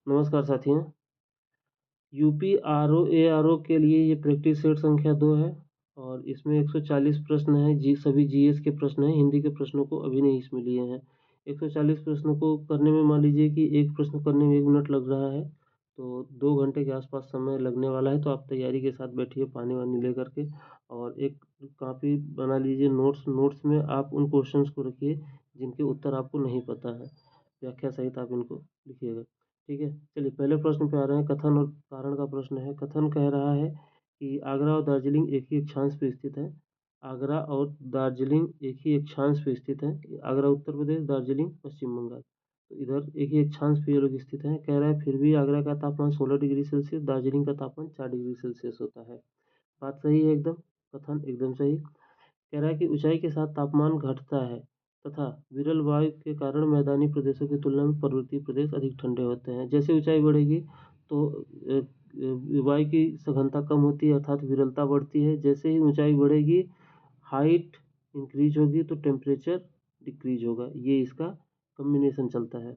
नमस्कार साथियों। UP RO ARO के लिए ये प्रैक्टिस सेट संख्या 2 है और इसमें 140 प्रश्न हैं। सभी जीएस के प्रश्न हैं। हिंदी के प्रश्नों को अभी नहीं इसमें लिए हैं। 140 प्रश्नों को करने में मान लीजिए कि एक प्रश्न करने में 1 मिनट लग रहा है, तो 2 घंटे के आसपास समय लगने वाला है। तो आप तैयारी के साथ बैठिए पानी-वानी लेकर के और एक कॉपी बना लीजिए। नोट्स में आप उन क्वेश्चंस को रखिए जिनके उत्तर आपको नहीं पता है। व्याख्या सहित आप इनको लिखिएगा। ठीक है, चलिए पहले प्रश्न पे आ रहे हैं। कथन और कारण का प्रश्न है। कथन कह रहा है कि आगरा और दार्जिलिंग एक ही अक्षांश पे स्थित है। आगरा और दार्जिलिंग एक ही अक्षांश पे स्थित है। आगरा उत्तर प्रदेश, दार्जिलिंग पश्चिम बंगाल। तो इधर एक ही अक्षांश पे ये लोग स्थित हैं। कह रहा है फिर भी आगरा का तापमान 16 डिग्री सेल्सियस, दार्जिलिंग का तापमान 4 डिग्री सेल्सियस होता है। बात सही है एकदम, कथन एकदम सही। कह रहा है कि ऊंचाई के साथ तापमान घटता है तथा विरल वायु के कारण मैदानी प्रदेशों की तुलना में पर्वतीय प्रदेश अधिक ठंडे होते हैं। जैसे ऊंचाई बढ़ेगी तो वायु की सघनता कम होती है अर्थात विरलता बढ़ती है। जैसे ही ऊंचाई बढ़ेगी, हाइट इंक्रीज होगी तो टेम्परेचर डिक्रीज होगा। ये इसका कम्बिनेशन चलता है,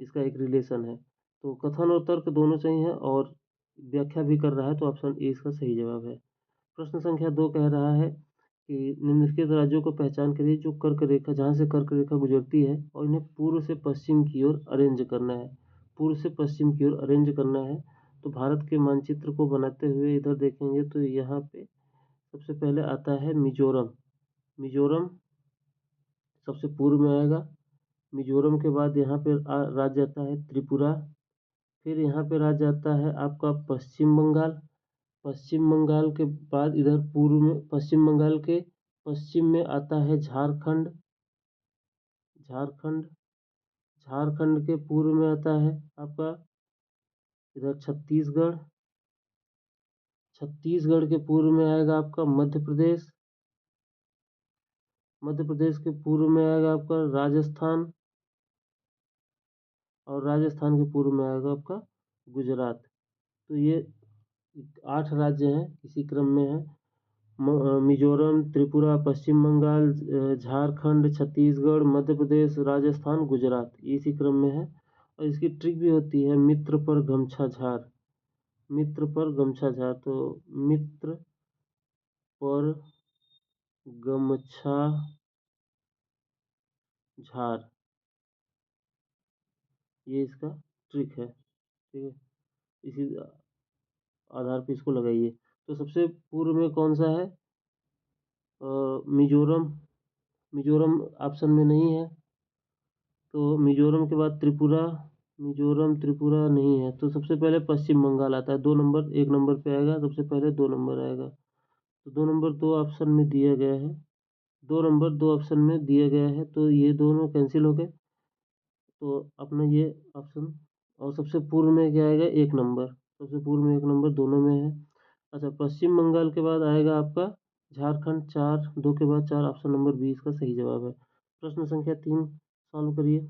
इसका एक रिलेशन है। तो कथन और तर्क दोनों सही हैं और व्याख्या भी कर रहा है, तो ऑप्शन ए इसका सही जवाब है। प्रश्न संख्या 2 कह रहा है कि निम्नलिखित राज्यों को पहचान करिए जो कर्क रेखा, जहाँ से कर्क रेखा गुजरती है और इन्हें पूर्व से पश्चिम की ओर अरेंज करना है। पूर्व से पश्चिम की ओर अरेंज करना है। तो भारत के मानचित्र को बनाते हुए इधर देखेंगे तो यहाँ पे सबसे पहले आता है मिजोरम। मिजोरम सबसे पूर्व में आएगा। मिजोरम के बाद यहाँ पे राज्य आता है त्रिपुरा। फिर यहाँ पे राज्य आता है आपका पश्चिम बंगाल। पश्चिम बंगाल के बाद इधर पूर्व में, पश्चिम बंगाल के पश्चिम में आता है झारखंड। झारखंड झारखंड के पूर्व में आता है आपका इधर छत्तीसगढ़। छत्तीसगढ़ के पूर्व में आएगा आपका मध्य प्रदेश। मध्य प्रदेश के पूर्व में आएगा आपका राजस्थान और राजस्थान के पूर्व में आएगा आपका गुजरात। तो ये 8 राज्य हैं, इसी क्रम में है। मिजोरम, त्रिपुरा, पश्चिम बंगाल, झारखंड, छत्तीसगढ़, मध्य प्रदेश, राजस्थान, गुजरात, इसी क्रम में है। और इसकी ट्रिक भी होती है, मित्र पर गमछा झार। मित्र पर गमछा झार, तो मित्र पर गमछा झार, ये इसका ट्रिक है। ठीक है, इसी आधार पे इसको लगाइए। तो सबसे पूर्व में कौन सा है? मिजोरम। मिजोरम ऑप्शन में नहीं है, तो मिजोरम के बाद त्रिपुरा। मिजोरम त्रिपुरा नहीं है, तो सबसे पहले पश्चिम बंगाल आता है। 2 नंबर, 1 नंबर पे आएगा, सबसे पहले 2 नंबर आएगा। तो 2 नंबर 2 ऑप्शन में दिया गया है। 2 नंबर 2 ऑप्शन में दिया गया है, तो ये दोनों कैंसिल हो गए। तो अपना ये ऑप्शन, और सबसे पूर्व में क्या आएगा? 1 नंबर। सबसे पूर्व में 1 नंबर दोनों में है। अच्छा, पश्चिम बंगाल के बाद आएगा आपका झारखंड। 4, 2 के बाद 4, ऑप्शन नंबर बी इसका सही जवाब है। प्रश्न संख्या 3 सॉल्व करिए।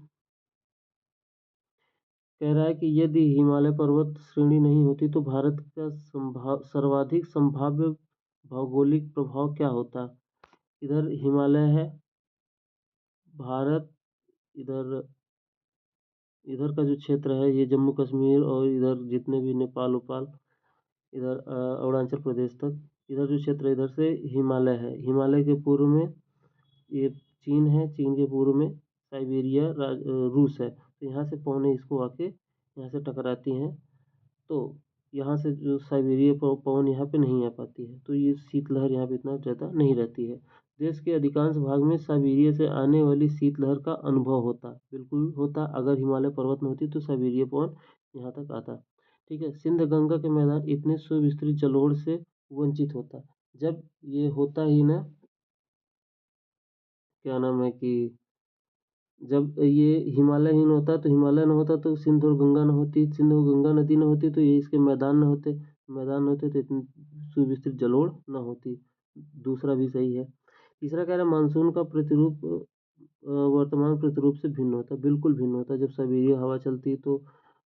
कह रहा है कि यदि हिमालय पर्वत श्रेणी नहीं होती तो भारत का सर्वाधिक संभाव्य भौगोलिक प्रभाव क्या होता? इधर हिमालय है, भारत, इधर इधर का जो क्षेत्र है ये जम्मू कश्मीर और इधर जितने भी नेपाल उपाल, इधर अरुणाचल प्रदेश तक, इधर जो क्षेत्र है इधर से हिमालय है। हिमालय के पूर्व में ये चीन है। चीन के पूर्व में साइबेरिया रूस है। तो यहाँ से पवनें इसको आके यहाँ से टकराती हैं। तो यहाँ से जो साइबेरिया पवन यहाँ पे नहीं आ पाती है, तो ये शीतलहर यहाँ पे इतना ज़्यादा नहीं रहती है। देश के अधिकांश भाग में साइबेरिया से आने वाली शीतलहर का अनुभव होता, बिल्कुल होता। अगर हिमालय पर्वत न होती तो साइबेरिया पवन यहाँ तक आता। ठीक है, सिंध गंगा के मैदान इतने सुविस्तृत जलोढ़ से वंचित होता। जब ये होता ही ना, क्या नाम है कि जब ये हिमालयहीन होता तो हिमालय न होता तो सिंध और गंगा न होती, सिंध और गंगा नदी न होती तो ये इसके मैदान न होते, मैदान न होते तो इतनी सुविस्तृत जलोढ़ न होती। दूसरा भी सही है। तीसरा कह रहा है मानसून का प्रतिरूप वर्तमान प्रतिरूप से भिन्न होता है। बिल्कुल भिन्न होता है। जब साइबेरिया हवा चलती तो,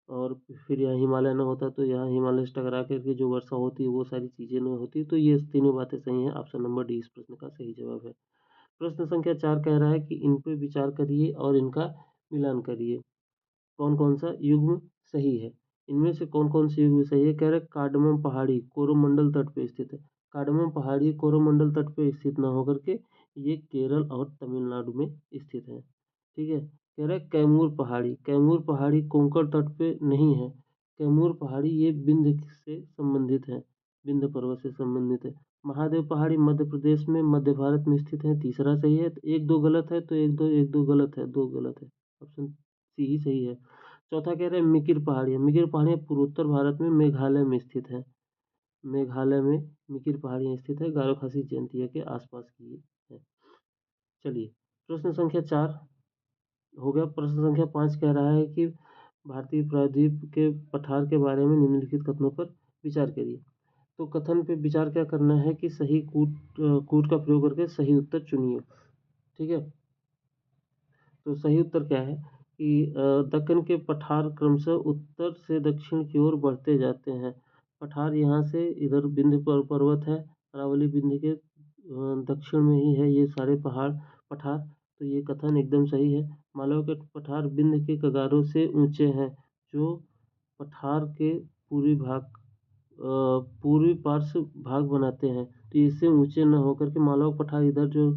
और फिर यहाँ हिमालय न होता तो यहाँ हिमालय से टकरा करके जो वर्षा होती है वो सारी चीज़ें नहीं होती। तो ये तीनों बातें सही हैं। ऑप्शन नंबर डी इस प्रश्न का सही जवाब है। प्रश्न संख्या 4 कह रहा है कि इन पे विचार करिए और इनका मिलान करिए। कौन कौन सा युग्म सही है? इनमें से कौन कौन से युग में सही है? कह रहे कार्डमम पहाड़ी कोरोमंडल तट पे स्थित है। कार्डमम पहाड़ी कोरोमंडल तट पे स्थित न होकर के ये केरल और तमिलनाडु में स्थित है। ठीक है। कह रहे कैमूर पहाड़ी कोंकण तट पे नहीं है। कैमूर पहाड़ी ये विंध्य से संबंधित है, विंध्य पर्वत से संबंधित है। महादेव पहाड़ी मध्य प्रदेश में मध्य भारत में स्थित है, तीसरा सही है। तो एक दो गलत है, तो एक दो गलत है, दो गलत है, ऑप्शन सी ही सही है। चौथा कह रहे हैं मिकिर पहाड़ियाँ पूर्वोत्तर भारत में मेघालय में स्थित है। मेघालय में मिकिर पहाड़ियाँ स्थित है, गारो खासी जयंतिया के आसपास की ये है। चलिए प्रश्न संख्या 4 हो गया। प्रश्न संख्या 5 कह रहा है कि भारतीय प्रायद्वीप के पठार के बारे में निम्नलिखित कथनों पर विचार करिए। तो कथन पे विचार क्या करना है कि सही कूट का प्रयोग करके सही उत्तर चुनिए। ठीक है। तो सही उत्तर क्या है कि दक्कन के पठार क्रमशः उत्तर से दक्षिण की ओर बढ़ते जाते हैं। पठार यहाँ से इधर विंध्य पर्वत है, अरावली विंध्य के दक्षिण में ही है ये सारे पठार। तो ये कथन एकदम सही है। मालवा के पठार विंध्य के कगारों से ऊंचे हैं, जो पठार के पूर्वी पार्श्व भाग बनाते हैं। तो इससे ऊंचे न होकर के मालवा पठार इधर जो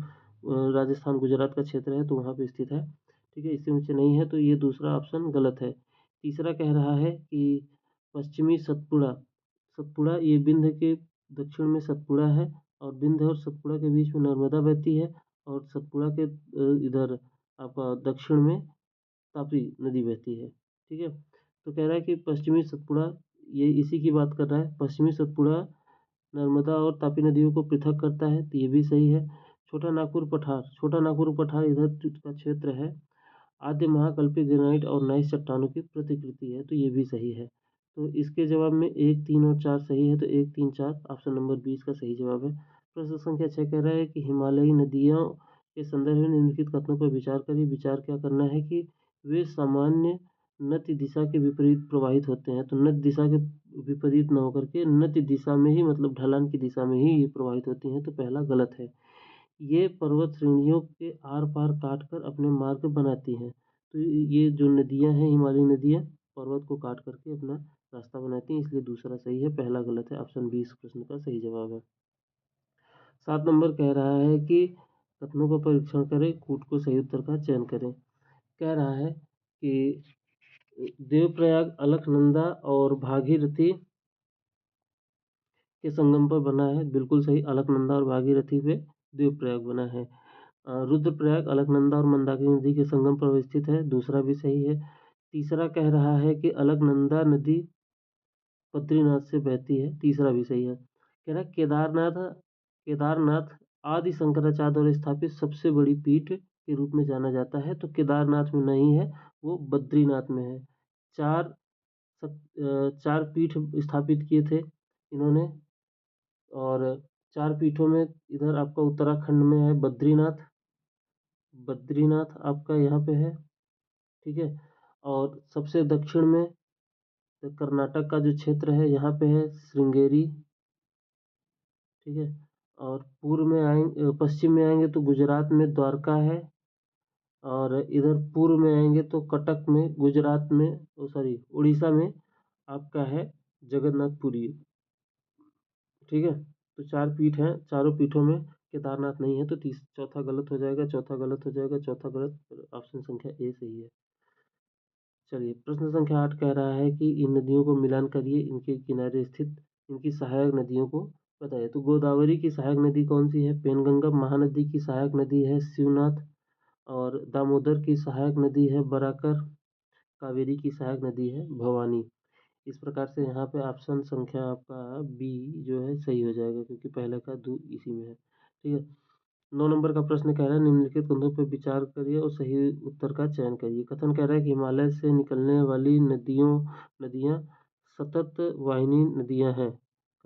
राजस्थान गुजरात का क्षेत्र है तो वहाँ पे स्थित है। ठीक है, इससे ऊंचे नहीं है, तो ये दूसरा ऑप्शन गलत है। तीसरा कह रहा है कि पश्चिमी सतपुड़ा सतपुड़ा ये विंध्य के दक्षिण में सतपुड़ा है, और विंध्य और सतपुड़ा के बीच में नर्मदा बहती है, और सतपुड़ा के इधर आपका दक्षिण में तापी नदी बहती है। ठीक है। तो कह रहा है कि पश्चिमी सतपुड़ा ये इसी की बात कर रहा है। पश्चिमी सतपुड़ा नर्मदा और तापी नदियों को पृथक करता है, तो ये भी सही है। छोटा नागपुर पठार इधर का क्षेत्र है। आद्य महाकल्पीय ग्रेनाइट और नाइस चट्टानों की प्रतिकृति है, तो ये भी सही है। तो इसके जवाब में 1, 3 और 4 सही है, तो 1, 3, 4 ऑप्शन नंबर 20 का सही जवाब है। प्रश्न संख्या 6 कह रहा है कि हिमालयी नदियों के संदर्भ में निम्नलिखित कथनों पर विचार करिए। विचार क्या करना है कि वे सामान्य नति दिशा के विपरीत प्रवाहित होते हैं। तो नति दिशा के विपरीत न होकर के नति दिशा में ही, मतलब ढलान की दिशा में ही ये प्रवाहित होती हैं, तो पहला गलत है। ये पर्वत श्रेणियों के आर पार काट कर अपने मार्ग बनाती हैं। तो ये जो नदियां हैं, हिमालयी नदियां पर्वत को काट करके अपना रास्ता बनाती हैं, इसलिए दूसरा सही है, पहला गलत है। ऑप्शन 20 प्रश्न का सही जवाब है। 7 नंबर कह रहा है कि कथनों का परीक्षण करें, कूट को सही उत्तर का चयन करें। कह रहा है कि देवप्रयाग अलकनंदा और भागीरथी के संगम पर बना है, बिल्कुल सही। अलकनंदा और भागीरथी पे देवप्रयाग बना है। रुद्रप्रयाग अलकनंदा और मंदाकिनी नदी के संगम पर स्थित है, दूसरा भी सही है। तीसरा कह रहा है कि अलकनंदा नदी बद्रीनाथ से बहती है, तीसरा भी सही है। कह रहा है केदारनाथ आदि शंकराचार्य द्वारा स्थापित सबसे बड़ी पीठ के रूप में जाना जाता है। तो केदारनाथ में नहीं है, वो बद्रीनाथ में है। चार चार पीठ स्थापित किए थे इन्होंने, और चार पीठों में इधर आपका उत्तराखंड में है बद्रीनाथ आपका यहाँ पे है। ठीक है। और सबसे दक्षिण में तो कर्नाटक का जो क्षेत्र है यहाँ पे है श्रृंगेरी। ठीक है। और पूर्व में आएंगे, पश्चिम में आएंगे तो गुजरात में द्वारका है, और इधर पूर्व में आएंगे तो कटक में गुजरात में, सॉरी उड़ीसा में आपका है जगन्नाथपुरी। ठीक है। तो चार पीठ हैं, चारों पीठों में केदारनाथ नहीं है, तो चौथा गलत हो जाएगा, चौथा गलत हो जाएगा, चौथा गलत, ऑप्शन संख्या ए सही है। चलिए प्रश्न संख्या 8 कह रहा है कि इन नदियों को मिलान करिए, इनके किनारे स्थित इनकी सहायक नदियों को बताइए। तो गोदावरी की सहायक नदी कौन सी है? पेनगंगा। महानदी की सहायक नदी है शिवनाथ, और दामोदर की सहायक नदी है बराकर। कावेरी की सहायक नदी है भवानी। इस प्रकार से यहाँ पे ऑप्शन संख्या आपका बी जो है सही हो जाएगा, क्योंकि पहले का दो इसी में है। ठीक है। 9 नंबर का प्रश्न कह रहा है निम्नलिखित कथनों पर विचार करिए और सही उत्तर का चयन करिए। कथन कह रहा है कि हिमालय से निकलने वाली नदियाँ सतत वाहिनी नदियाँ हैं।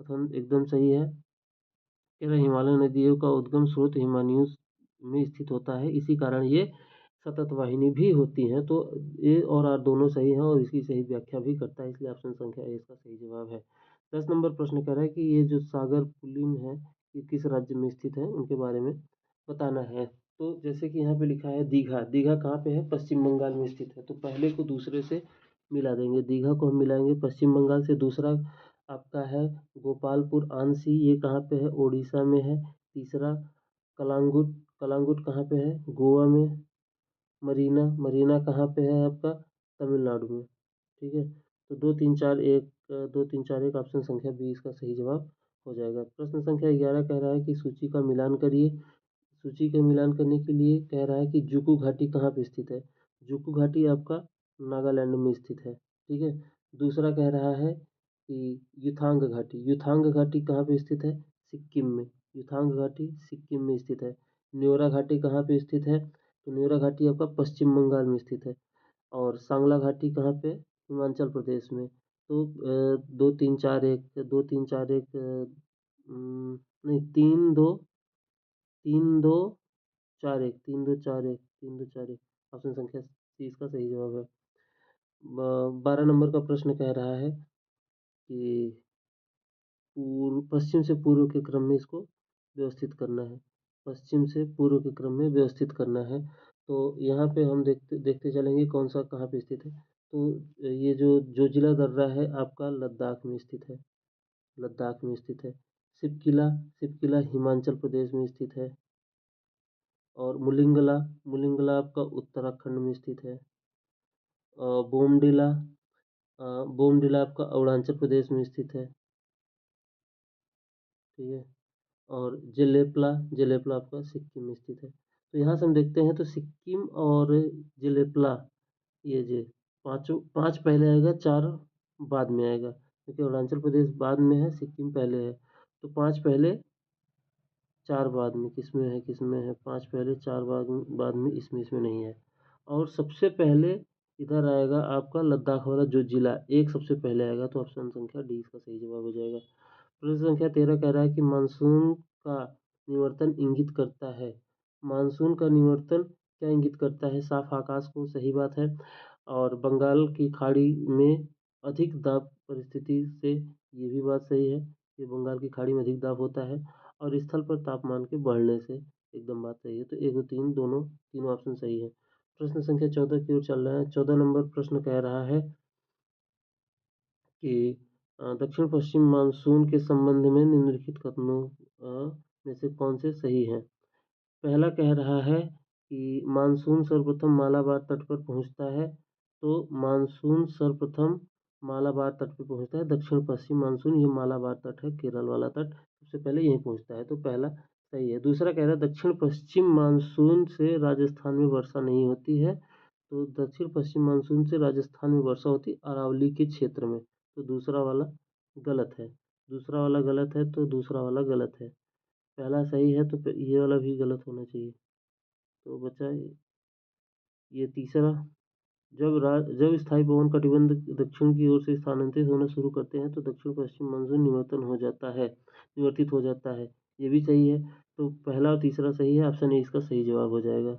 कथन एकदम सही है। कह रहा है हिमालय नदियों का उद्गम स्रोत हिमानियों में स्थित होता है, इसी कारण ये सतत वाहिनी भी होती हैं। तो ए और आर दोनों सही हैं, और इसकी सही व्याख्या भी करता है, इसलिए ऑप्शन संख्या ए इसका सही जवाब है। 10 नंबर प्रश्न कह रहा है कि ये जो सागर पुलिन है ये किस राज्य में स्थित है, उनके बारे में बताना है। तो जैसे कि यहाँ पे लिखा है दीघा। दीघा कहाँ पे है? पश्चिम बंगाल में स्थित है। तो पहले को दूसरे से मिला देंगे। दीघा को हम मिलाएंगे पश्चिम बंगाल से। दूसरा आपका है गोपालपुर आंसी, ये कहाँ पे है? उड़ीसा में है। तीसरा कलांगुट, कलांगुट कहाँ पे है? गोवा में। मरीना, मरीना कहाँ पे है आपका? तमिलनाडु में। ठीक है, तो 2 3 4 1 ऑप्शन संख्या बी इसका सही जवाब हो जाएगा। प्रश्न संख्या 11 कह रहा है कि सूची का मिलान करिए। सूची का मिलान करने के लिए कह रहा है कि जुकू घाटी कहाँ पे स्थित है? जुकू घाटी आपका नागालैंड में स्थित है। ठीक है, दूसरा कह रहा है कि युथांग घाटी, युथांग घाटी कहाँ पे स्थित है? सिक्किम में। युथांग घाटी सिक्किम में स्थित है। न्योरा घाटी कहाँ पे स्थित है? तो न्योरा घाटी आपका पश्चिम बंगाल में स्थित है। और सांगला घाटी कहाँ पे? हिमाचल प्रदेश में। तो 2 3 4 1 नहीं, 3 2 4 1 ऑप्शन संख्या सी इसका सही जवाब है। 12 नंबर का प्रश्न कह रहा है कि पश्चिम से पूर्व के क्रम में इसको व्यवस्थित करना है। पश्चिम से पूर्व के क्रम में व्यवस्थित करना है। तो यहाँ पे हम देखते देखते चलेंगे कौन सा कहाँ पे स्थित है। तो ये जो जोजिला दर्रा है आपका लद्दाख में स्थित है। लद्दाख में स्थित है। शिवकिला, शिवकिला हिमाचल प्रदेश में स्थित है। और मुलिंगला, मुलिंगला आपका उत्तराखंड में स्थित है। बोमडिला, बोमडिला आपका अरुणाचल प्रदेश में स्थित है। ठीक है, और जेलेपला, जेलेपला आपका सिक्किम में स्थित है। तो यहाँ से हम देखते हैं तो सिक्किम और जेलेपला, ये जे पाँचों, 5 पहले आएगा, 4 बाद में आएगा, क्योंकि अरुणाचल प्रदेश बाद में है, सिक्किम पहले है। तो 5 पहले 4 बाद में किसमें है, किसमें है? 5 पहले 4 बाद में इसमें, इसमें नहीं है। और सबसे पहले इधर आएगा आपका लद्दाख वाला जो जिला एक सबसे पहले आएगा, तो ऑप्शन संख्या डी इसका सही जवाब हो जाएगा। प्रश्न संख्या 13 कह रहा है कि मानसून का निवर्तन इंगित करता है। मानसून का निवर्तन क्या इंगित करता है? साफ आकाश को, सही बात है। और बंगाल की खाड़ी में अधिक दाब परिस्थिति से, ये भी बात सही है कि बंगाल की खाड़ी में अधिक दाब होता है। और स्थल पर तापमान के बढ़ने से, एकदम बात सही है। तो 1 और 3 दोनों, तीनों ऑप्शन सही है। प्रश्न संख्या 14 की ओर चल रहा है। 14 नंबर प्रश्न कह रहा है कि दक्षिण पश्चिम मानसून के संबंध में निम्नलिखित कथनों में से कौन से सही हैं? पहला कह रहा है कि मानसून सर्वप्रथम मालाबार तट पर पहुंचता है। तो मानसून सर्वप्रथम मालाबार तट पर पहुंचता है। दक्षिण पश्चिम मानसून, ये मालाबार तट है, केरल वाला तट, सबसे पहले यहीं पहुंचता है, तो पहला सही है। दूसरा कह रहा है दक्षिण पश्चिम मानसून से राजस्थान में वर्षा नहीं होती है। तो दक्षिण पश्चिम मानसून से राजस्थान में वर्षा होती अरावली के क्षेत्र में, तो दूसरा वाला गलत है। दूसरा वाला गलत है, तो दूसरा वाला गलत है। पहला सही है, तो ये वाला भी गलत होना चाहिए। तो बचा ये तीसरा। जब स्थायी पवन कटिबंध दक्षिण की ओर से स्थानांतरित होना शुरू करते हैं तो दक्षिण पश्चिम मानसून निवर्तन हो जाता है, निवर्तित हो जाता है, ये भी सही है। तो पहला और तीसरा सही है, ऑप्शन ए इसका सही जवाब हो जाएगा।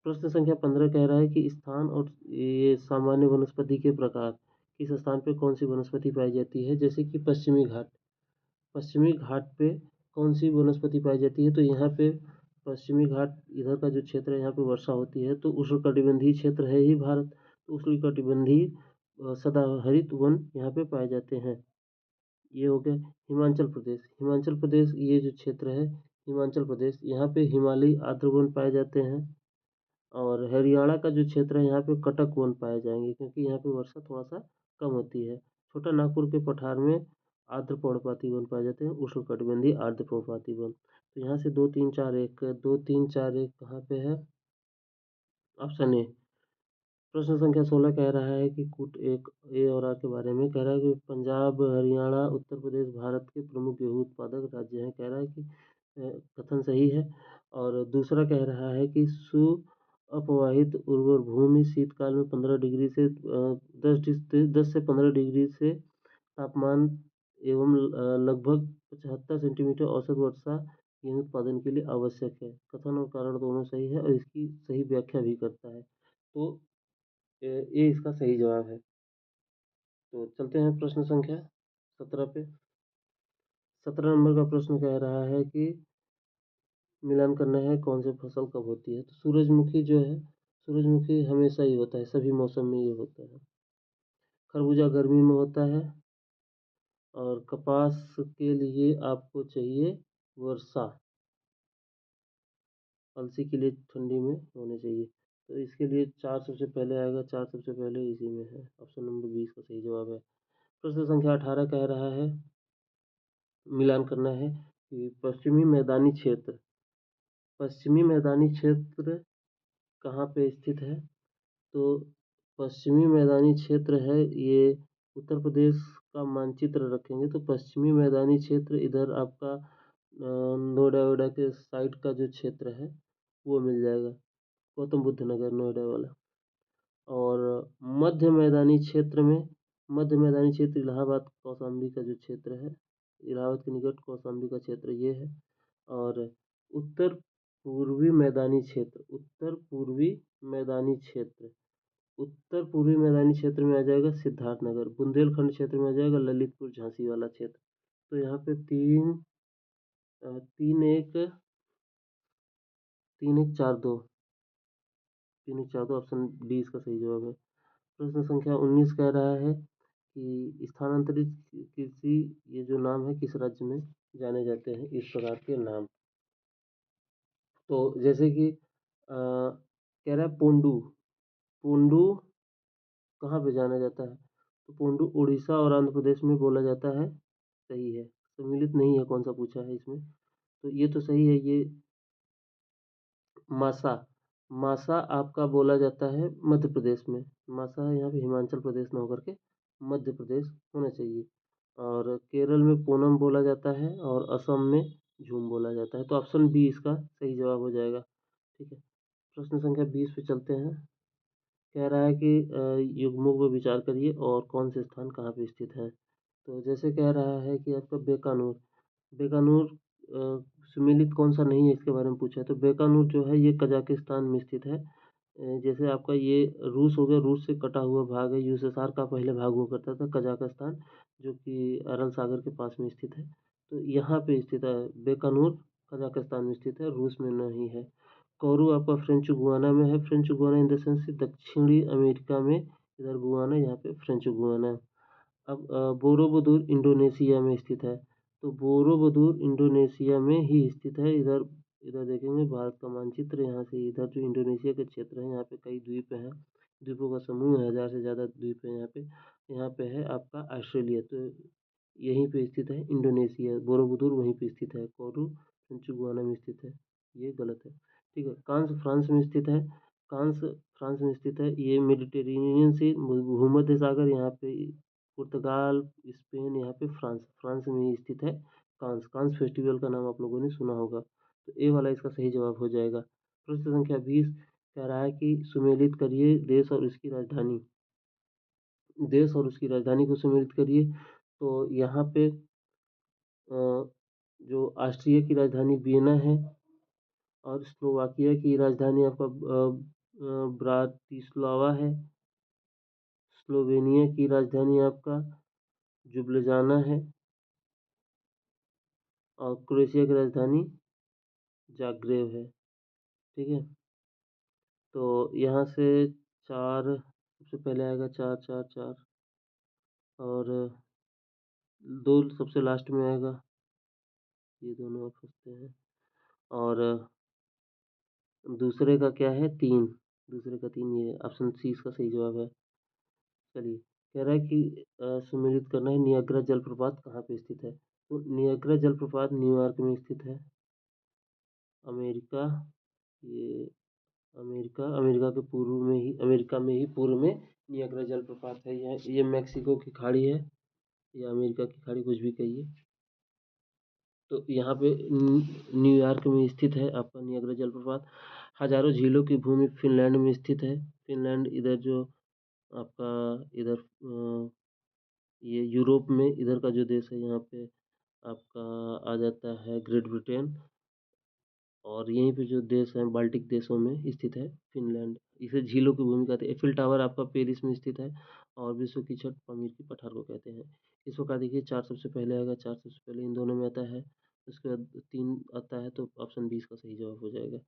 प्रश्न संख्या 15 कह रहा है कि स्थान और ये सामान्य वनस्पति के प्रकार, किस स्थान पर कौन सी वनस्पति पाई जाती है? जैसे कि पश्चिमी घाट, पश्चिमी घाट पे कौन सी वनस्पति पाई जाती है? तो यहाँ पे पश्चिमी घाट इधर का जो क्षेत्र है, यहाँ पे वर्षा होती है, तो उष्णकटिबंधीय क्षेत्र है ही भारत, तो उष्णकटिबंधीय सदाहरित वन यहाँ पे पाए जाते हैं। ये हो गया हिमाचल प्रदेश। हिमाचल प्रदेश ये जो क्षेत्र है, हिमाचल प्रदेश, यहाँ पे हिमालयी आर्द्र वन पाए जाते हैं। और हरियाणा का जो क्षेत्र है, यहाँ पे कटक वन पाए जाएंगे, क्योंकि यहाँ पे वर्षा थोड़ा सा कम होती है। छोटा नागपुर के पठार में आर्द्र पर्णपाती वन पाए जाते हैं, उष्णकटिबंधीय आर्द्र पर्णपाती वन। तो यहाँ से 2 3 4 1 कहाँ पे है? Option A. प्रश्न संख्या 16 कह रहा है कि कूट एक ए और आर के बारे में कह रहा है कि पंजाब, हरियाणा, उत्तर प्रदेश भारत के प्रमुख गेहूं उत्पादक राज्य हैं। कह रहा है कि कथन सही है। और दूसरा कह रहा है कि सु अपवाहित उर्वर भूमि शीतकाल में 15 डिग्री से 10 से 15 डिग्री से तापमान एवं लगभग 75 सेंटीमीटर औसत वर्षा गेहूं उत्पादन के लिए आवश्यक है। कथन और कारण दोनों सही है और इसकी सही व्याख्या भी करता है। तो ये इसका सही जवाब है। तो चलते हैं प्रश्न संख्या 17 पे। 17 नंबर का प्रश्न कह रहा है कि मिलान करना है कौन सी फसल कब होती है। तो सूरजमुखी जो है, सूरजमुखी हमेशा ही होता है, सभी मौसम में ये होता है। खरबूजा गर्मी में होता है। और कपास के लिए आपको चाहिए वर्षा। अलसी के लिए ठंडी में होनी चाहिए। तो इसके लिए 4 सबसे पहले आएगा, 4 सबसे पहले इसी में है। ऑप्शन नंबर 20 का सही जवाब है। प्रश्न संख्या 18 कह रहा है, मिलान करना है कि पश्चिमी मैदानी क्षेत्र कहाँ पे स्थित है। तो पश्चिमी मैदानी क्षेत्र है ये उत्तर प्रदेश का मानचित्र रखेंगे तो पश्चिमी मैदानी क्षेत्र इधर आपका नोएडा वोएडा के साइड का जो क्षेत्र है वो मिल जाएगा, गौतम बुद्ध नगर नोएडा वाला। और मध्य मैदानी क्षेत्र इलाहाबाद कौशाम्बी का जो क्षेत्र है, इलाहाबाद के निकट कौशाम्बी का क्षेत्र ये है। और उत्तर पूर्वी मैदानी क्षेत्र उत्तर पूर्वी मैदानी क्षेत्र उत्तर पूर्वी मैदानी क्षेत्र में आ जाएगा सिद्धार्थनगर। बुंदेलखंड क्षेत्र में आ जाएगा ललितपुर झांसी वाला क्षेत्र। तो यहाँ पे तीन एक 3 1 4 2 ऑप्शन डी इसका सही जवाब है। प्रश्न संख्या 19 कह रहा है कि स्थानांतरित कृषि ये जो नाम है किस राज्य में जाने जाते हैं इस प्रकार के नाम। तो जैसे कि कह रहा है पोंडू। पोंडू कहाँ पे जाना जाता है। तो पोंडू उड़ीसा और आंध्र प्रदेश में बोला जाता है। सही है। सम्मिलित नहीं है, कौन सा पूछा है इसमें। तो ये तो सही है। ये मासा मासा आपका बोला जाता है मध्य प्रदेश में। मासा है यहाँ पे हिमाचल प्रदेश ना होकर के मध्य प्रदेश होना चाहिए। और केरल में पूनम बोला जाता है और असम में झूम बोला जाता है। तो ऑप्शन बी इसका सही जवाब हो जाएगा। ठीक है। प्रश्न संख्या 20 पे चलते हैं। कह रहा है कि युग्मों पर विचार करिए और कौन से स्थान कहाँ पे स्थित है। तो जैसे कह रहा है कि आपका बीकानेर बीकानेर सुमेलित कौन सा नहीं है इसके बारे में पूछा है। तो बीकानेर जो है ये कजाकिस्तान में स्थित है। जैसे आपका ये रूस हो गया, रूस से कटा हुआ भाग है। यूएसएसआर का पहले भाग हुआ करता था कजाकिस्तान, जो कि अरल सागर के पास में स्थित है। तो यहाँ पे स्थित है बीकानेर, कजाकिस्तान में स्थित है, रूस में नहीं है। कोरू आपका फ्रेंच गुआना में है। French Guana in the sense दक्षिणी अमेरिका में, इधर गुआना, यहाँ पे फ्रेंच गुआना। अब बोरोबुदुर इंडोनेशिया में स्थित है। तो बोरोबुदुर इंडोनेशिया में ही स्थित है। इधर इधर देखेंगे भारत का मानचित्र, यहाँ से इधर जो इंडोनेशिया के क्षेत्र है यहाँ पे कई द्वीप हैं, द्वीपों का समूह है, 1000 से ज़्यादा द्वीप है यहाँ पे। यहाँ पे है आपका ऑस्ट्रेलिया। तो यहीं पे स्थित है इंडोनेशिया, बोरोबुदुर वहीं पे स्थित है। कोरू फ्रेंच गुआना में स्थित है, ये गलत है। ठीक है। कांस फ्रांस में स्थित है। कांस फ्रांस में स्थित है। ये मेडिटेरेनियन से भूमध्य सागर, यहाँ पे पुर्तगाल, स्पेन, यहाँ पे फ्रांस, फ्रांस में ही स्थित है। कांस कांस फेस्टिवल का नाम आप लोगों ने सुना होगा। तो ए वाला इसका सही जवाब हो जाएगा। प्रश्न संख्या 20 कह रहा है कि सुमेलित करिए देश और उसकी राजधानी। देश और उसकी राजधानी को सम्मिलित करिए। तो यहाँ पे जो ऑस्ट्रिया की राजधानी वियना है और स्लोवाकिया की राजधानी आपका ब्रातिस्लावा है। स्लोवेनिया की राजधानी आपका जुब्लिजाना है और क्रोएशिया की राजधानी जाग्रेब है। ठीक है। तो यहाँ से 4 सबसे पहले आएगा, 4 4 4, और 2 सबसे लास्ट में आएगा। ये दोनों फंसते हैं। और दूसरे का क्या है, 3, दूसरे का 3, ये ऑप्शन सी इसका सही जवाब है। चलिए। कह रहा है कि सुमेलित करना है, नियाग्रा जलप्रपात कहाँ पे स्थित है। तो नियाग्रा जलप्रपात न्यूयॉर्क में स्थित है। अमेरिका, ये अमेरिका के पूर्व में ही, अमेरिका में ही पूर्व में नियाग्रा जलप्रपात है। ये मैक्सिको की खाड़ी है या अमेरिका की खाड़ी, कुछ भी कहिए। तो यहाँ पे न्यूयॉर्क में स्थित है आपका नियाग्रा जलप्रपात। हजारों झीलों की भूमि फिनलैंड में स्थित है। फिनलैंड इधर जो आपका इधर ये यूरोप में इधर का जो देश है यहाँ पे आपका आ जाता है ग्रेट ब्रिटेन। और यहीं पे जो देश हैं बाल्टिक देशों में स्थित है फिनलैंड। इसे झीलों की भूमि कहते हैं। एफिल टावर आपका पेरिस में स्थित है और विश्व की छठ पमीर की पठार को कहते हैं। इस प्रकार देखिए 4 सबसे पहले आएगा, 4 सबसे पहले इन दोनों में आता है। उसके बाद 3 आता है, तो ऑप्शन 20 का सही जवाब हो जाएगा।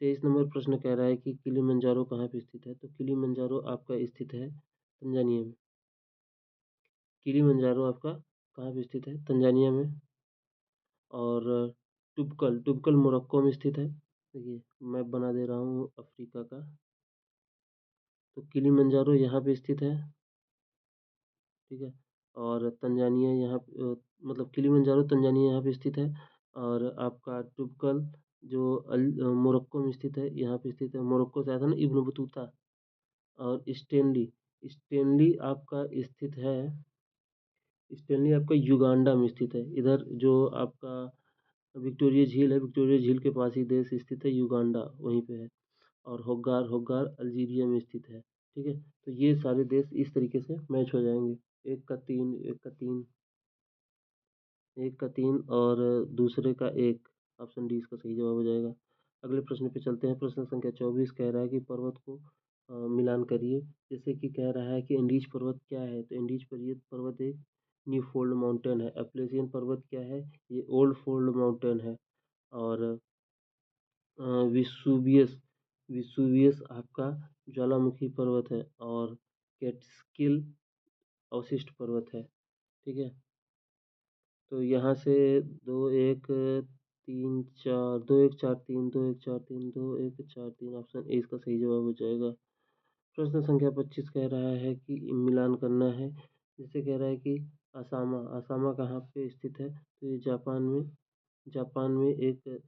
23 नंबर प्रश्न कह रहा है कि किलिमंजारो कहाँ पे स्थित है। तो किलिमंजारो आपका स्थित है तंजानिया में। किलिमंजारो आपका कहाँ पे स्थित है? तंजानिया में। और टुबकल टुबकल मोरक्को में स्थित है। देखिए मैप बना दे रहा हूँ अफ्रीका का। तो किलिमंजारो यहाँ पे स्थित है, ठीक है। और तंजानिया यहाँ मतलब किलिमंजारो तंजानिया यहाँ पे स्थित है। और आपका टुबकल जो मोरक्को में स्थित है, यहाँ पे स्थित है। मोरक्को से आया था ना इब्न बतूता। और स्टेनली आपका स्थित है, स्टेनली आपका युगांडा में स्थित है। इधर जो आपका विक्टोरिया झील है, विक्टोरिया झील के पास ही देश स्थित है, युगांडा वहीं पे है। और होग्गार होग्गार अल्जीरिया में स्थित है, ठीक है। तो ये सारे देश इस तरीके से मैच हो जाएंगे। एक का तीन, एक का तीन, एक का तीन और दूसरे का एक। ऑप्शन डी इसका सही जवाब हो जाएगा। अगले प्रश्न पे चलते हैं। प्रश्न संख्या 24 कह रहा है कि पर्वत को मिलान करिए। जैसे कि कह रहा है कि इंडीज पर्वत क्या है, तो इंडीज पर्वत एक न्यू फोल्ड माउंटेन है। एप्लेसियन पर्वत क्या है, ये ओल्ड फोल्ड माउंटेन है। और विसुवियस विसुवियस आपका ज्वालामुखी पर्वत है। और कैटस्किल अवशिष्ट पर्वत है, ठीक है। तो यहाँ से दो एक तीन चार, दो एक चार तीन, दो एक चार तीन, दो एक चार तीन, ऑप्शन ए इसका सही जवाब हो जाएगा। प्रश्न संख्या 25 कह रहा है कि मिलान करना है। जिसे कह रहा है कि असामा असामा कहाँ पे स्थित है, तो ये जापान में एक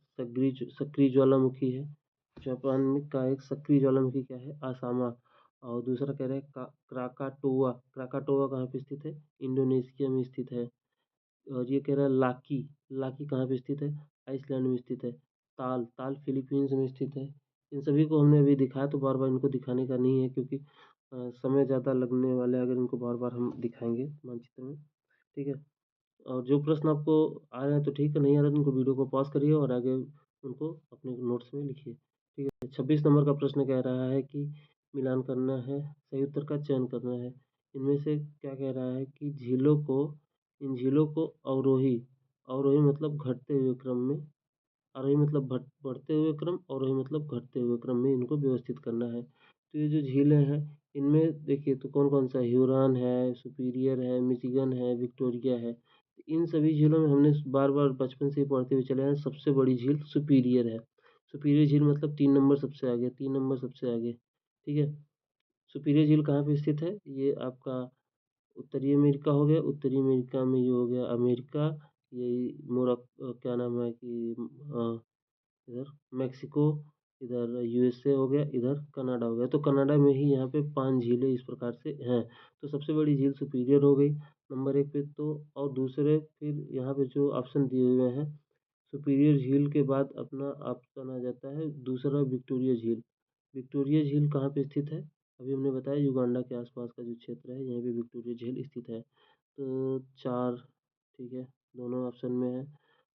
सक्रिय ज्वालामुखी है। जापान में का एक सक्रिय ज्वालामुखी क्या है, असामा। और दूसरा कह रहा है क्राकाटोआ क्राकाटोआ कहाँ पे स्थित है, इंडोनेशिया में स्थित है। और ये कह रहा है लाकी लाकी कहाँ पे स्थित है, आइसलैंड में स्थित है। ताल ताल फिलीपींस में स्थित है। इन सभी को हमने अभी दिखाया, तो बार बार इनको दिखाने का नहीं है, क्योंकि समय ज़्यादा लगने वाला है अगर इनको बार बार हम दिखाएंगे मानचित्र में, ठीक है। और जो प्रश्न आपको आ रहे हैं तो ठीक है, नहीं आ रहा तो उनको वीडियो को पॉज करिए और आगे उनको अपने नोट्स में लिखिए, ठीक है। 26 नंबर का प्रश्न कह रहा है कि मिलान करना है, सही उत्तर का चयन करना है। इनमें से क्या कह रहा है कि इन झीलों को अवरोही अवरोही मतलब घटते हुए क्रम में, आरोही मतलब बढ़ते हुए क्रम, अवरोही मतलब घटते हुए क्रम में इनको व्यवस्थित करना है। तो ये जो झीलें हैं, इनमें देखिए तो कौन कौन सा ह्यूरॉन है, सुपीरियर है, मिशिगन है, विक्टोरिया है। इन सभी झीलों में हमने बार बार बचपन से ही पढ़ते हुए चले हैं, सबसे बड़ी झील सुपीरियर है। सुपीरियर झील मतलब 3 नंबर सबसे आगे, 3 नंबर सबसे आगे, ठीक है। सुपीरियर झील कहाँ पे स्थित है, ये आपका उत्तरी अमेरिका हो गया। उत्तरी अमेरिका में ये हो गया अमेरिका, ये क्या नाम है कि इधर मेक्सिको, इधर यूएसए हो गया, इधर कनाडा हो गया। तो कनाडा में ही यहाँ पे 5 झीलें इस प्रकार से हैं। तो सबसे बड़ी झील सुपीरियर हो गई नंबर 1 पे। तो और दूसरे फिर यहाँ पे जो ऑप्शन दिए हुए हैं, सुपीरियर झील के बाद अपना ऑप्शन आ जाता है दूसरा विक्टोरिया झील। विक्टोरिया झील कहाँ पे स्थित है, अभी हमने बताया युगांडा के आसपास का जो क्षेत्र है, यहीं पे विक्टोरिया झील स्थित है। तो 4, ठीक है, दोनों ऑप्शन में है।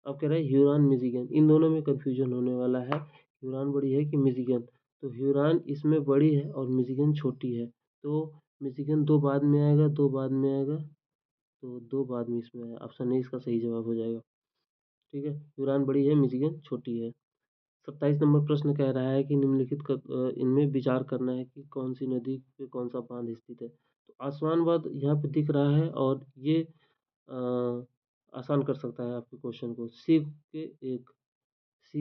अब कह रहा है ह्यूरॉन मिशिगन, इन दोनों में कन्फ्यूजन होने वाला है। ह्यूरॉन बड़ी है कि मिशिगन, तो ह्यूरॉन इसमें बड़ी है और मिशिगन छोटी है। तो मिशिगन दो बाद में आएगा, दो बाद में आएगा, तो दो बाद में इसमें आएगा। ऑप्शन ए इसका सही जवाब हो जाएगा, ठीक है। ह्यूरॉन बड़ी है, मिशिगन छोटी है। 27 नंबर प्रश्न कह रहा है कि इनमें विचार करना है कि कौन सी नदी पे कौन सा बांध स्थित है। तो आसमान बांध यहाँ पे दिख रहा है, और ये अ, आसान कर सकता है आपके क्वेश्चन को। सी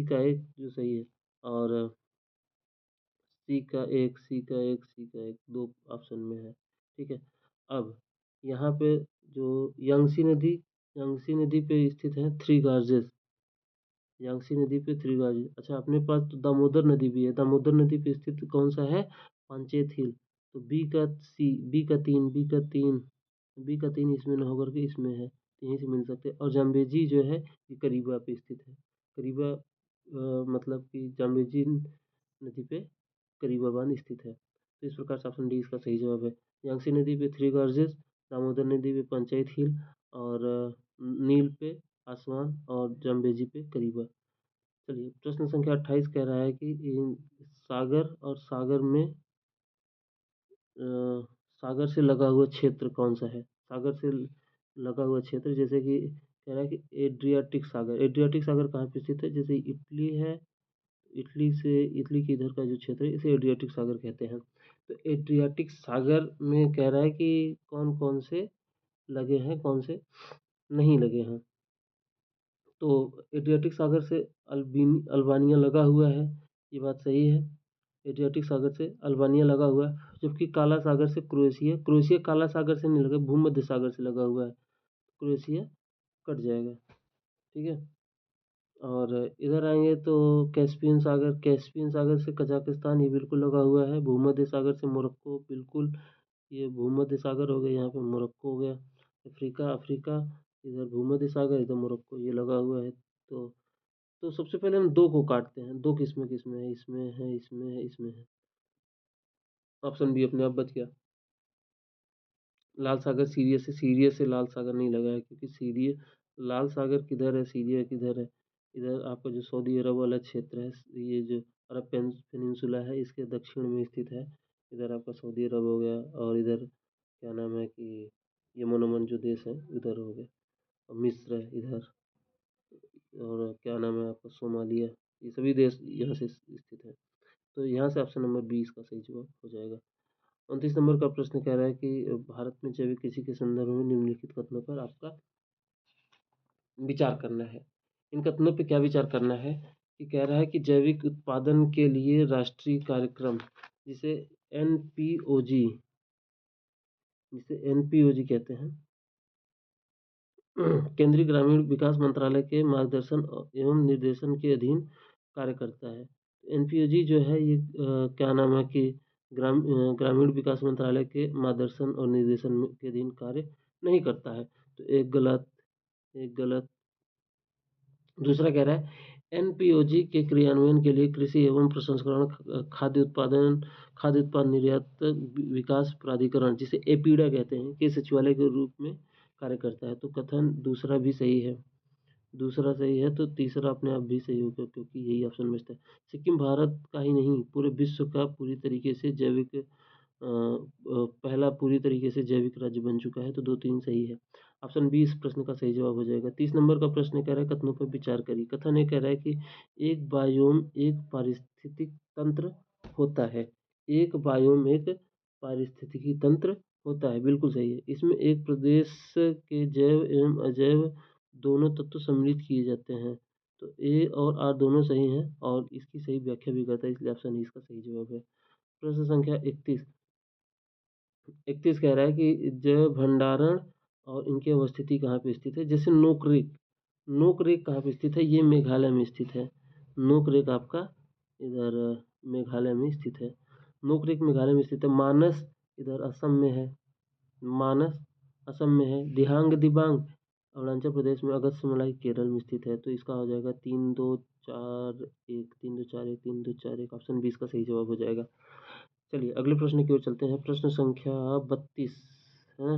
का एक जो सही है, और सी का एक दो ऑप्शन में है, ठीक है। अब यहाँ पे जो यंगसी नदी पे स्थित है थ्री गार्जेस। यांगसी नदी पे थ्री गार्जेस। अच्छा, अपने पास तो दामोदर नदी भी है। दामोदर नदी पे स्थित कौन सा है, पांचेत हिल। तो बी का तीन इसमें न होकर के इसमें है, तो यहीं से मिल सकते हैं। और जाम्बेजी जो है ये करीबा पे स्थित है। करीबा मतलब कि जाम्बेजी नदी पे करीबा बांध स्थित है। तो इस प्रकार से ऑप्शन डी इसका सही जवाब है। यांगसी नदी पे थ्री गार्जेस, दामोदर नदी पे पंचायत हिल, और नील पे आसमान, और जाम्बेजी पे करीबा। चलिए, प्रश्न संख्या 28 कह रहा है कि सागर और अ, सागर से लगा हुआ क्षेत्र कौन सा है। सागर से लगा हुआ क्षेत्र, जैसे कि कह रहा है कि एड्रियाटिक सागर कहाँ पे स्थित है, जैसे इटली है। इटली के इधर का जो क्षेत्र है इसे एड्रियाटिक सागर कहते हैं। तो एड्रियाटिक सागर में कह रहा है कि कौन कौन से लगे हैं, कौन से नहीं लगे हैं। तो एड्रियाटिक सागर से अल्बानिया लगा हुआ है, ये बात सही है। एड्रियाटिक सागर से अल्बानिया लगा हुआ है, जबकि काला सागर से क्रोएशिया काला सागर से नहीं लगा, भूमध्य सागर से लगा हुआ है। क्रोएशिया कट जाएगा, ठीक है। और इधर आएंगे तो कैस्पियन सागर से कजाकिस्तान, ये बिल्कुल लगा हुआ है। भूमध्य सागर से मोरक्को, बिल्कुल ये भूमध्य सागर हो गया, यहाँ पे मोरक्को हो गया। अफ्रीका, इधर भूमध्य सागर, इधर मोरक्को, ये लगा हुआ है। तो सबसे पहले हम दो को काटते हैं, दो किसमें किसमें है, इसमें है, इसमें है, इसमें है। ऑप्शन बी अपने आप बच गया। लाल सागर सीरिया से लाल सागर नहीं लगा है, क्योंकि लाल सागर किधर है, सीरिया किधर है। इधर आपका जो सऊदी अरब वाला क्षेत्र है, ये जो अरब पेनिनसुला है, इसके दक्षिण में स्थित है। इधर आपका सऊदी अरब हो गया, और इधर क्या नाम है कि यमन ओमन जो देश है उधर हो गया, और मिस्र है इधर, और क्या नाम है आपका सोमालिया, ये सभी देश यहाँ से स्थित है। तो यहाँ से ऑप्शन नंबर 20 का सही जवाब हो जाएगा। 29 नंबर का प्रश्न कह रहा है कि भारत में जैविक कृषि के संदर्भ में निम्नलिखित कथनों पर आपका विचार करना है। इन कथनों पे क्या विचार करना है कि कह रहा है कि जैविक उत्पादन के लिए राष्ट्रीय कार्यक्रम, जिसे एनपीओजी जिसे एनपीओजी कहते हैं, केंद्रीय ग्रामीण विकास मंत्रालय के मार्गदर्शन एवं निर्देशन के अधीन कार्य करता है। एनपीओजी जो है ये क्या नाम है कि ग्रामीण विकास मंत्रालय के मार्गदर्शन और निर्देशन के अधीन कार्य नहीं करता है। तो एक गलत। दूसरा कह रहा है एनपीओजी के क्रियान्वयन के लिए कृषि एवं प्रसंस्करण खाद्य उत्पाद निर्यात विकास प्राधिकरण, जिसे एपीडा कहते हैं, के सचिवालय के रूप में कार्य करता है। तो कथन दूसरा भी सही है, दूसरा सही है, तो तीसरा अपने आप भी सही होगा, क्योंकि यही ऑप्शन बेस्ट है। सिक्किम भारत का ही नहीं, पूरे विश्व का पूरी तरीके से पहला पूरी तरीके से जैविक राज्य बन चुका है। तो 2-3 सही है। ऑप्शन बी इस प्रश्न का सही जवाब हो जाएगा। 30 नंबर का प्रश्न कह रहा है कथनों पर विचार करिए। कथन ये कह रहा है कि एक बायोम एक पारिस्थितिक तंत्र होता है। एक बायोम एक पारिस्थितिकी तंत्र होता है, बिल्कुल सही है। इसमें एक प्रदेश के जैव एवं अजैव दोनों तत्व सम्मिलित किए जाते हैं। तो ए और आर दोनों सही हैं, और इसकी सही व्याख्या भी करता है, इसलिए ऑप्शन ई इसका सही जवाब है। प्रश्न संख्या 31 कह रहा है कि जैव भंडारण और इनकी अवस्थिति कहाँ पे स्थित है। जैसे नोकरेक कहाँ पे स्थित है, ये मेघालय में स्थित है। नोकरेक आपका इधर मेघालय में स्थित है। नोकरेक मेघालय में स्थित है। मानस इधर असम में है। मानस असम में है। दिहांग दिबांग अरुणाचल प्रदेश में। अगस्त्यमलाई केरल में स्थित है। तो इसका हो जाएगा 3-2-4-1, 3-2-4-1, 3-2-4-1, ऑप्शन 20 का सही जवाब हो जाएगा। चलिए अगले प्रश्न की ओर चलते हैं। प्रश्न संख्या 32 है।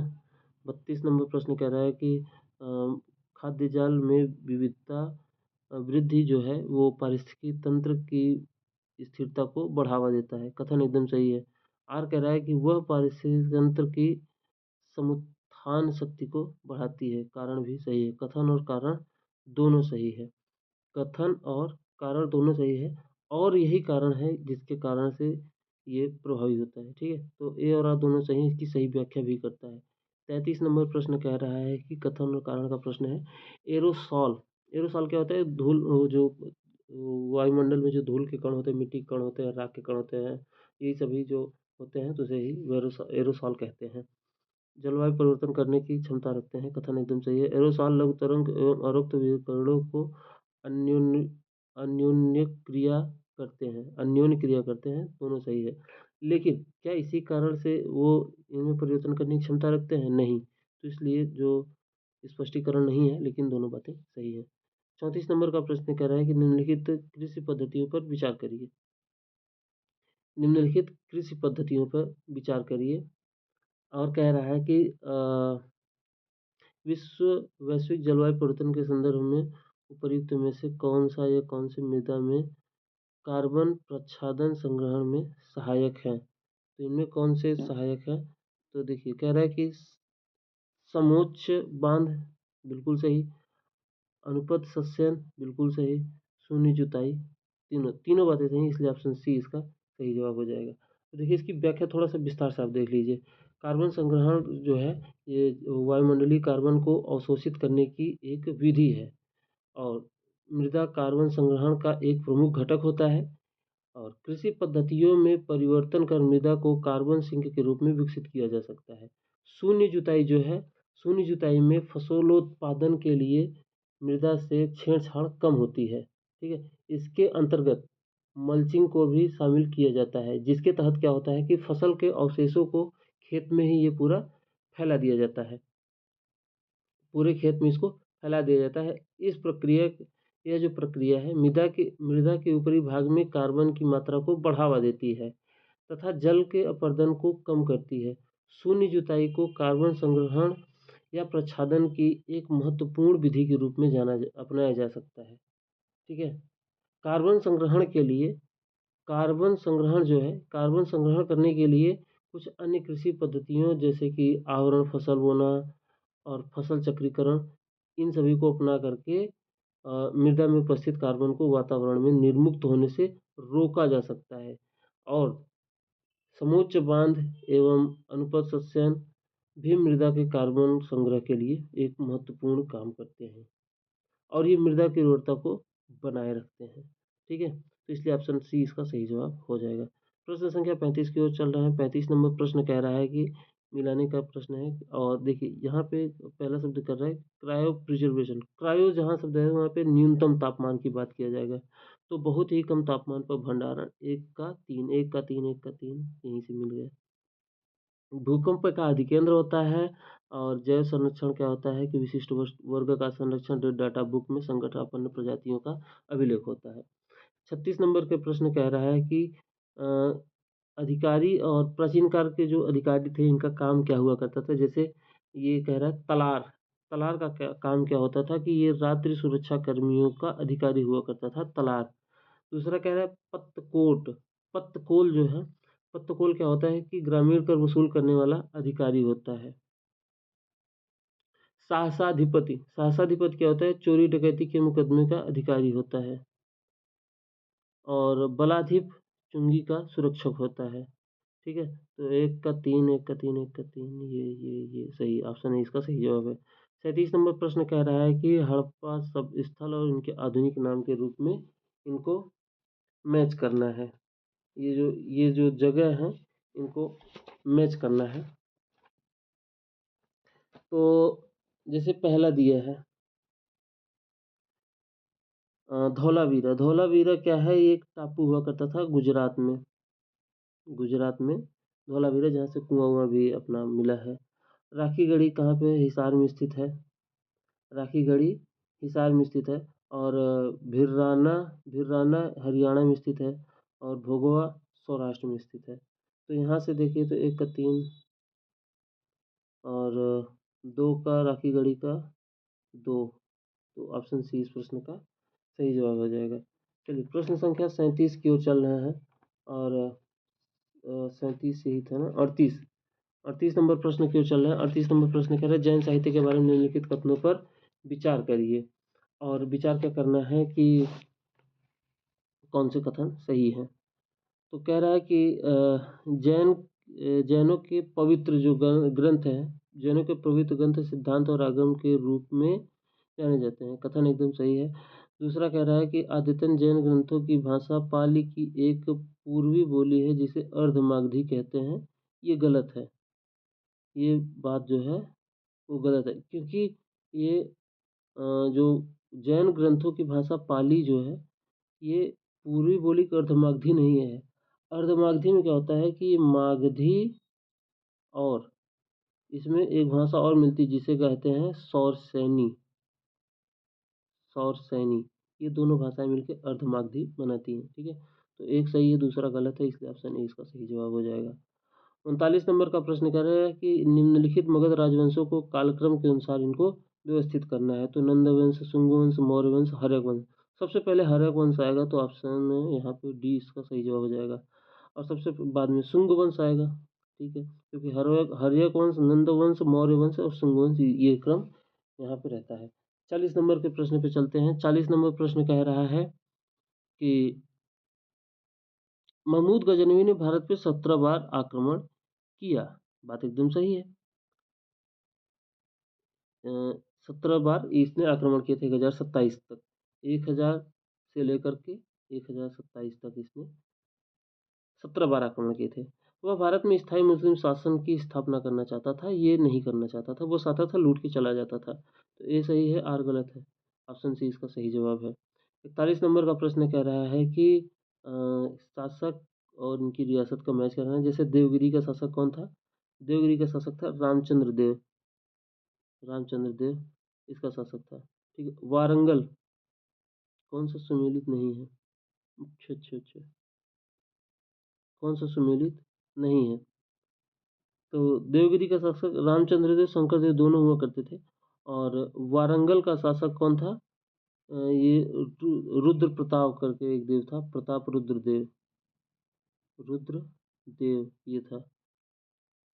32 नंबर प्रश्न कह रहा है कि खाद्य जाल में विविधता वृद्धि जो है वो पारिस्थितिकी तंत्र की स्थिरता को बढ़ावा देता है। कथन एकदम सही है। आर कह रहा है कि वह पारिस्थितिक तंत्र की समुत्थान शक्ति को बढ़ाती है। कारण भी सही है। कथन और कारण दोनों सही है। कथन और कारण दोनों सही है, और यही कारण है जिसके कारण से ये प्रभावित होता है। ठीक है, तो ए और आर दोनों सही, इसकी सही व्याख्या भी करता है। 33 नंबर प्रश्न कह रहा है कि कथन और कारण का प्रश्न है। एरोसॉल एरोसॉल क्या होता है? धूल, वो जो वायुमंडल में जो धूल के कण होते हैं, मिट्टी के कण होते हैं, राख के कण होते हैं, ये सभी जो होते हैं तो उसे ही एरोसॉल कहते हैं। जलवायु परिवर्तन करने की क्षमता रखते हैं। कथन एकदम सही है। एरोसॉल लघु तरंग एवं अरक्त विकिरणों को अन्योन्य अन्योन्य क्रिया करते हैं, दोनों सही है। लेकिन क्या इसी कारण से वो इनमें परिवर्तन करने की क्षमता रखते हैं? नहीं। तो इसलिए जो स्पष्टीकरण नहीं है, लेकिन दोनों बातें सही है। 34 नंबर का प्रश्न कह रहा है कि निम्नलिखित कृषि पद्धतियों पर विचार करिए। निम्नलिखित कृषि पद्धतियों पर विचार करिए, और कह रहा है कि वैश्विक जलवायु परिवर्तन के संदर्भ में उपर्युक्त में से कौन सा या कौन सी मृदा में कार्बन प्रच्छादन संग्रहण में सहायक है? तो इनमें कौन से सहायक है? तो देखिए कह रहा है कि समोच्च बांध, बिल्कुल सही। अनुपद सस्यन, बिल्कुल सही। शून्य जुताई, तीनों बातें सही, इसलिए ऑप्शन सी इसका सही जवाब हो जाएगा। तो देखिए इसकी व्याख्या थोड़ा सा विस्तार से आप देख लीजिए। कार्बन संग्रहण जो है ये वायुमंडलीय कार्बन को अवशोषित करने की एक विधि है और मृदा कार्बन संग्रहण का एक प्रमुख घटक होता है और कृषि पद्धतियों में परिवर्तन कर मृदा को कार्बन सिंक के रूप में विकसित किया जा सकता है। शून्य जुताई जो है, शून्य जुताई में फसलोत्पादन के लिए मृदा से छेड़छाड़ कम होती है, ठीक है। इसके अंतर्गत मल्चिंग को भी शामिल किया जाता है, जिसके तहत क्या होता है कि फसल के अवशेषों को खेत में ही ये पूरा फैला दिया जाता है, पूरे खेत में इसको फैला दिया जाता है। इस प्रक्रिया यह जो प्रक्रिया है मृदा के ऊपरी भाग में कार्बन की मात्रा को बढ़ावा देती है तथा जल के अपरदन को कम करती है। शून्य जुताई को कार्बन संग्रहण या प्रच्छादन की एक महत्वपूर्ण विधि के रूप में अपनाया जा सकता है, ठीक है। कार्बन संग्रहण के लिए कार्बन संग्रहण जो है, कार्बन संग्रहण करने के लिए कुछ अन्य कृषि पद्धतियों जैसे कि आवरण फसल बोना और फसल चक्रीकरण, इन सभी को अपना करके मृदा में उपस्थित कार्बन को वातावरण में निर्मुक्त होने से रोका जा सकता है और समोच्च बांध एवं अनुपसस्यन भी मृदा के कार्बन संग्रह के लिए एक महत्वपूर्ण काम करते हैं और ये मृदा की उर्वरता को बनाए रखते हैं, ठीक है। तो इसलिए ऑप्शन सी इसका सही जवाब हो जाएगा। प्रश्न संख्या 35 की ओर चल रहा है। 35 नंबर प्रश्न कह रहा है कि मिलाने का प्रश्न है और देखिए यहाँ पे पहला शब्द कर रहा है क्रायो प्रिजर्वेशन। क्रायो जहाँ शब्द है वहाँ पे न्यूनतम तापमान की बात किया जाएगा, तो बहुत ही कम तापमान पर भंडारण 1 का 3 1 का 3 यहीं से मिल गया। भूकंप का अधिकेंद्र होता है और जैव संरक्षण क्या होता है कि विशिष्ट वर्ग का संरक्षण डाटा बुक में संगठनापन्न प्रजातियों का अभिलेख होता है। 36 नंबर के प्रश्न कह रहा है कि अ, अधिकारी और प्राचीन काल के जो अधिकारी थे इनका काम क्या हुआ करता था। जैसे ये कह रहा है तलार, तलार का काम क्या होता था कि ये रात्रि सुरक्षा कर्मियों का अधिकारी हुआ करता था तलार। दूसरा कह रहा है पत्तकोट, पत्तकोल जो है, पत्तकोल क्या होता है कि ग्रामीण कर वसूल करने वाला अधिकारी होता है। सहसाधिपति, सहसाधिपति क्या होता है चोरी डकैती के मुकदमे का अधिकारी होता है और बलाधिप चुंगी का सुरक्षक होता है, ठीक है। तो 1 का 3 1 का 3 1 का 3 ये सही ऑप्शन है, इसका सही जवाब है। 37 नंबर प्रश्न कह रहा है कि हड़प्पा सब स्थल और इनके आधुनिक नाम के रूप में इनको मैच करना है। ये जो जगह है इनको मैच करना है। तो जैसे पहला दिया है धौलावीरा। धौलावीरा क्या है, ये एक टापू हुआ करता था गुजरात में, गुजरात में धौलावीरा जहाँ से कुआं वुआं भी अपना मिला है। राखी गढ़ी कहाँ पे हिसार में स्थित है, राखी गढ़ी हिसार में स्थित है और भिरराना, भिरराना हरियाणा में स्थित है और भोगवा सौराष्ट्र में स्थित है। तो यहाँ से देखिए तो 1 का 3 और 2 का राखी गढ़ी का 2, तो ऑप्शन सी इस प्रश्न का सही जवाब हो जाएगा। चलिए प्रश्न संख्या 37 की ओर चल रहा है और 37 यही था ना, 38, 38 नंबर प्रश्न की ओर चल रहा है। 38 नंबर प्रश्न कह रहा है जैन साहित्य के बारे में निम्नलिखित कथनों पर विचार करिए और विचार क्या करना है कि कौन से कथन सही है। तो कह रहा है कि जैनों के पवित्र जो ग्रंथ है, जैनों के पवित्र ग्रंथ सिद्धांत और आगम के रूप में जाने जाते हैं, कथन एकदम सही है। दूसरा कह रहा है कि आद्यतन जैन ग्रंथों की भाषा पाली की एक पूर्वी बोली है जिसे अर्धमागधी कहते हैं, ये गलत है। ये बात जो है वो गलत है क्योंकि ये जो जैन ग्रंथों की भाषा पाली जो है ये पूर्वी बोली की अर्धमागधी नहीं है। अर्धमागधी में क्या होता है कि मागधी और इसमें एक भाषा और मिलती है जिसे कहते हैं सौरसैनी, सौरसैनी, ये दोनों भाषाएं मिलकर अर्धमागधी बनाती हैं, ठीक है। तो एक सही है दूसरा गलत है, इसलिए ऑप्शन ए इसका सही जवाब हो जाएगा। 39 नंबर का प्रश्न कर रहा है कि निम्नलिखित मगध राजवंशों को कालक्रम के अनुसार इनको व्यवस्थित करना है। तो नंद वंश, शुंग वंश, मौर्य वंश, हर्यक वंश। सबसे पहले हर्यक वंश आएगा तो ऑप्शन में यहाँ पे डी इसका सही जवाब हो जाएगा और सबसे बाद में शुंग वंश आएगा, ठीक है, क्योंकि हर्यक वंश, नंद वंश, मौर्य वंश और शुंग वंश ये क्रम यहाँ पे रहता है। 40 नंबर के प्रश्न पे चलते हैं। 40 नंबर प्रश्न कह रहा है कि महमूद गजनवी ने भारत पे 17 बार आक्रमण किया। बात एकदम सही है। 17 बार इसने आक्रमण किए थे 1027 तक। 1000 से लेकर के 1027 तक इसने 17 बार आक्रमण किए थे। वह भारत में स्थायी मुस्लिम शासन की स्थापना करना चाहता था, ये नहीं करना चाहता था। वो चाहता था लूट के चला जाता था। तो ए सही है, आर गलत है। ऑप्शन सी इसका सही जवाब है। 41 नंबर का प्रश्न कह रहा है कि शासक और इनकी रियासत का मैच करना है। जैसे देवगिरी का शासक कौन था? देवगिरी का शासक था रामचंद्र देव। रामचंद्र देव इसका शासक था। ठीक है। वारंगल कौन सा सुमेलित नहीं है? अच्छा अच्छा अच्छा। कौन सा सुमेलित नहीं है? तो देवगिरी का शासक रामचंद्र देव, शंकर देव दोनों हुआ करते थे। और वारंगल का शासक कौन था? ये रुद्र प्रताप करके एक देव था, प्रताप रुद्र देव। रुद्र देव ये था।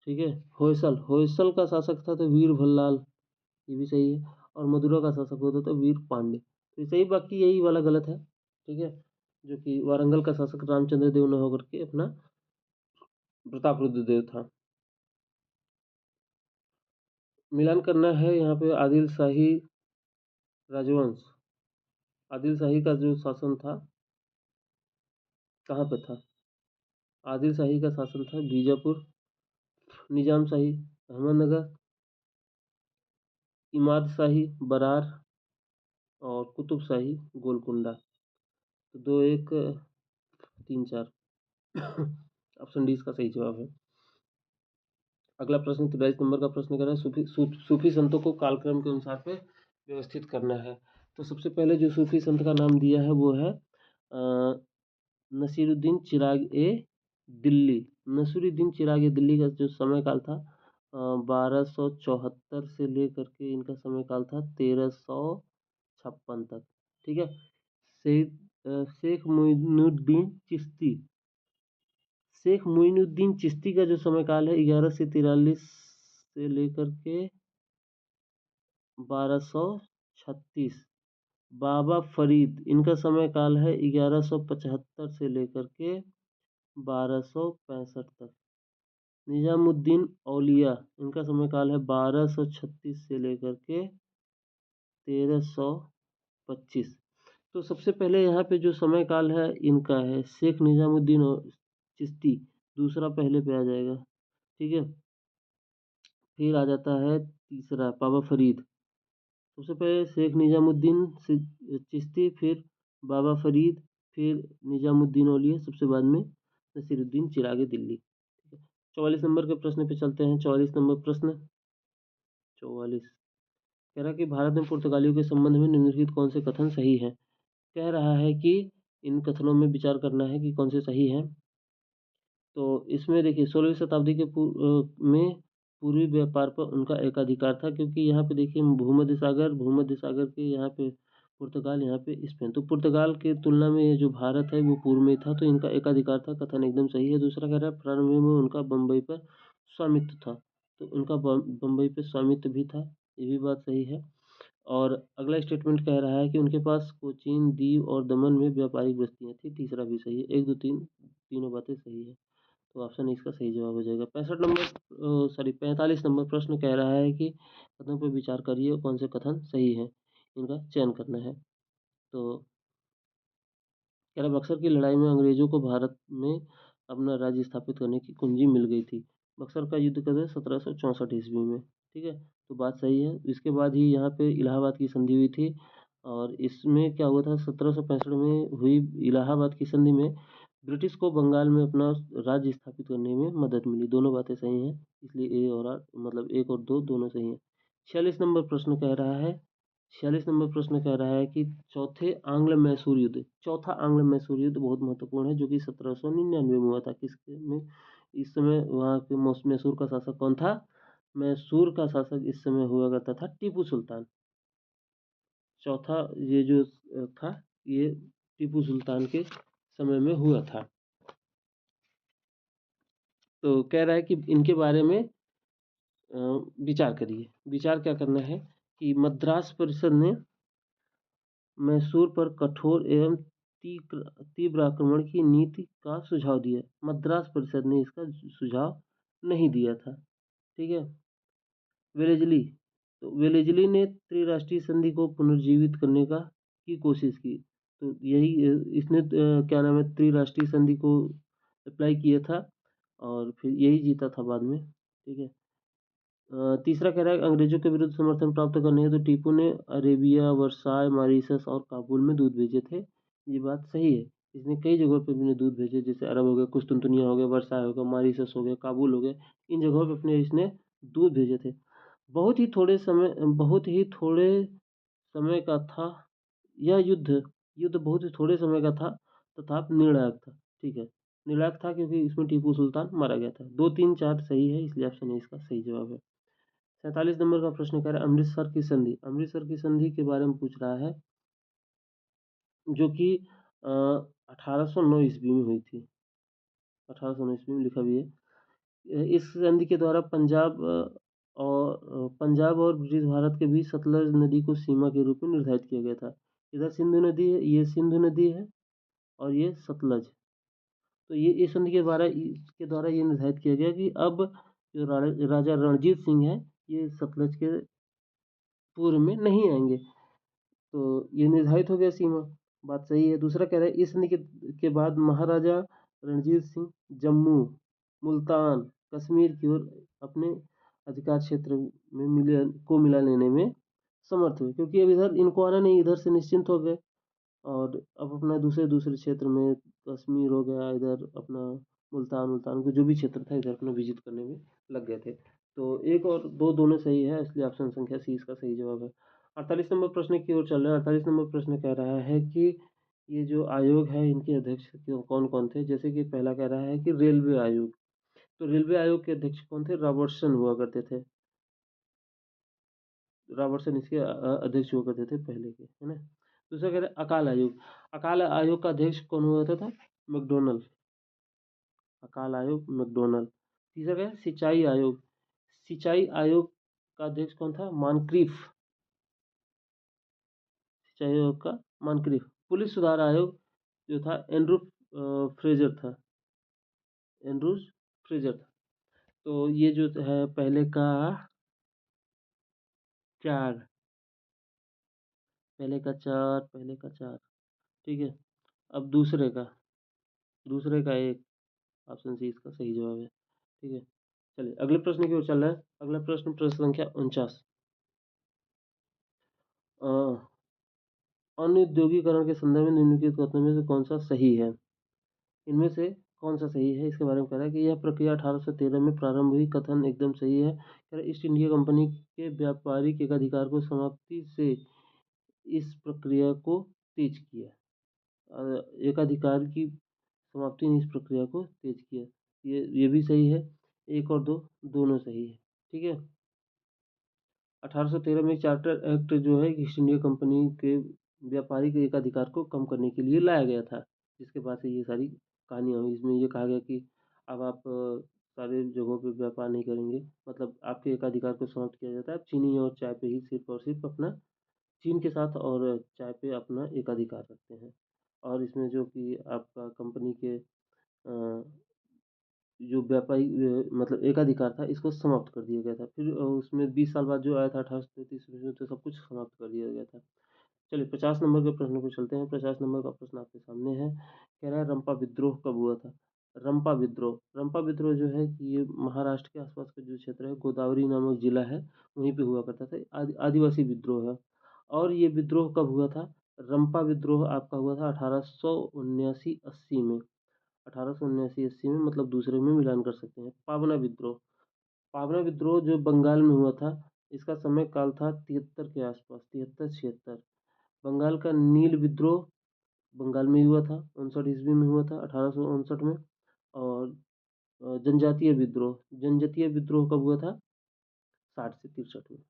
ठीक है। होयसल होयसल का शासक था तो वीर भल्लाल, ये भी सही है। और मदुरा का शासक होता था वीर पांडे। तो ये सही, बाकी यही वाला गलत है। ठीक है। जो कि वारंगल का शासक रामचंद्र देव ने होकर के अपना प्रताप रुद्र देव था। मिलान करना है यहाँ पे आदिल शाही राजवंश। आदिल शाही का जो शासन था कहाँ पे था? आदिल शाही का शासन था बीजापुर, निजाम शाही अहमदनगर, इमाद शाही बरार और कुतुब शाही गोलकुंडा। तो 2 1 3 4 ऑप्शन डी इसका सही जवाब है। अगला प्रश्न 43 नंबर का प्रश्न कर रहा है सूफी संतों को कालक्रम के अनुसार पे व्यवस्थित करना है। तो सबसे पहले जो सूफी संत का नाम दिया है वो है नसीरुद्दीन चिराग ए दिल्ली। नसीरुद्दीन चिराग ए दिल्ली का जो समय काल था 1274 से लेकर के इनका समय काल था 1356 तक। ठीक है। शेख मोइनुद्दीन चिश्ती। शेख मोइनुद्दीन चिश्ती का जो समय काल है 1143 से लेकर के 1236। बाबा फरीद इनका समय काल है 1175 से लेकर के 1265 तक। निजामुद्दीन औलिया इनका समय काल है 1236 से लेकर के 1325। तो सबसे पहले यहाँ पे जो समय काल है इनका है शेख निजामुद्दीन और चिश्ती, दूसरा पहले पे आ जाएगा। ठीक है। फिर आ जाता है तीसरा बाबा फरीद। सबसे पहले शेख निजामुद्दीन चिश्ती, फिर बाबा फरीद, फिर निजामुद्दीन औलिया, सबसे बाद में नसीरुद्दीन चिरागे दिल्ली। 44 नंबर के प्रश्न पे चलते हैं। 44 नंबर प्रश्न 44 कह रहा है कि भारत में पुर्तगालियों के संबंध में निम्नलिखित कौन से कथन सही है? कह रहा है कि इन कथनों में विचार करना है कि कौन से सही हैं। तो इसमें देखिए 16वीं शताब्दी के में पूर्वी व्यापार पर उनका एकाधिकार था, क्योंकि यहाँ पे देखिए भूमध्य सागर के यहाँ पे पुर्तगाल, यहाँ पे स्पेन। तो पुर्तगाल के तुलना में ये जो भारत है वो पूर्व में था, तो इनका एकाधिकार था। कथन एकदम सही है। दूसरा कह रहा है प्रारंभ में उनका बम्बई पर स्वामित्व था, तो उनका बम्बई पे स्वामित्व भी था, ये भी बात सही है। और अगला स्टेटमेंट कह रहा है कि उनके पास कोचीन, दीव और दमन में व्यापारिक बस्तियां थी, तीसरा भी सही है। 1 2 3 तीनों बातें सही है। तो ऑप्शन इसका सही जवाब हो जाएगा। 45 नंबर प्रश्न कह रहा है कि कथन पर विचार करिए कौन से कथन सही है, इनका चयन करना है। तो कह रहा बक्सर की लड़ाई में अंग्रेजों को भारत में अपना राज्य स्थापित करने की कुंजी मिल गई थी। बक्सर का युद्ध कब है? 1764 ईस्वी में। ठीक है। तो बात सही है। इसके बाद ही यहाँ पे इलाहाबाद की संधि हुई थी, और इसमें क्या हुआ था 1765 में हुई इलाहाबाद की संधि में ब्रिटिश को बंगाल में अपना राज्य स्थापित करने में मदद मिली। दोनों बातें सही हैं, इसलिए ए और आर मतलब 1 और 2 दोनों सही हैं। 46 नंबर प्रश्न कह रहा है कि चौथा आंग्ल मैसूर युद्ध बहुत महत्वपूर्ण है, जो कि 1799 में हुआ था। किसके में? इस समय वहाँ के मैसूर का शासक कौन था? मैसूर का शासक इस समय हुआ करता था टीपू सुल्तान। चौथा ये जो था ये टीपू सुल्तान के समय में हुआ था। तो कह रहा है कि इनके बारे में विचार करिए। विचार क्या करना है कि मद्रास परिषद ने मैसूर पर कठोर एवं तीव्र आक्रमण की नीति का सुझाव दिया। मद्रास परिषद ने इसका सुझाव नहीं दिया था। ठीक है। वेलेज़ली, तो वेलेज़ली ने त्रिराष्ट्रीय संधि को पुनर्जीवित करने की कोशिश की। तो यही इसने क्या नाम है, त्रिराष्ट्रीय संधि को अप्लाई किया था और फिर यही जीता था बाद में, ठीक है। तीसरा कह रहा है अंग्रेजों के विरुद्ध समर्थन प्राप्त करने हेतु टीपू ने अरेबिया, वर्साय, मॉरिशस और काबुल में दूत भेजे थे। ये बात सही है। इसने कई जगहों पे अपने दूत भेजे, जैसे अरब हो गया, कुस्तुनतुनिया हो गया, वर्साय हो गया, मॉरिशस हो गया, काबुल हो गया। इन जगहों पे अपने इसने दूत भेजे थे। बहुत ही थोड़े समय का था यह युद्ध। युद्ध बहुत ही थोड़े समय का था तथा निर्णायक था। ठीक है, निर्णायक था क्योंकि इसमें टीपू सुल्तान मारा गया था। 2, 3, 4 सही है, इसलिए ऑप्शन ए इसका सही जवाब है। 47 नंबर का प्रश्न कह रहा है अमृतसर की संधि। अमृतसर की संधि के बारे में पूछ रहा है, जो कि 1809 ईस्वी में हुई थी। 1809 ईस्वी में लिखा भी है। इस संधि के द्वारा पंजाब और ब्रिटिश भारत के बीच सतलज नदी को सीमा के रूप में निर्धारित किया गया था। इधर सिंधु नदी है, ये सिंधु नदी है और ये सतलज। तो ये इस संधि के द्वारा ये निर्धारित किया गया कि अब जो राजा रणजीत सिंह है, ये सतलज के पूर्व में नहीं आएंगे। तो ये निर्धारित हो गया सीमा। बात सही है। दूसरा कह रहा है इस संधि के बाद महाराजा रणजीत सिंह जम्मू, मुल्तान, कश्मीर की ओर अपने अधिकार क्षेत्र में मिला लेने में समर्थ हुए, क्योंकि अब इधर इनको आना नहीं, इधर से निश्चिंत हो गए और अब अपना दूसरे दूसरे क्षेत्र में कश्मीर हो गया, इधर अपना मुल्तान मुल्तान को जो भी क्षेत्र था इधर अपना विजिट करने में लग गए थे। तो एक और दो दोनों सही है, इसलिए ऑप्शन संख्या सी इसका सही जवाब है। 48 नंबर प्रश्न की ओर चल रहे हैं। 48 नंबर प्रश्न कह रहा है कि ये जो आयोग है इनके अध्यक्ष कौन कौन थे। जैसे कि पहला कह रहा है कि रेलवे आयोग। तो रेलवे आयोग के अध्यक्ष कौन थे, रॉबर्टसन हुआ करते थे। रॉबर्टसन इसके अध्यक्ष हुआ करते थे पहले के, है ना। दूसरा कह रहे हैं अकाल आयोग। अकाल आयोग का अध्यक्ष कौन हुआ करता था, मैकडोनल्ड। अकाल आयोग मैकडोनल्ड। तीसरा कह रहे हैं सिंचाई आयोग। सिंचाई आयोग का अध्यक्ष कौन था, मानक्रीफ। सिंचाई आयोग का मानक्रीफ। पुलिस सुधार आयोग जो था एंड्रू फ्रेजर था। एंड्रूज फ्रेजर था। तो ये जो है चार पहले का चार, ठीक है। अब दूसरे का एक, ऑप्शन सी इसका सही जवाब है, ठीक है। चलिए अगले प्रश्न की ओर चल रहा है। अगला प्रश्न संख्या 49। औद्योगिकरण के संदर्भ में निम्नलिखित कथनों में से कौन सा सही है। इनमें से कौन सा सही है, इसके बारे में कह रहा है कि यह प्रक्रिया 1813 में प्रारंभ हुई। कथन एकदम सही है। कह रहा है ईस्ट इंडिया कंपनी के व्यापारिक एकाधिकार को समाप्ति से इस प्रक्रिया को तेज किया। एकाधिकार की समाप्ति ने इस प्रक्रिया को तेज किया। ये भी सही है। एक और दो दोनों सही है, ठीक है। 1813 में चार्टर एक्ट जो है ईस्ट इंडिया कंपनी के व्यापारिक एकाधिकार को कम करने के लिए लाया गया था, जिसके बाद से ये सारी कहानियाँ हुई। इसमें ये कहा गया कि अब आप सारे जगहों पे व्यापार नहीं करेंगे, मतलब आपके एकाधिकार को समाप्त किया जाता है। आप चीनी और चाय पे ही सिर्फ और सिर्फ अपना चीन के साथ और चाय पे अपना एकाधिकार रखते हैं। और इसमें जो कि आपका कंपनी के जो व्यापारिक मतलब एकाधिकार था, इसको समाप्त कर दिया गया था। फिर उसमें 20 साल बाद जो आया था 1833 में, तो सब कुछ समाप्त कर दिया गया था। चलिए 50 नंबर के प्रश्न को चलते हैं। 50 नंबर का प्रश्न आपके सामने है। कह रहा है रंपा विद्रोह कब हुआ था। रंपा विद्रोह जो है कि ये महाराष्ट्र के आसपास का जो क्षेत्र है, गोदावरी नामक जिला है, वहीं पे हुआ करता था। आदिवासी विद्रोह है। और ये विद्रोह कब हुआ था, रंपा विद्रोह आपका हुआ था 1879-80 में। 1879-80 में, मतलब दूसरे में मिलान कर सकते हैं। पावना विद्रोह जो बंगाल में हुआ था, इसका समय काल था 73 के आसपास, 73-76। बंगाल का नील विद्रोह बंगाल में ही हुआ था, 59 ईस्वी में हुआ था, 1859 में। और जनजातीय विद्रोह कब हुआ था, 60 से 63 में।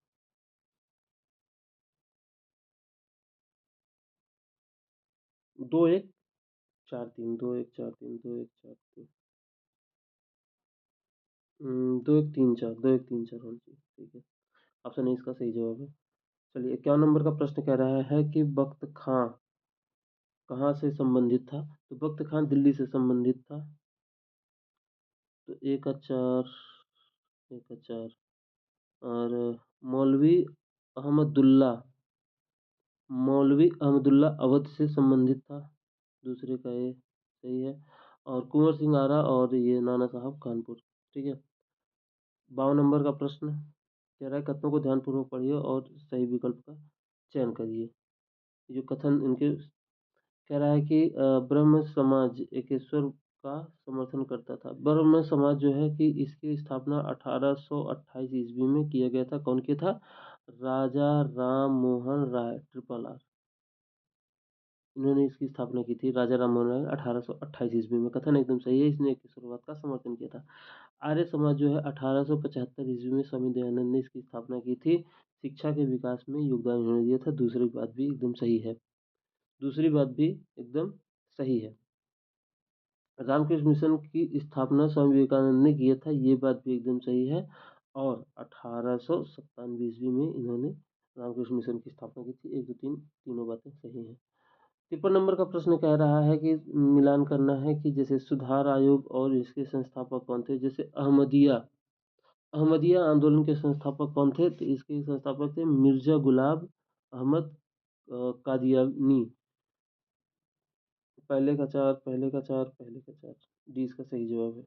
2143, 2143, 2143, 2134, 2134 होना चाहिए, ठीक है। ऑप्शन ए इसका सही जवाब है। चलिए 51 नंबर का प्रश्न कह रहा है कि बख्त खां कहाँ से संबंधित था। तो बख्त खां दिल्ली से संबंधित था। तो एक का चार, 1 का 4 और मौलवी अहमदुल्ला मौलवी अहमदुल्ला अवध से संबंधित था, दूसरे का ये सही है। और कुंवर सिंह आरा और ये नाना साहब कानपुर, ठीक है। 52 नंबर का प्रश्न कह रहा है कथनों को ध्यानपूर्वक पढ़िए और सही विकल्प का चयन करिए। जो कथन इनके कह रहा है कि ब्रह्म समाज एकेश्वर का समर्थन करता था। ब्रह्म समाज जो है कि इसकी स्थापना 1828 ईस्वी में किया गया था। कौन किया था? राजा राम मोहन राय, ट्रिपल आर, इन्होंने इसकी स्थापना की थी। राजा राम मोहन राय 1828 ईस्वी में। कथन एकदम सही है, इसने एकेश्वरवाद का समर्थन किया था। आर्य समाज जो है 1875 ईस्वी में स्वामी दयानंद ने इसकी स्थापना की थी। शिक्षा के विकास में योगदान इन्होंने दिया था। दूसरी बात भी एकदम सही है, दूसरी बात भी एकदम सही है। रामकृष्ण मिशन की स्थापना स्वामी विवेकानंद ने किया था, ये बात भी एकदम सही है। और 1897 ईस्वी में इन्होंने रामकृष्ण मिशन की स्थापना की थी। 1 2 3 तीनों बातें सही हैं। 53 नंबर का प्रश्न कह रहा है कि मिलान करना है कि जैसे सुधार आयोग और इसके संस्थापक कौन थे। जैसे अहमदिया आंदोलन के संस्थापक कौन थे? तो इसके संस्थापक थे मिर्जा गुलाब अहमद कादियानी। पहले का 4 पहले का 4 पहले का 4 डी इसका सही जवाब है,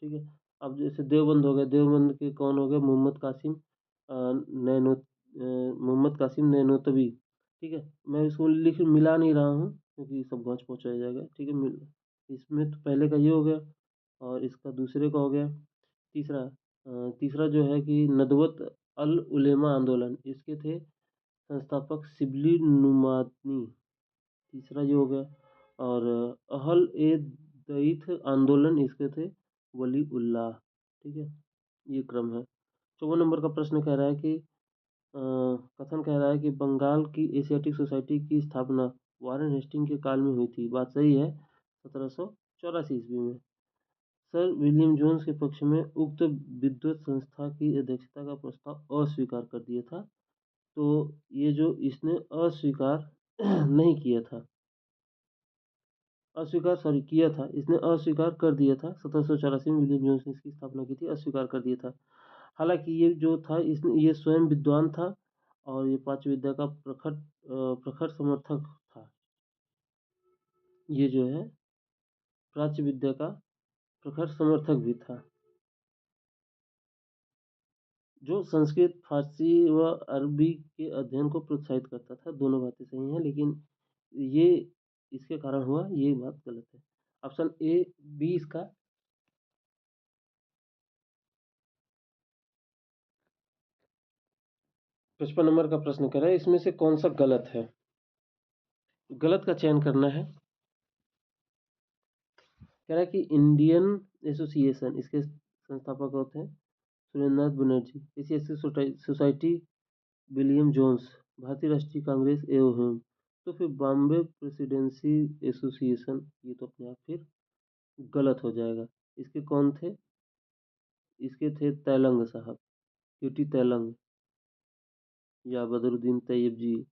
ठीक है। अब जैसे देवबंद हो गए, देवबंद के कौन हो गए? मोहम्मद कासिम नैनोतवी, ठीक है। मैं इसको लिख मिला नहीं रहा हूँ क्योंकि सब घांच पहुँच हो जाएगा, ठीक है। इसमें तो पहले का ये हो गया और इसका दूसरे का हो गया। तीसरा जो है कि नदवत अल उलेमा आंदोलन, इसके थे संस्थापक शिबली नुमानी, तीसरा ये हो गया। और अहल ए दईथ आंदोलन, इसके थे वली उल्लाह, ठीक है। ये क्रम है। 54 नंबर का प्रश्न कह रहा है कि कथन कह रहा है कि बंगाल की एशियाटिक सोसाइटी की स्थापना वारेन हेस्टिंग के काल में हुई थी। बात सही है, 1784 ईस्वी में। सर विलियम जोन्स के पक्ष में उक्त विद्वत संस्था की अध्यक्षता का प्रस्ताव अस्वीकार कर दिया था। तो ये जो इसने अस्वीकार नहीं किया था, किया था, इसने अस्वीकार कर दिया था। 1784 में विलियम जोन्स ने इसकी स्थापना की थी, अस्वीकार कर दिया था। हालांकि ये जो था, इसने ये स्वयं विद्वान था और ये प्राच्य विद्या का प्रखर समर्थक था। ये जो है प्राच्य विद्या का प्रखर समर्थक भी था, जो संस्कृत, फारसी व अरबी के अध्ययन को प्रोत्साहित करता था। दोनों बातें सही हैं, लेकिन ये इसके कारण हुआ, ये बात गलत है। ऑप्शन ए बी इसका 55 नंबर का प्रश्न कर रहा है इसमें से कौन सा गलत है। गलत का चयन करना है। कह रहा है कि इंडियन एसोसिएशन, इसके संस्थापक होते हैं Surendranath Banerjee. Asiatic society William Jones. भारतीय राष्ट्रीय कांग्रेस एओहेम। तो फिर बॉम्बे प्रेसिडेंसी एसोसिएशन, ये तो अपने आप फिर गलत हो जाएगा। इसके कौन थे? इसके थे तैलंग साहब, यूटी तैलंग या बदरुद्दीन तैयब जी,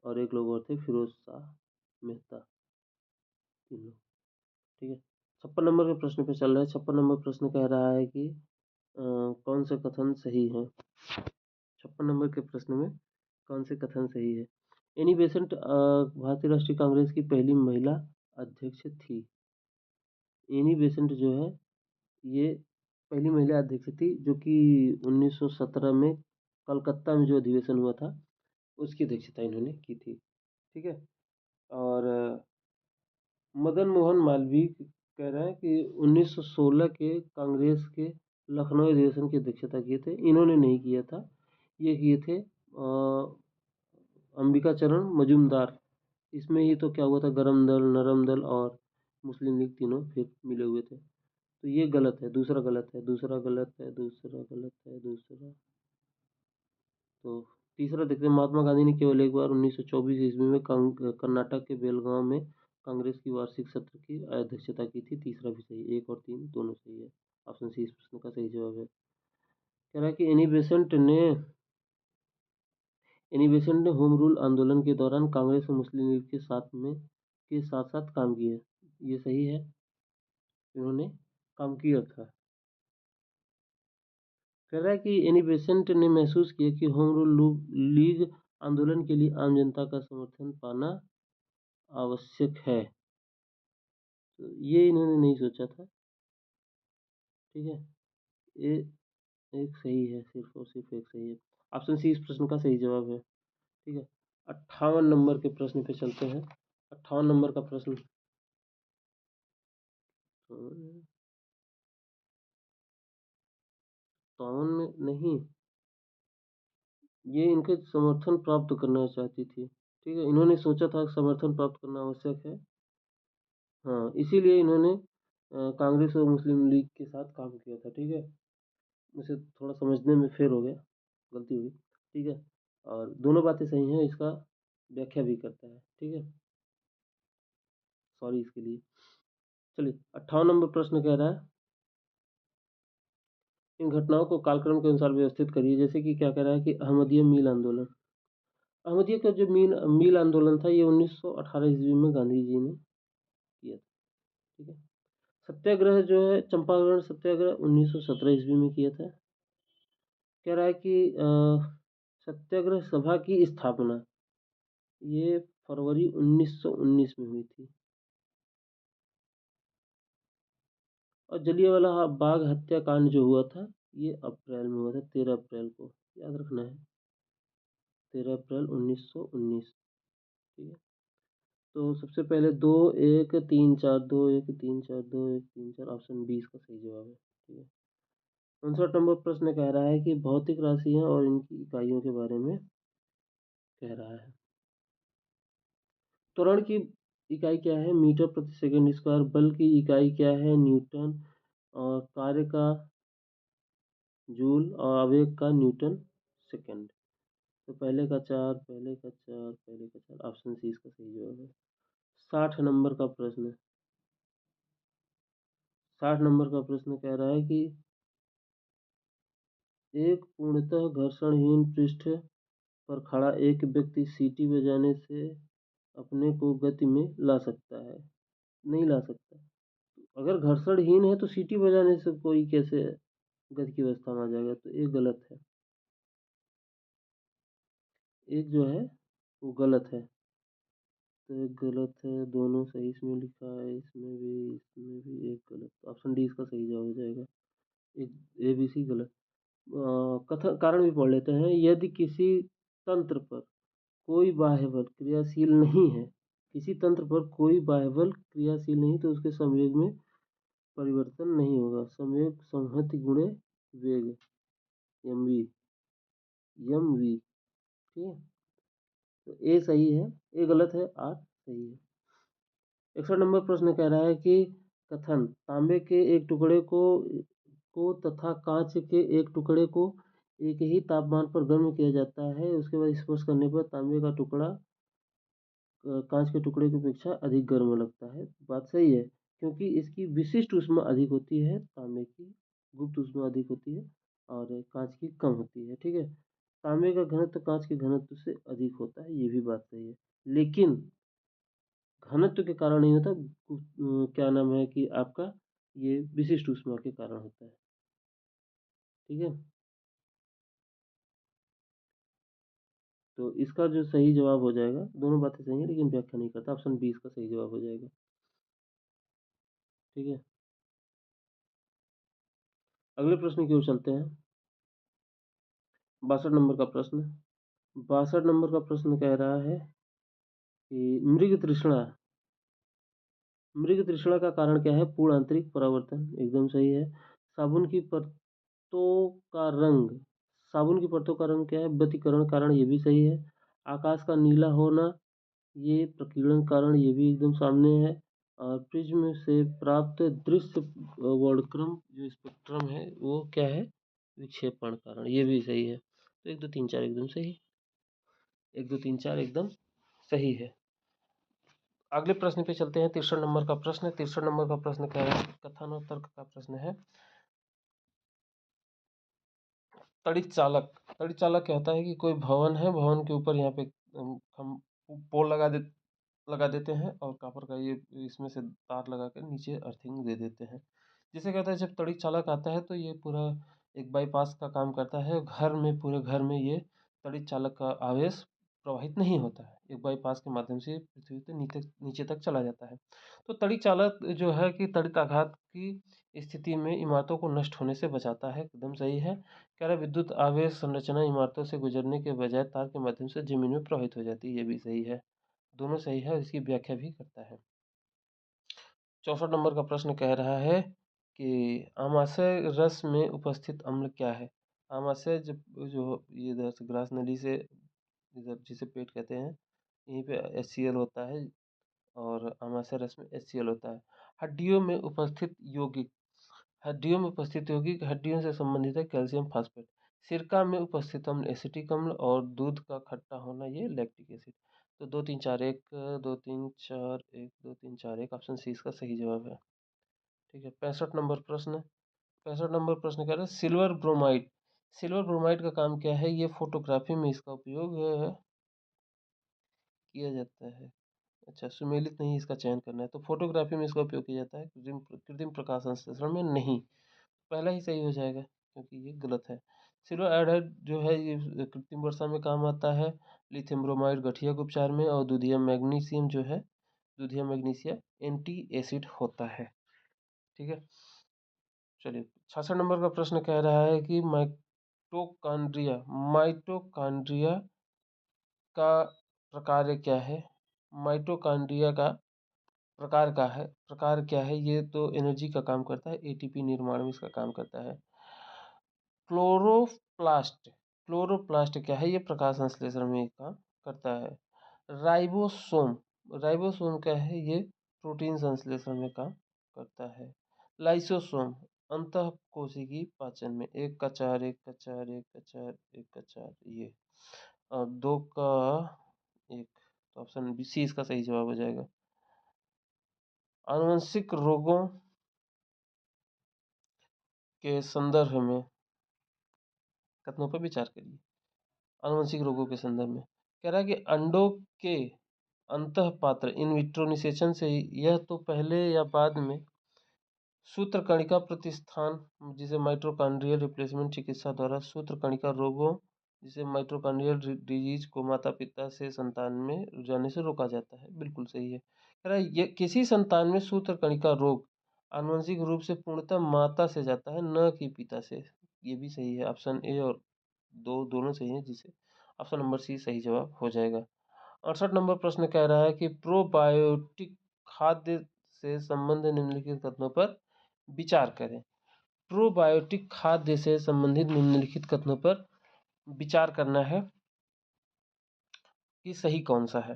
और एक लोग और थे फिरोज शाह मेहता, तीनों, ठीक है। 56 नंबर के प्रश्न पे चल रहा है। 56 नंबर प्रश्न कह रहा है कि कौन से कथन सही है। 56 नंबर के प्रश्न में कौन से कथन सही है। एनी बेसेंट भारतीय राष्ट्रीय कांग्रेस की पहली महिला अध्यक्ष थी। एनी बेसेंट जो है ये पहली महिला अध्यक्ष थी, जो कि 1917 में कलकत्ता में जो अधिवेशन हुआ था उसकी अध्यक्षता इन्होंने की थी, ठीक है। और मदन मोहन मालवीय कह रहे हैं कि 1916 के कांग्रेस के लखनऊ अधिवेशन की अध्यक्षता किए थे, इन्होंने नहीं किया था। ये किए थे अंबिका चरण मजूमदार। इसमें ही तो क्या हुआ था, गरम दल, नरम दल और मुस्लिम लीग तीनों फिर मिले हुए थे। तो ये गलत है, दूसरा गलत है, दूसरा गलत है, दूसरा गलत है, दूसरा। तो तीसरा देखते हैं। महात्मा गांधी ने केवल एक बार 1924 ईस्वी में कर्नाटक के बेलगांव में कांग्रेस की वार्षिक सत्र की अध्यक्षता की थी। तीसरा भी सही, 1 और 3 दोनों सही है। ऑप्शन सी इस प्रश्न का सही जवाब है। कह रहा है कि एनी बेसेंट ने होम रूल आंदोलन के दौरान कांग्रेस और मुस्लिम लीग के साथ साथ काम किए। ये सही है, इन्होंने काम किया था। कह रहा है कि एनी बेसेंट ने महसूस किया कि होम रूल लीग आंदोलन के लिए आम जनता का समर्थन पाना आवश्यक है। तो ये इन्होंने नहीं सोचा था। ठीक है, ये एक सही है, सिर्फ और सिर्फ एक सही है। ऑप्शन सी इस प्रश्न का सही जवाब है। ठीक है, 58 नंबर के प्रश्न पे चलते हैं। 58 नंबर का प्रश्न, 57 में नहीं, ये इनके समर्थन प्राप्त करना चाहती थी। ठीक है, इन्होंने सोचा था समर्थन प्राप्त करना आवश्यक है। हाँ, इसीलिए इन्होंने कांग्रेस और मुस्लिम लीग के साथ काम किया था। ठीक है, मुझे थोड़ा समझने में फेर हो गया, गलती हुई। ठीक है, और दोनों बातें सही हैं, इसका व्याख्या भी करता है। ठीक है, सॉरी इसके लिए। चलिए, 58 नंबर प्रश्न कह रहा है, इन घटनाओं को कालक्रम के अनुसार व्यवस्थित करिए। जैसे कि क्या कह रहा है कि अहमदिया मील आंदोलन। अहमदिया का जो मील मील आंदोलन था, ये 1918 ईस्वी में गांधी जी ने किया था। ठीक है, सत्याग्रह जो है, चंपारण सत्याग्रह 1917 ईस्वी में किया था। कह रहा है कि सत्याग्रह सभा की स्थापना ये फरवरी 1919 में हुई थी। और जलियांवाला बाग हत्याकांड जो हुआ था, ये अप्रैल में हुआ था, 13 अप्रैल को, याद रखना है, 13 अप्रैल 1919। ठीक है, तो सबसे पहले 2 1 3 4, 2 1 3 4, 2 1 3 4, ऑप्शन 20 का सही जवाब है। ठीक है, 59 नंबर प्रश्न कह रहा है कि भौतिक राशियां और इनकी इकाइयों के बारे में कह रहा है। त्वरण की इकाई क्या है? मीटर प्रति सेकंड स्क्वायर। बल की इकाई क्या है? न्यूटन। और कार्य का जूल और आवेग का न्यूटन सेकंड। तो पहले का चार, ऑप्शन सी इसका सही जवाब है। 60 नंबर का प्रश्न, 60 नंबर का प्रश्न कह रहा है कि एक पूर्णतः घर्षणहीन पृष्ठ पर खड़ा एक व्यक्ति सीटी बजाने से अपने को गति में ला सकता है? नहीं ला सकता। अगर घर्षणहीन है तो सीटी बजाने से कोई कैसे गति की अवस्था में आ जाएगा? तो ये गलत है, एक जो है वो गलत है। तो एक गलत है, दोनों सही इसमें लिखा है, इसमें भी एक गलत। ऑप्शन डी इसका सही जवाब हो जाएगा। एक ए बी सी गलत। कथन कारण भी पढ़ लेते हैं। यदि किसी तंत्र पर कोई बाह्य बल क्रियाशील नहीं है, किसी तंत्र पर कोई बाह्य बल क्रियाशील नहीं, तो उसके संवेग में परिवर्तन नहीं होगा। संवेग संहति गुणे वेग, एम वी, एम वी। ठीक है, तो ए सही है, ए गलत है, आर सही है। 61 नंबर प्रश्न कह रहा है कि कथन तांबे के एक टुकड़े को तथा कांच के एक टुकड़े को एक ही तापमान पर गर्म किया जाता है, उसके बाद स्पर्श करने पर तांबे का टुकड़ा कांच के टुकड़े की अपेक्षा अधिक गर्म लगता है। बात सही है, क्योंकि इसकी विशिष्ट ऊष्मा अधिक होती है, तांबे की गुप्त ऊष्मा अधिक होती है और कांच की कम होती है। ठीक है, तांबे का घनत्व कांच के घनत्व से अधिक होता है, ये भी बात सही है, लेकिन घनत्व के कारण नहीं होता। क्या नाम है कि आपका ये विशिष्ट ऊष्मा के कारण होता है। ठीक है, तो इसका जो सही जवाब हो जाएगा, दोनों बातें सही है लेकिन व्याख्या नहीं करता, ऑप्शन 20 का सही जवाब हो जाएगा। ठीक है, अगले प्रश्न की ओर चलते हैं। 62 नंबर का प्रश्न, 62 नंबर का प्रश्न कह रहा है कि मृग तृष्णा का कारण क्या है? पूर्ण आंतरिक परावर्तन, एकदम सही है। साबुन की परतों का रंग, साबुन की परतों का रंग क्या है? व्यतिकरण कारण, ये भी सही है। आकाश का नीला होना, ये प्रकीर्णन कारण, ये भी एकदम सामने है। और प्रिज्म से प्राप्त दृश्य वर्णक्रम जो स्पेक्ट्रम है, वो क्या है? विक्षेपण कारण, ये भी सही है। तो 1 2 3 4 एकदम सही, 1 2 3 4 एकदम सही है। अगले प्रश्न पे चलते हैं। 63 नंबर का प्रश्न, 63 नंबर का प्रश्न कह रहा है, कथन और तर्क का प्रश्न है। तड़ित चालक, तड़ित चालक क्या होता है कि कोई भवन है, भवन के ऊपर यहाँ पे हम पोल लगा दे लगा देते हैं और कॉपर का ये इसमें से तार लगा कर नीचे अर्थिंग दे देते हैं। जिससे क्या होता है, जब तड़िक चालक आता है तो ये पूरा एक बाईपास का काम करता है। घर में, पूरे घर में ये तड़िक चालक का आवेश प्रवाहित नहीं होता है, एक बाईपास के माध्यम से पृथ्वी के नीचे नीचे तक चला जाता है। तो तड़िक चालक जो है कि तड़िक आघात की स्थिति में इमारतों को नष्ट होने से बचाता है। एकदम सही है। कह रहा है विद्युत आवेश संरचना इमारतों से गुजरने के बजाय तार के माध्यम से जमीन में प्रवाहित हो जाती है। ये भी सही है। दोनों सही है और इसकी व्याख्या भी करता है। 64 नंबर का प्रश्न कह रहा है कि आमाशय रस में उपस्थित अम्ल क्या है? आमाशय जब जो ये इधर से ग्रास नली से इधर जिसे पेट कहते हैं, यहीं पे HCl होता है और आमाशय रस में HCl होता है। हड्डियों में उपस्थित यौगिक, हड्डियों में उपस्थित यौगिक हड्डियों से संबंधित है कैल्शियम फास्फेट। सिरका में उपस्थित अम्ल एसिटिक अम्ल और दूध का खट्टा होना ये लैक्टिक एसिड। तो 2 3 4 1 2 3 4 1 2 3 4 1 ऑप्शन सी इसका सही जवाब है। ठीक है। 65 नंबर प्रश्न, 65 नंबर प्रश्न कह रहा है सिल्वर ब्रोमाइड। सिल्वर ब्रोमाइड का काम क्या है? ये फोटोग्राफी में इसका उपयोग किया जाता है। अच्छा, सुमेलित नहीं इसका चयन करना है, तो फोटोग्राफी में इसका उपयोग किया जाता है, कृत्रिम कृत्रिम प्रकाश संश्लेषण में नहीं। पहला ही सही हो जाएगा क्योंकि ये गलत है। सिल्वर आयोडाइड जो है ये कृत्रिम वर्षा में काम आता है, लिथियम ब्रोमाइड गठिया के उपचार में, और दूधिया मैग्नीशियम जो है, दूधिया मैग्नीशिया एंटी एसिड होता है। ठीक है। चलिए, 66 नंबर का प्रश्न कह रहा है कि माइटोकॉन्ड्रिया, माइटोकॉन्ड्रिया का प्रकार क्या है? माइटोकॉन्ड्रिया का प्रकार क्या है? ये तो एनर्जी का काम करता है, एटीपी निर्माण में इसका काम करता है। क्लोरोप्लास्ट, क्लोरोप्लास्ट क्या है? ये प्रकाश संश्लेषण में काम करता है। राइबोसोम, राइबोसोम क्या है? ये प्रोटीन संश्लेषण में काम करता है। लाइसोसोम अंतःकोशिकीय पाचन में, एक का चार, एक का चार, एक का चार, एक का चार, ये और दो का एक, तो ऑप्शन बी सी इसका सही जवाब हो जाएगा। आनुवंशिक रोगों के संदर्भ में कथनों पर विचार करिए। आनुवंशिक रोगों के संदर्भ में कह रहा है कि अंडों के अंतःपात्र इन विट्रो निषेचन से यह तो पहले या बाद में सूत्रकणिका प्रतिस्थान, जिसे माइटोकॉन्ड्रियल रिप्लेसमेंट चिकित्सा द्वारा सूत्रकणिका रोगों, जिसे माइटोकॉन्ड्रियल डिजीज को माता पिता से संतान में जाने से रोका जाता है। बिल्कुल सही है। कह रहा है ये किसी संतान में सूत्रकणिका रोग आनुवंशिक रूप से पूर्णतः माता से जाता है, न कि पिता से। ये भी सही है। ऑप्शन ए और दो दोनों सही है, जिसे ऑप्शन नंबर सी सही जवाब हो जाएगा। 68 नंबर प्रश्न कह रहा है कि प्रोबायोटिक खाद्य से संबंध निम्नलिखित कथनों पर विचार करें। प्रोबायोटिक खाद्य से संबंधित निम्नलिखित कथनों पर विचार करना है कि सही कौन सा है।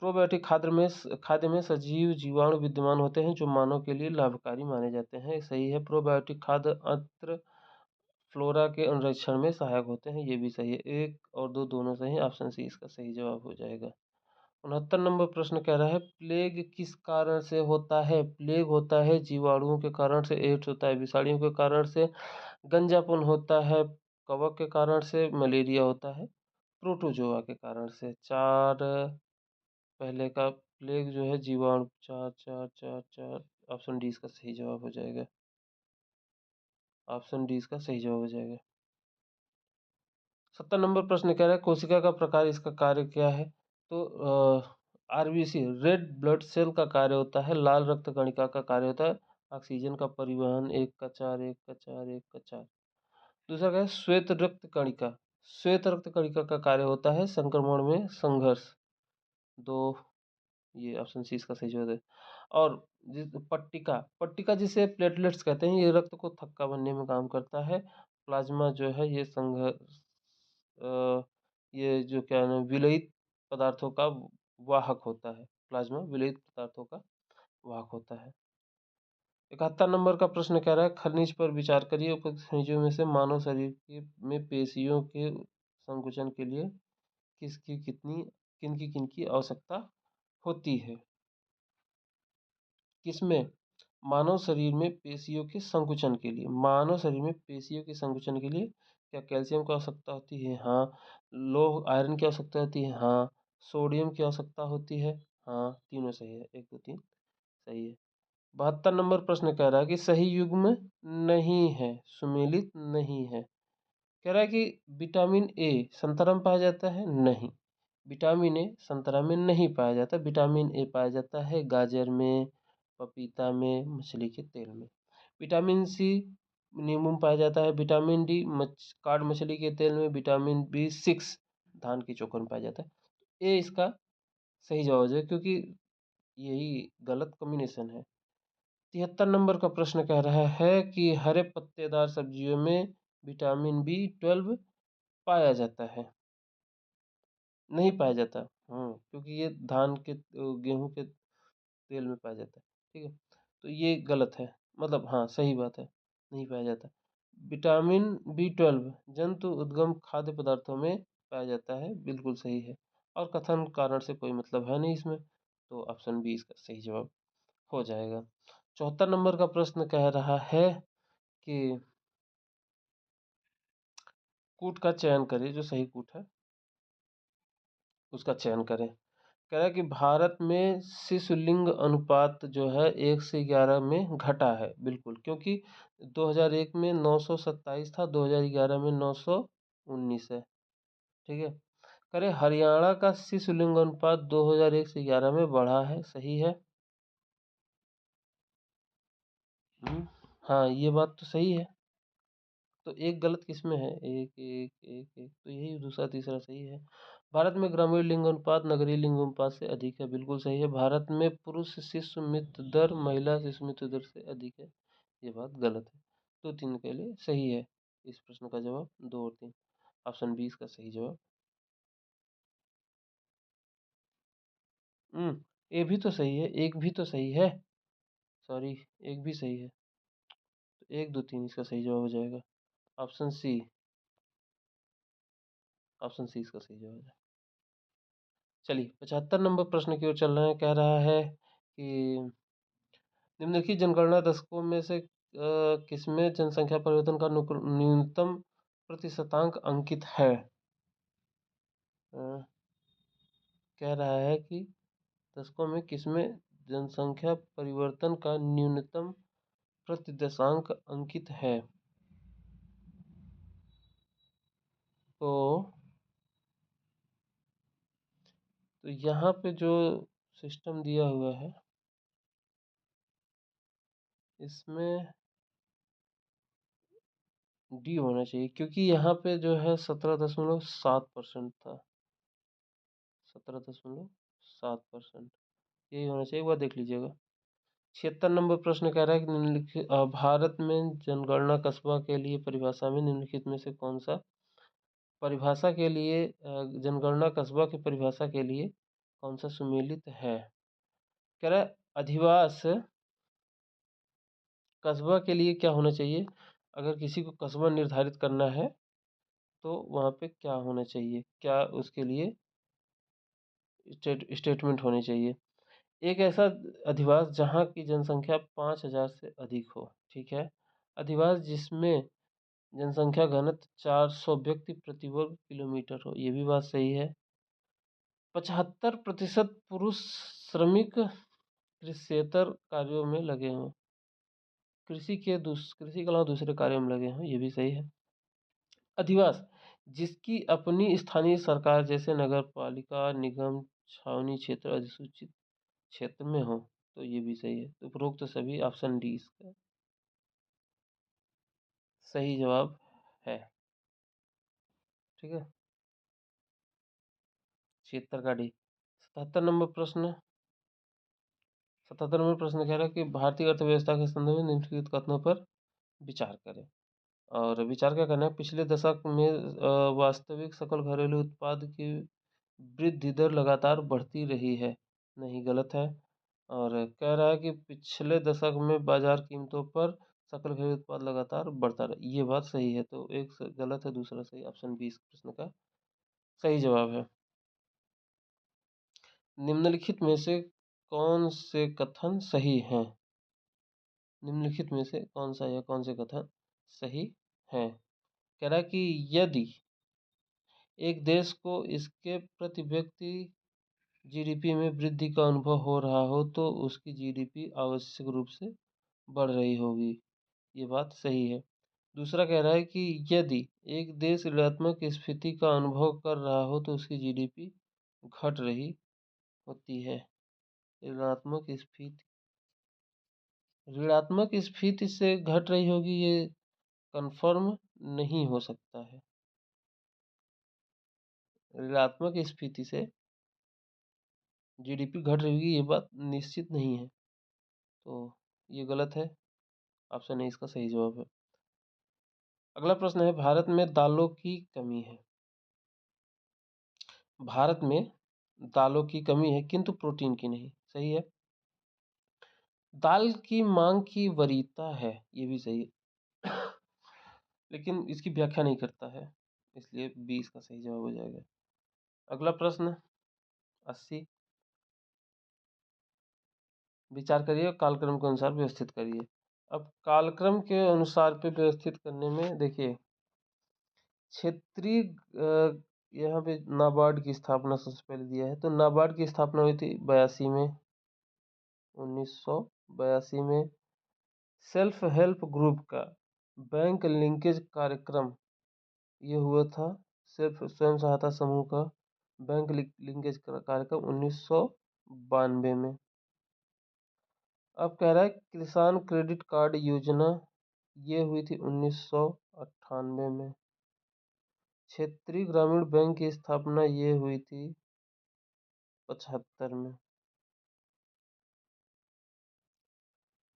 प्रोबायोटिक खाद्य में सजीव जीवाणु विद्यमान होते हैं जो मानव के लिए लाभकारी माने जाते हैं। सही है। प्रोबायोटिक खाद्य अंत्र फ्लोरा के अनुरक्षण में सहायक होते हैं। ये भी सही है। एक और दो दोनों सही, ऑप्शन सी इसका सही जवाब हो जाएगा। 69 नंबर प्रश्न कह रहा है प्लेग किस कारण से होता है? प्लेग होता है जीवाणुओं के कारण से, एड्स होता है विषाणुओं के कारण से, गंजापन होता है कवक के कारण से, मलेरिया होता है प्रोटोजोआ के कारण से। चार पहले का प्लेग जो है जीवाणु, चार चार चार चार, ऑप्शन डी इसका सही जवाब हो जाएगा। ऑप्शन डी इसका सही जवाब हो जाएगा। 70 नंबर प्रश्न कह रहा है कोशिका का प्रकार, इसका कार्य क्या है? तो आरबीसी रेड ब्लड सेल का कार्य होता है, लाल रक्त कणिका का कार्य होता है ऑक्सीजन का परिवहन, एक का चार, एक का चार, एक का चार। दूसरा क्या है? श्वेत रक्त कणिका, श्वेत रक्त कणिका का कार्य होता है संक्रमण में संघर्ष, दो, ये ऑप्शन सी इसका सही जवाब है। और पट्टिका, पट्टिका जिसे प्लेटलेट्स कहते हैं, ये रक्त को थक्का बनने में काम करता है। प्लाज्मा जो है ये संघर्ष, ये जो क्या है ना, विलयित पदार्थों का वाहक होता है। प्लाज्मा विलयित पदार्थों का वाहक होता है। 71 नंबर का प्रश्न कह रहा है खनिज पर विचार करिए। उपयुक्त खनिजों में से मानव शरीर के में पेशियों के संकुचन के लिए किसकी कितनी किनकी किनकी आवश्यकता होती है? किसमें? मानव शरीर में पेशियों के संकुचन के लिए, मानव शरीर में पेशियों के संकुचन के लिए क्या कैल्शियम की आवश्यकता होती है? हाँ। लोह आयरन की आवश्यकता होती है? हाँ। सोडियम की आवश्यकता होती है? हाँ, तीनों सही है, 1 2 3 सही है। 72 नंबर प्रश्न कह रहा है कि सही युग्म नहीं है, सुमेलित नहीं है। कह रहा है कि विटामिन ए संतरा में पाया जाता है? नहीं। विटामिन ए संतरा में नहीं पाया जाता, विटामिन ए पाया जाता है गाजर में, पपीता में, मछली के तेल में। विटामिन सी नींबू में पाया जाता है, विटामिन डी काठ मछली के तेल में, विटामिन बी 6 धान की चोकर में पाया जाता है। ए इसका सही जवाब है, क्योंकि यही गलत कॉम्बिनेशन है। 73 नंबर का प्रश्न कह रहा है कि हरे पत्तेदार सब्जियों में विटामिन बी 12 पाया जाता है? नहीं पाया जाता। क्योंकि ये धान के गेहूं के तेल में पाया जाता है। ठीक है, तो ये गलत है, मतलब हाँ सही बात है, नहीं पाया जाता। विटामिन बी 12 जंतु उद्गम खाद्य पदार्थों में पाया जाता है, बिल्कुल सही है। और कथन कारण से कोई मतलब है नहीं इसमें, तो ऑप्शन बी इसका सही जवाब हो जाएगा। 74 नंबर का प्रश्न कह रहा है कि कूट का चयन करें, जो सही कूट है उसका चयन करें। कह रहा है कि भारत में शिशु लिंग अनुपात जो है 1 से 11 में घटा है, बिल्कुल, क्योंकि 2001 में 927 था, 2011 में 919 है। ठीक है, करे हरियाणा का शिशु लिंग अनुपात 2001 से 11 में बढ़ा है, सही है। हम्म, हाँ ये बात तो सही है। तो एक गलत किसमें है? एक एक एक एक तो यही दूसरा तीसरा सही है। भारत में ग्रामीण लिंग अनुपात नगरीय लिंग अनुपात से अधिक है, बिल्कुल सही है। भारत में पुरुष शिशु मृत्यु दर महिला शिशु मृत्यु दर से अधिक है, ये बात गलत है। तो 3 के लिए सही है इस प्रश्न का जवाब, 2 और 3। ऑप्शन बी इसका सही जवाब। ये भी तो सही है, एक भी तो सही है, सॉरी, एक भी सही है। तो 1 2 3 इसका सही जवाब हो जाएगा। ऑप्शन सी, ऑप्शन सी इसका सही जवाब है। चलिए 75 नंबर प्रश्न की ओर चल रहे हैं। कह रहा है कि निम्नलिखित जनगणना दशकों में से किसमें जनसंख्या परिवर्तन का न्यूनतम प्रतिशतांक अंकित है? अ, कह रहा है कि दशकों में किसमें जनसंख्या परिवर्तन का न्यूनतम प्रतिदशांक अंकित है? तो यहाँ पे जो सिस्टम दिया हुआ है इसमें डी होना चाहिए, क्योंकि यहाँ पे जो है 17.7% था, 17.7%, यही होना चाहिए, एक बार देख लीजिएगा। 76 नंबर प्रश्न कह रहा है कि निम्नलिखित भारत में जनगणना कस्बा के लिए परिभाषा में निम्नलिखित में से कौन सा परिभाषा के लिए जनगणना कस्बा की परिभाषा के लिए कौन सा सुमेलित है? कह रहा है अधिवास कस्बा के लिए क्या होना चाहिए? अगर किसी को कस्बा निर्धारित करना है तो वहाँ पे क्या होना चाहिए, क्या उसके लिए स्टेटमेंट होनी चाहिए? एक ऐसा अधिवास जहाँ की जनसंख्या 5,000 से अधिक हो, ठीक है। अधिवास जिसमें जनसंख्या घनत्व 400 व्यक्ति प्रति वर्ग किलोमीटर हो, ये भी बात सही है। 75% पुरुष श्रमिक कृषियेतर कार्यों में लगे हों, कृषि के अलावा दूसरे कार्यों में लगे हों, ये भी सही है। अधिवास जिसकी अपनी स्थानीय सरकार जैसे नगर पालिका निगम छावनी क्षेत्र अधिसूचित क्षेत्र में हो, तो ये भी सही है। तो उपरोक्त सभी ऑप्शन डी इसका सही जवाब है। ठीक है, 76 का डी। 77 नंबर प्रश्न कह रहा है कि भारतीय अर्थव्यवस्था के संदर्भ में निम्नलिखित कथनों पर विचार करें। और विचार क्या करना है? पिछले दशक में वास्तविक सकल घरेलू उत्पाद की वृद्धि दर लगातार बढ़ती रही है, नहीं, गलत है। और कह रहा है कि पिछले दशक में बाजार कीमतों पर सकल घरेलू उत्पाद लगातार बढ़ता रहा, ये बात सही है। तो एक गलत है, दूसरा सही, ऑप्शन बी इस प्रश्न का सही जवाब है। निम्नलिखित में से कौन से कथन सही हैं? निम्नलिखित में से कौन सा या कौन से कथन सही हैं? कह रहा है कि यदि एक देश को इसके प्रति व्यक्ति जीडीपी में वृद्धि का अनुभव हो रहा हो तो उसकी जीडीपी आवश्यक रूप से बढ़ रही होगी। ये बात सही है। दूसरा कह रहा है कि यदि एक देश ऋणात्मक स्फीति का अनुभव कर रहा हो तो उसकी जीडीपी घट रही होती है। ऋणात्मक स्फीति ऋणात्मक स्फीति से घट रही होगी, ये कंफर्म नहीं हो सकता है। ऋणात्मक स्फीति से जीडीपी घट रही होगी, ये बात निश्चित नहीं है। तो ये गलत है, ऑप्शन ए इसका सही जवाब है। अगला प्रश्न है, भारत में दालों की कमी है। भारत में दालों की कमी है किंतु प्रोटीन की नहीं। सही है। दाल की मांग की वरीयता है, ये भी सही है। लेकिन इसकी व्याख्या नहीं करता है, इसलिए बी इसका सही जवाब हो जाएगा। अगला प्रश्न 80, विचार करिए, कालक्रम के अनुसार व्यवस्थित करिए। अब कालक्रम के अनुसार पे व्यवस्थित करने में देखिए, क्षेत्रीय यहाँ पे नाबार्ड की स्थापना सबसे पहले दिया है, तो नाबार्ड की स्थापना हुई थी 82 में, 1982 में। सेल्फ हेल्प ग्रुप का बैंक लिंकेज कार्यक्रम ये हुआ था, सिर्फ स्वयं सहायता समूह का बैंक लिंकेज कार्यक्रम 1992 में। अब कह रहा है किसान क्रेडिट कार्ड योजना ये हुई थी 1998 में। क्षेत्रीय ग्रामीण बैंक की स्थापना ये हुई थी 75 में।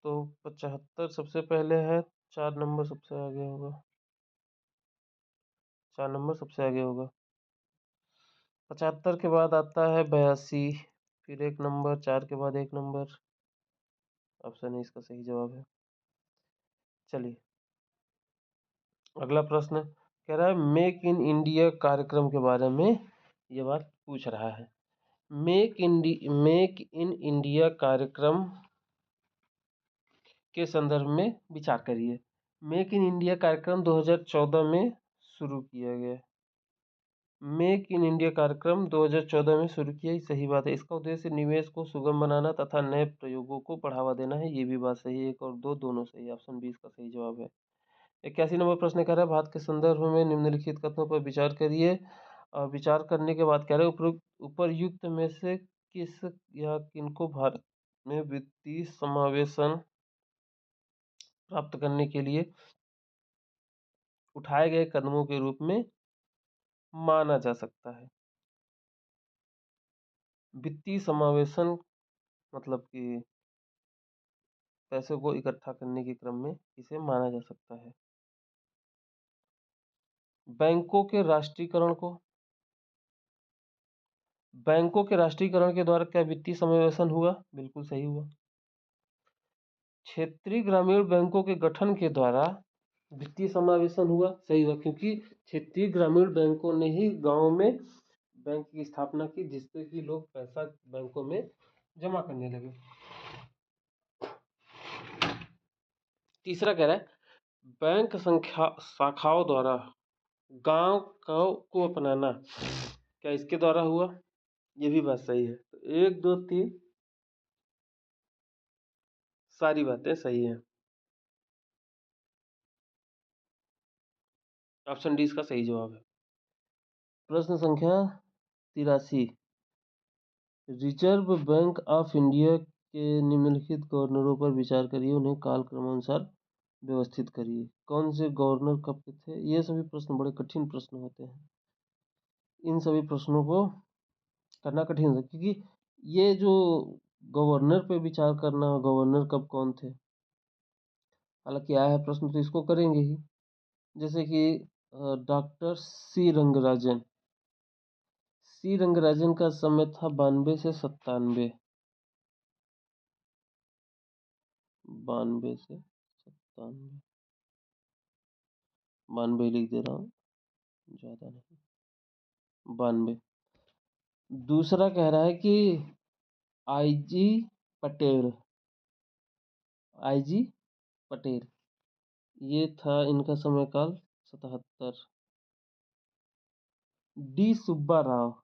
तो 75 सबसे पहले है, 4 नंबर सबसे आगे होगा, 4 नंबर सबसे आगे होगा। 75 के बाद आता है 82, फिर 1 नंबर, 4 के बाद 1 नंबर। ऑप्शन ए इसका सही जवाब है। चलिए अगला प्रश्न कह रहा है मेक इन इंडिया कार्यक्रम के बारे में ये बात पूछ रहा है। मेक इन इंडिया कार्यक्रम के संदर्भ में विचार करिए। मेक इन इंडिया कार्यक्रम 2014 में शुरू किया गया। मेक इन इंडिया कार्यक्रम 2014 में शुरू किया, ये सही बात है। इसका उद्देश्य निवेश को सुगम बनाना तथा नए प्रयोगों को बढ़ावा देना है, ये भी बात सही है। 1 और 2 दोनों सही, ऑप्शन बी इसका सही जवाब है। 81 नंबर प्रश्न कह रहा है भारत के संदर्भ में निम्नलिखित कथनों पर विचार करिए। और विचार करने के बाद कह रहे हैं उपरयुक्त में से किस या किनको भारत में वित्तीय समावेशन प्राप्त करने के लिए उठाए गए कदमों के रूप में माना जा सकता है। वित्तीय समावेशन मतलब कि पैसे को इकट्ठा करने के क्रम में इसे माना जा सकता है। बैंकों के राष्ट्रीयकरण को, बैंकों के राष्ट्रीयकरण के द्वारा क्या वित्तीय समावेशन हुआ? बिल्कुल सही हुआ। क्षेत्रीय ग्रामीण बैंकों के गठन के द्वारा वित्तीय समावेशन हुआ, सही हुआ, क्योंकि क्षेत्रीय ग्रामीण बैंकों ने ही गांव में बैंक की स्थापना की, जिससे कि लोग पैसा बैंकों में जमा करने लगे। तीसरा कह रहा है बैंक संख्या शाखाओं द्वारा गांव को अपनाना क्या इसके द्वारा हुआ? ये भी बात सही है। तो 1 2 3 सारी बातें सही है। ऑप्शन डी इसका सही जवाब है। प्रश्न संख्या 83, रिजर्व बैंक ऑफ इंडिया के निम्नलिखित गवर्नरों पर विचार करिए, उन्हें कालक्रमानुसार व्यवस्थित करिए। कौन से गवर्नर कब के थे? ये सभी प्रश्न बड़े कठिन प्रश्न होते हैं। इन सभी प्रश्नों को करना कठिन होता है, क्योंकि ये जो गवर्नर पे विचार करना, गवर्नर कब कौन थे, हालांकि आया है प्रश्न तो इसको करेंगे ही। जैसे कि डॉक्टर सी रंगराजन का समय था 92 से 97, 92 से 97, 92 लिख दे रहा हूँ, ज़्यादा नहीं, 92। दूसरा कह रहा है कि आईजी पटेल, आईजी पटेल ये था, इनका समय काल 77। D Subba Rao,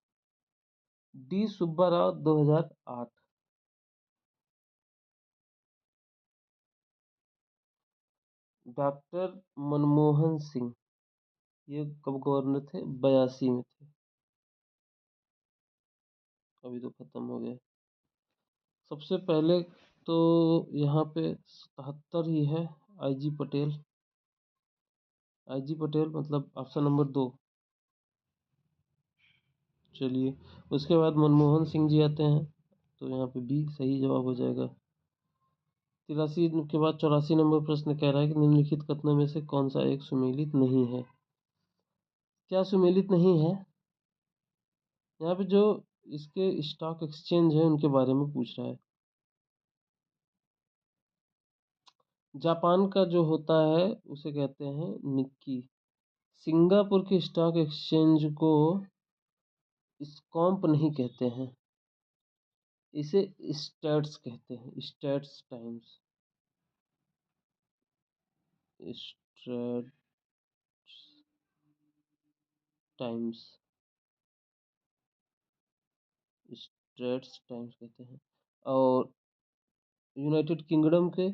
D Subba Rao 2008। Doctor Manmohan Singh, ये कब गवर्नर थे? 82 में थे। अभी तो खत्म हो गया। सबसे पहले तो यहाँ पे 77 ही है। आईजी पटेल, आईजी पटेल मतलब ऑप्शन नंबर 2। चलिए, उसके बाद मनमोहन सिंह जी आते हैं, तो यहाँ पे बी सही जवाब हो जाएगा। 83 के बाद 84 नंबर प्रश्न कह रहा है कि निम्नलिखित कथनों में से कौन सा एक सुमेलित नहीं है? क्या सुमेलित नहीं है? यहाँ पे जो इसके स्टॉक एक्सचेंज है उनके बारे में पूछ रहा है। जापान का जो होता है उसे कहते हैं निक्की। सिंगापुर के स्टॉक एक्सचेंज को स्कॉम्प नहीं कहते हैं, इसे स्टेट्स कहते हैं, states times, states times, states times कहते हैं। और यूनाइटेड किंगडम के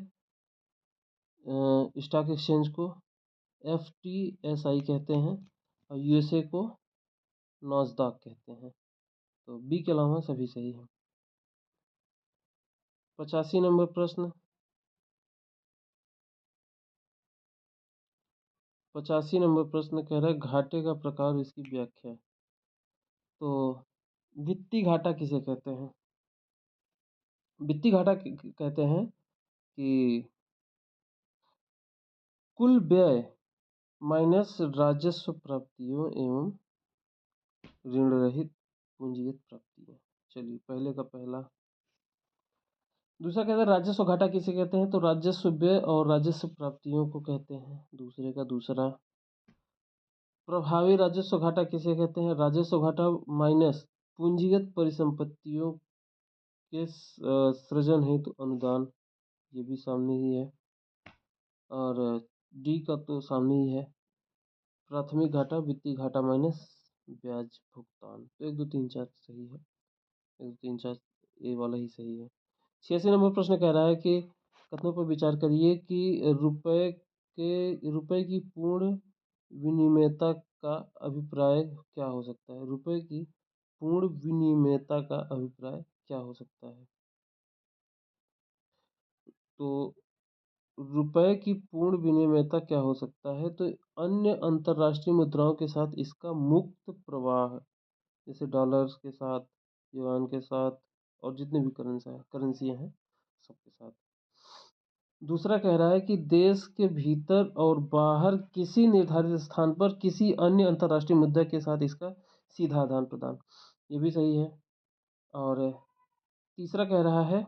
स्टॉक एक्सचेंज को FTSI कहते हैं और यूएसए को नॉस्डॉक कहते हैं। तो बी के अलावा सभी सही है। 85 नंबर प्रश्न, 85 नंबर प्रश्न कह रहा है घाटे का प्रकार, इसकी व्याख्या। तो वित्तीय घाटा किसे कहते हैं? वित्तीय घाटा कहते हैं कि कुल व्यय माइनस राजस्व प्राप्तियों एवं ऋण रहित पूंजीगत प्राप्तियां। चलिए, पहले का पहला। दूसरा कहता है राजस्व घाटा किसे कहते हैं? तो राजस्व व्यय और राजस्व प्राप्तियों को कहते हैं। दूसरे का दूसरा। प्रभावी राजस्व घाटा किसे कहते हैं? राजस्व घाटा माइनस पूंजीगत परिसंपत्तियों के सृजन हेतु अनुदान, ये भी सामने ही है। और डी का तो सामने ही है। प्राथमिक घाटा वित्तीय घाटा माइनस ब्याज भुगतान। तो 1 2 3 4 सही है। 1 2 3 4 ए वाला ही सही है। 86 नंबर प्रश्न कह रहा है कि कथनों पर विचार करिए कि रुपए की पूर्ण विनिमेयता का अभिप्राय क्या हो सकता है? रुपए की पूर्ण विनिमेयता का अभिप्राय क्या हो सकता है? तो रुपए की पूर्ण विनिमेयता क्या हो सकता है? तो अन्य अंतर्राष्ट्रीय मुद्राओं के साथ इसका मुक्त प्रवाह, जैसे डॉलर्स के साथ, युआन के साथ, और जितनी भी करेंसियाँ हैं सबके साथ। दूसरा कह रहा है कि देश के भीतर और बाहर किसी निर्धारित स्थान पर किसी अन्य अंतर्राष्ट्रीय मुद्रा के साथ इसका सीधा आदान प्रदान, ये भी सही है। और तीसरा कह रहा है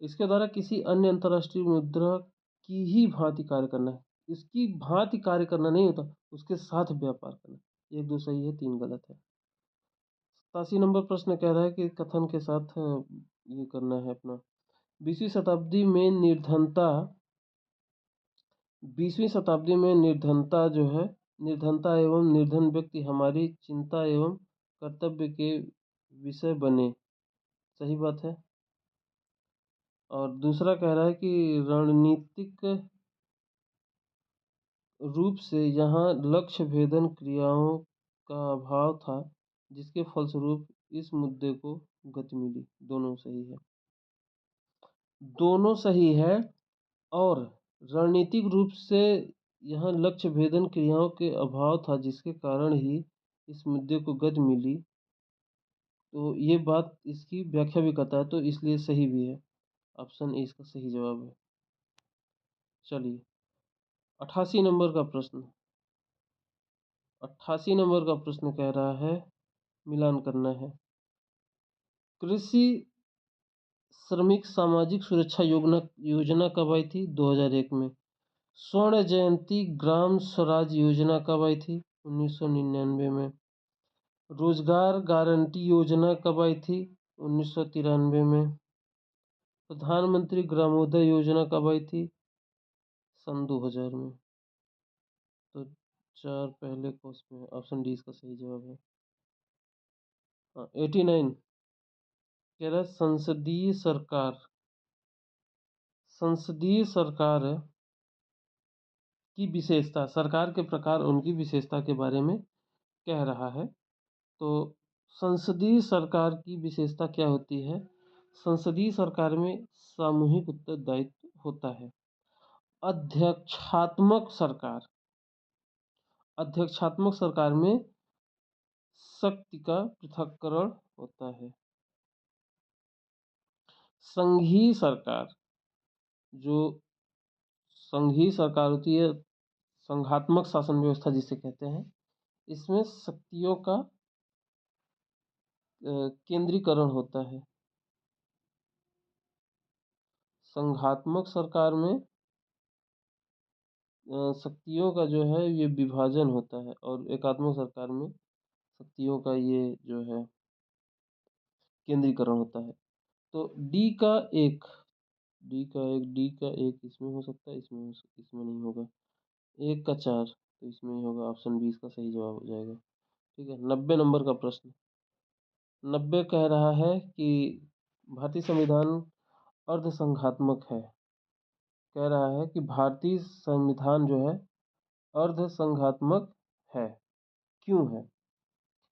इसके द्वारा किसी अन्य अंतर्राष्ट्रीय मुद्रा की ही भांति कार्य करना है। इसकी भांति कार्य करना नहीं होता, उसके साथ व्यापार करना। 1 2 सही है, 3 गलत है। 87 नंबर प्रश्न कह रहा है कि कथन के साथ ये करना है अपना। 20वीं शताब्दी में निर्धनता 20वीं शताब्दी में निर्धनता जो है, निर्धनता एवं निर्धन व्यक्ति हमारी चिंता एवं कर्तव्य के विषय बने। सही बात है। और दूसरा कह रहा है कि रणनीतिक रूप से यहाँ लक्ष्य भेदन क्रियाओं का अभाव था, जिसके फलस्वरूप इस मुद्दे को गति मिली। दोनों सही है, दोनों सही है। और रणनीतिक रूप से यहाँ लक्ष्य भेदन क्रियाओं के अभाव था, जिसके कारण ही इस मुद्दे को गति मिली, तो ये बात इसकी व्याख्या भी करता है, तो इसलिए सही भी है। ऑप्शन ए इसका सही जवाब है। चलिए, 88 नंबर का प्रश्न, 88 नंबर का प्रश्न कह रहा है, मिलान करना है। कृषि श्रमिक सामाजिक सुरक्षा योजना कब आई थी? 2001 में। स्वर्ण जयंती ग्राम स्वराज योजना कब आई थी? 1999 में। रोजगार गारंटी योजना कब आई थी? 1993 में। प्रधानमंत्री ग्रामोदय योजना कब आई थी? सन 2000 में। तो 4 पहले को उसमें ऑप्शन डी इसका सही जवाब है। 89 कह रहा है संसदीय सरकार की विशेषता, सरकार के प्रकार उनकी विशेषता के बारे में कह रहा है। तो संसदीय सरकार की विशेषता क्या होती है? संसदीय सरकार में सामूहिक उत्तरदायित्व होता है। अध्यक्षात्मक सरकार अध्यक्षात्मक सरकार में शक्ति का पृथक्करण होता है। संघीय सरकार, जो संघीय सरकार होती है, संघात्मक शासन व्यवस्था जिसे कहते हैं, इसमें शक्तियों का केंद्रीकरण होता है। संघात्मक सरकार में शक्तियों का जो है ये विभाजन होता है, और एकात्मक सरकार में शक्तियों का ये जो है केंद्रीकरण होता है। तो डी का एक इसमें हो सकता है, इसमें नहीं होगा। 1 का 4 तो इसमें ही होगा। ऑप्शन बी इसका सही जवाब हो जाएगा। ठीक है, 90 नंबर का प्रश्न। 90 कह रहा है कि भारतीय संविधान अर्धसंघात्मक है। कह रहा है कि भारतीय संविधान जो है अर्धसंघात्मक है। क्यों है?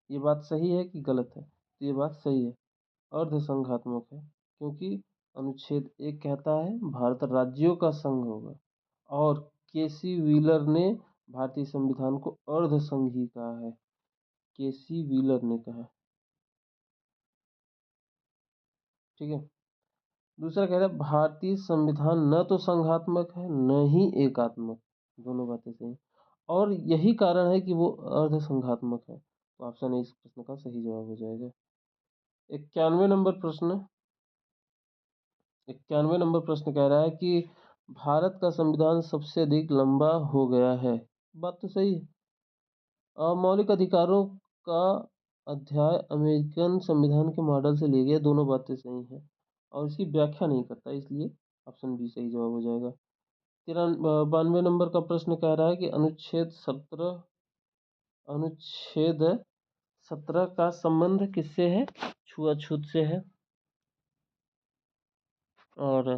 ये बात सही है कि गलत है? तो ये बात सही है, अर्धसंघात्मक है, क्योंकि अनुच्छेद 1 कहता है भारत राज्यों का संघ होगा, और केसी व्हीलर ने भारतीय संविधान को अर्धसंघी कहा है। केसी व्हीलर ने कहा। ठीक है। दूसरा कह रहा है भारतीय संविधान न तो संघात्मक है न ही एकात्मक, दोनों बातें सही हैं, और यही कारण है कि वो अर्धसंघात्मक है। तो ऑप्शन ए इस प्रश्न का सही जवाब हो जाएगा। 91 नंबर प्रश्न। 91 नंबर प्रश्न कह रहा है कि भारत का संविधान सबसे अधिक लंबा हो गया है। बात तो सही है। मौलिक अधिकारों का अध्याय अमेरिकन संविधान के मॉडल से लिए गए, दोनों बातें सही हैं, और इसकी व्याख्या नहीं करता, इसलिए ऑप्शन बी सही जवाब हो जाएगा। 92 नंबर का प्रश्न कह रहा है कि अनुच्छेद 17 का संबंध किससे है? छुआछूत से है। और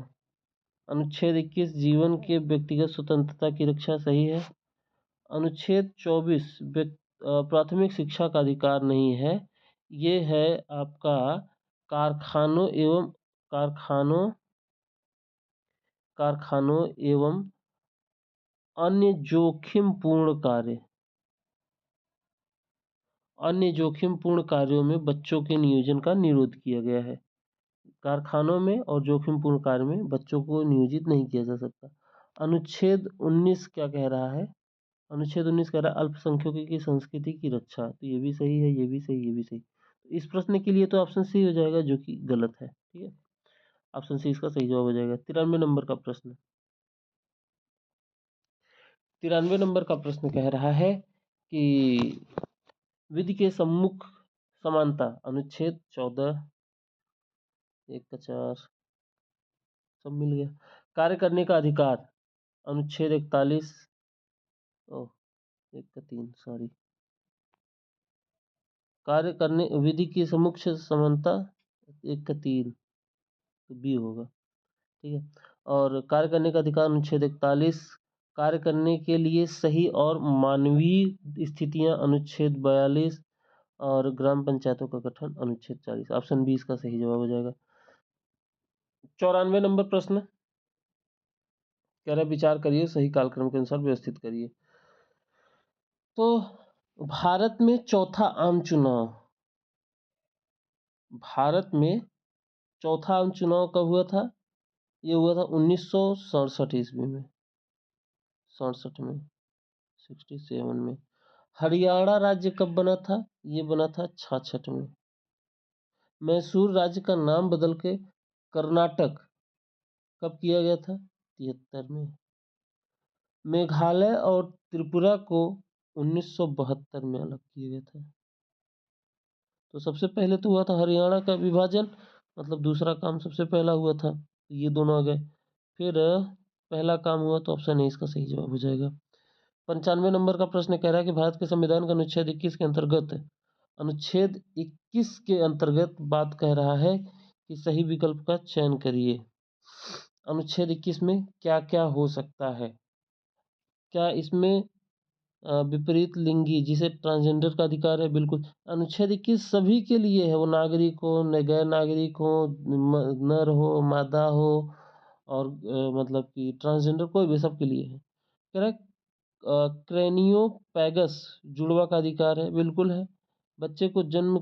अनुच्छेद 21 जीवन के व्यक्तिगत स्वतंत्रता की रक्षा, सही है। अनुच्छेद 24 प्राथमिक शिक्षा का अधिकार नहीं है। ये है आपका कारखानों एवं कारखानों कारखानों एवं अन्य जोखिमपूर्ण कार्यों में बच्चों के नियोजन का निरोध किया गया है। कारखानों में और जोखिमपूर्ण कार्य में बच्चों को नियोजित नहीं किया जा सकता। अनुच्छेद 19 क्या कह रहा है? अनुच्छेद 19 कह रहा है अल्पसंख्यकों की संस्कृति की रक्षा। तो ये भी सही है, ये भी सही, ये भी सही। तो इस प्रश्न के लिए तो ऑप्शन सी हो जाएगा, जो कि गलत है। ठीक है, ऑप्शन सी इसका सही जवाब हो जाएगा। 93 नंबर का प्रश्न। 93 नंबर का प्रश्न कह रहा है कि विधि के सम्मुख समानता, अनुच्छेद 14, 1 का 4 सब मिल गया। कार्य करने का अधिकार, अनुच्छेद 41, ओह 1 का 3 सॉरी। कार्य करने विधि की सम्मुख समानता 1 का 3 तो बी होगा। ठीक है, और कार्य करने का अधिकार अनुच्छेद 41, कार्य करने के लिए सही और मानवीय स्थितियां अनुच्छेद 42, और ग्राम पंचायतों का गठन अनुच्छेद 40। ऑप्शन बी इसका सही जवाब हो जाएगा। 94 नंबर प्रश्न कह रहा है विचार करिए, सही कालक्रम के अनुसार व्यवस्थित करिए। तो भारत में चौथा आम चुनाव कब हुआ था? ये हुआ था 1967 ईस्वी में, 67 में, 67 में। हरियाणा राज्य कब बना था? ये बना था 66 में। मैसूर राज्य का नाम बदल के कर्नाटक कब किया गया था? 73 में। मेघालय और त्रिपुरा को 1972 में अलग किया गया था। तो सबसे पहले तो हुआ था हरियाणा का विभाजन, मतलब दूसरा काम सबसे पहला हुआ था, ये दोनों आ गए। फिर पहला काम हुआ, तो ऑप्शन ए इसका सही जवाब हो जाएगा। 95 नंबर का प्रश्न कह रहा है कि भारत के संविधान का अनुच्छेद 21 के अंतर्गत अनुच्छेद 21 के अंतर्गत बात कह रहा है कि सही विकल्प का चयन करिए। अनुच्छेद 21 में क्या क्या हो सकता है? क्या इसमें विपरीत लिंगी जिसे ट्रांसजेंडर का अधिकार है? बिल्कुल। अनुच्छेद 21 सभी के लिए है, वो नागरिक हो न गैर नागरिक हो, नर हो मादा हो, और मतलब कि ट्रांसजेंडर कोई भी सबके लिए है। करेक्ट। क्रेनियोपैगस जुड़वा का अधिकार है? बिल्कुल है। बच्चे को जन्म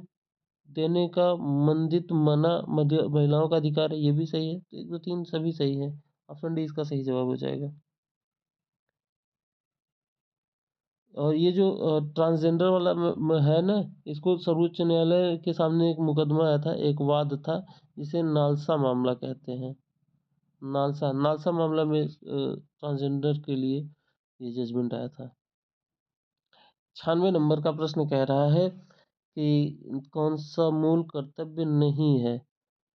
देने का मंदित मना महिलाओं का अधिकार है? ये भी सही है। तो 1 2 3 सभी सही है। ऑप्शन डी इसका सही जवाब हो जाएगा। और ये जो ट्रांसजेंडर वाला है ना, इसको सर्वोच्च न्यायालय के सामने एक मुकदमा आया था, एक वाद था, जिसे नालसा मामला कहते हैं। नालसा नालसा मामला में ट्रांसजेंडर के लिए ये जजमेंट आया था। 96 नंबर का प्रश्न कह रहा है कि कौन सा मूल कर्तव्य नहीं है?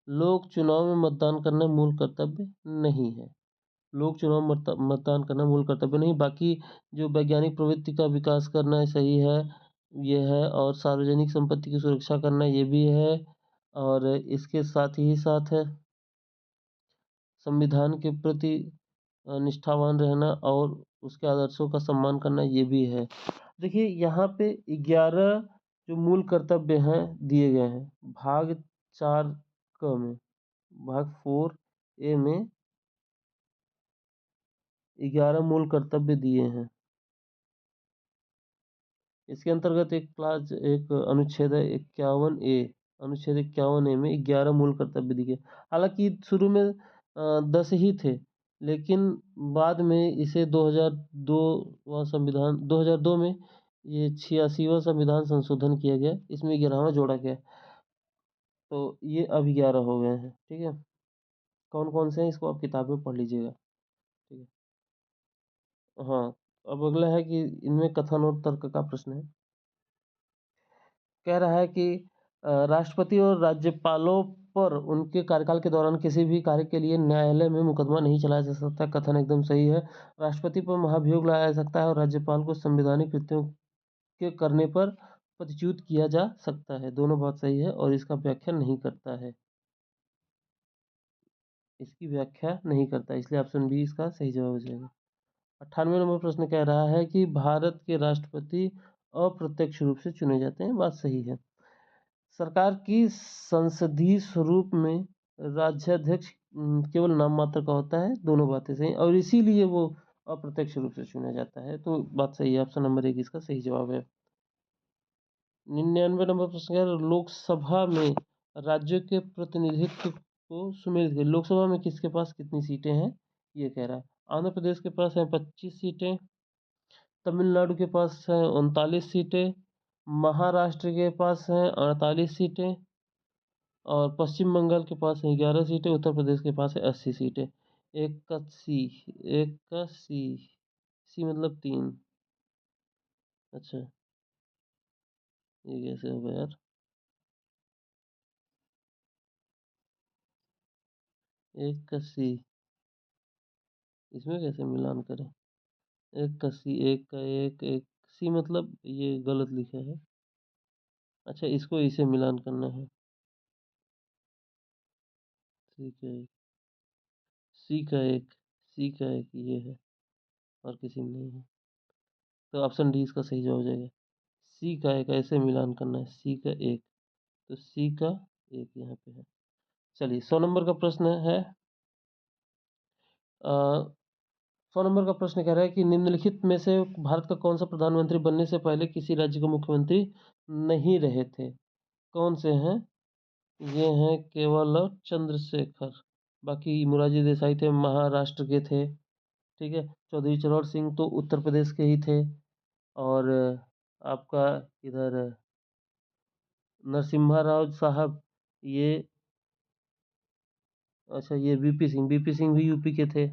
लोक चुनाव में मतदान करना मूल कर्तव्य नहीं है। लोक चुनाव मतदान करना मूल कर्तव्य नहीं, बाकी जो वैज्ञानिक प्रवृत्ति का विकास करना है सही है, ये है, और सार्वजनिक संपत्ति की सुरक्षा करना ये भी है, और इसके साथ ही साथ है संविधान के प्रति निष्ठावान रहना और उसके आदर्शों का सम्मान करना ये भी है। देखिए यहाँ पे 11 जो मूल कर्तव्य हैं दिए गए हैं, भाग 4 क में, भाग 4 ए में 11 मूल कर्तव्य दिए हैं। इसके अंतर्गत एक अनुच्छेद है 51 ए। अनुच्छेद 51 ए में 11 मूल कर्तव्य दिए। हालांकि शुरू में 10 ही थे, लेकिन बाद में इसे 2002 में ये 86वां संविधान संशोधन किया गया, इसमें 11वां जोड़ा गया, तो ये अब 11 हो गए हैं। ठीक है। कौन कौन से हैं इसको आप किताब में पढ़ लीजिएगा। ठीक है। हाँ। अब अगला है कि इनमें कथन और तर्क का प्रश्न है। कह रहा है कि राष्ट्रपति और राज्यपालों पर उनके कार्यकाल के दौरान किसी भी कार्य के लिए न्यायालय में मुकदमा नहीं चलाया जा सकता। कथन एकदम सही है। राष्ट्रपति पर महाभियोग लाया जा सकता है और राज्यपाल को संवैधानिक कृत्यों के करने पर पदच्युत किया जा सकता है। दोनों बात सही है और इसका व्याख्या नहीं करता है। इसकी व्याख्या नहीं करता, इसलिए ऑप्शन बी इसका सही जवाब हो जाएगा। 98 नंबर प्रश्न कह रहा है कि भारत के राष्ट्रपति अप्रत्यक्ष रूप से चुने जाते हैं। बात सही है। सरकार की संसदीय स्वरूप में राज्याध्यक्ष केवल नाम मात्र का होता है। दोनों बातें सही, और इसीलिए वो अप्रत्यक्ष रूप से चुना जाता है। तो बात सही है। ऑप्शन नंबर 1 इसका सही जवाब है। 99 नंबर प्रश्न है, लोकसभा में राज्यों के प्रतिनिधित्व को सुमेलित करें। लोकसभा में किसके पास कितनी सीटें हैं ये कह रहा है। आंध्र प्रदेश के पास है 25 सीटें, तमिलनाडु के पास है 39 सीटें, महाराष्ट्र के पास है 48 सीटें, और पश्चिम बंगाल के पास है 11 सीटें, उत्तर प्रदेश के पास है 80 सीटें। 81, 81, सी मतलब 3। अच्छा, ये कैसे होगा यार? 81, इसमें कैसे मिलान करें? 81, एक का एक, एक सी मतलब ये गलत लिखा है। अच्छा, इसको इसे मिलान करना है। ठीक है। सी का एक, सी का एक ये है, और किसी में नहीं है। तो ऑप्शन डी इसका सही जवाब हो जाएगा। सी का एक ऐसे मिलान करना है, सी का एक, तो सी का एक यहाँ पे है। चलिए 100 नंबर का प्रश्न है। 100 नंबर का प्रश्न कह रहा है कि निम्नलिखित में से भारत का कौन सा प्रधानमंत्री बनने से पहले किसी राज्य का मुख्यमंत्री नहीं रहे थे? कौन से हैं? ये हैं केवल और चंद्रशेखर। बाकी मोरारजी देसाई थे, महाराष्ट्र के थे। ठीक है। चौधरी चरण सिंह तो उत्तर प्रदेश के ही थे। और आपका इधर नरसिम्हा राव साहब, ये, अच्छा, ये बीपी सिंह भी यूपी के थे।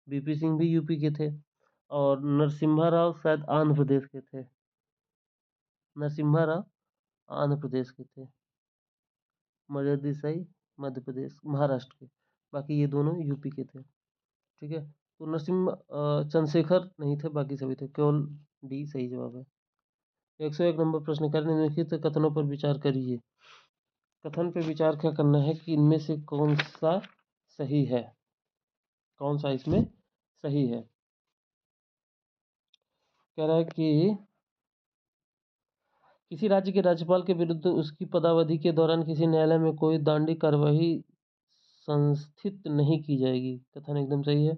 बीपी सिंह भी यूपी के थे। और नरसिम्हा राव शायद आंध्र प्रदेश के थे। नरसिम्हा राव आंध्र प्रदेश के थे। मोरारजी देसाई मध्य प्रदेश महाराष्ट्र के। बाकी ये दोनों यूपी के थे। ठीक है। तो चंद्रशेखर नहीं थे, बाकी सभी थे। केवल डी सही जवाब है। 101 नंबर प्रश्न कह रहे हैं, निम्नलिखित कथनों पर विचार करिए। कथन पे विचार क्या करना है कि इनमें से कौन सा सही है, कौन सा इसमें सही है। कह रहा है कि किसी राज्य के राज्यपाल के विरुद्ध उसकी पदावधि के दौरान किसी न्यायालय में कोई दंडात्मक कार्यवाही संस्थित नहीं की जाएगी। कथन एकदम सही है।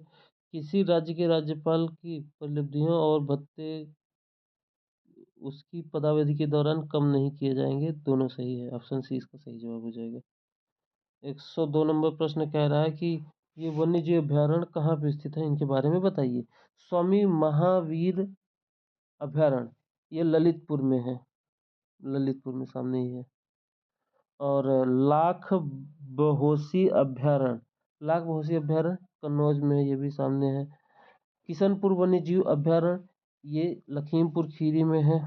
किसी राज्य के राज्यपाल की उपलब्धियों और भत्ते उसकी पदावधि के दौरान कम नहीं किए जाएंगे। दोनों सही है, ऑप्शन सी इसका सही जवाब हो जाएगा। 102 नंबर प्रश्न कह रहा है कि ये वन्य जीव अभ्यारण्य कहाँ पे स्थित है, इनके बारे में बताइए। स्वामी महावीर अभ्यारण्य ये ललितपुर में है, ललितपुर में सामने ही है। और लाख बहोसी अभ्यारण्य, लाख बहोसी अभ्यारण्य कन्नौज में है, ये भी सामने है। किशनपुर वन्य जीव अभ्यारण्य ये लखीमपुर खीरी में है।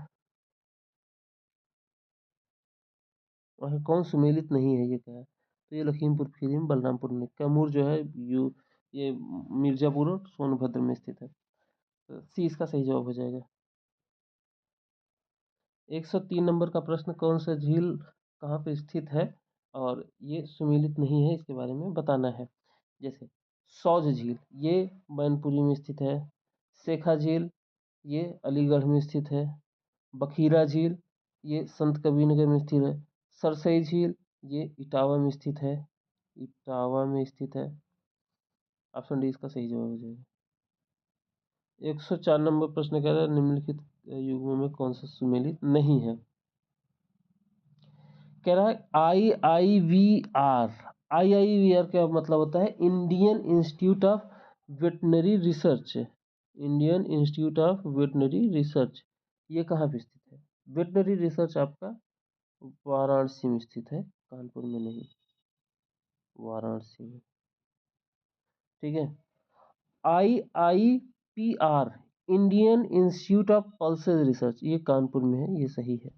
वह कौन सुमेलित नहीं है ये क्या है, तो ये लखीमपुर खीरी में बलरामपुर में। कैमूर जो है ये मिर्जापुर और सोनभद्र में स्थित है। तो सी इसका सही जवाब हो जाएगा। 103 नंबर का प्रश्न, कौन सा झील कहाँ पे स्थित है और ये सुमेलित नहीं है, इसके बारे में बताना है। जैसे सौज झील ये मैनपुरी में स्थित है। शेखा झील ये अलीगढ़ में स्थित है। बखीरा झील ये संत कबीरनगर में स्थित है। सरसई झील ये इटावा में स्थित है, इटावा में स्थित है। ऑप्शन डी इसका सही जवाब हो जाएगा। 104 नंबर प्रश्न कह रहा है, निम्नलिखित युग्मों में कौन सा सुमेलित नहीं है। कह रहा है आई आई वी आर क्या मतलब होता है, Indian institute of veterinary research. Indian institute of veterinary research ये कहाँ पे स्थित है। वेटनरी रिसर्च आपका वाराणसी में स्थित है, कानपुर में नहीं, वाराणसी में। ठीक है। IIPR Indian institute of pulses research ये कानपुर में है, ये सही है।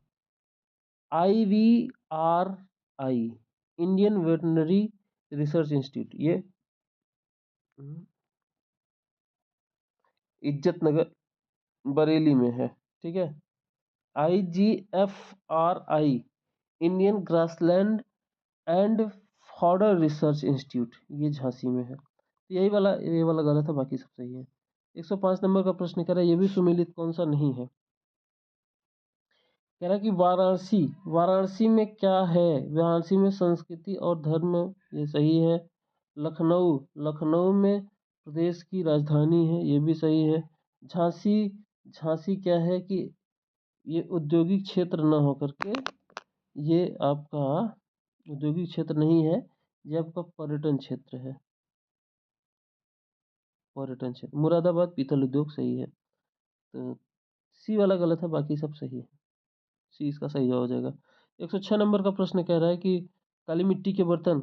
IVRI Indian veterinary research institute ये इज्जत नगर बरेली में है। ठीक है। IGFRI Indian grassland and fodder research institute ये झांसी में है। ये वाला गलत है, बाकी सब सही है। 105 नंबर का प्रश्न कह रहा है, ये भी सुमेलित कौन सा नहीं है। कह रहा है कि वाराणसी, वाराणसी में क्या है, वाराणसी में संस्कृति और धर्म ये सही है। लखनऊ, लखनऊ में प्रदेश की राजधानी है, ये भी सही है। झांसी, झांसी क्या है कि ये औद्योगिक क्षेत्र न होकर के ये आपका औद्योगिक क्षेत्र नहीं है, ये आपका पर्यटन क्षेत्र है, पर्यटन क्षेत्र। मुरादाबाद पीतल उद्योग सही है। तो सी वाला गलत है, बाकी सब सही है। सी इसका सही जवाब हो जाएगा। 106 नंबर का प्रश्न कह रहा है कि काली मिट्टी के बर्तन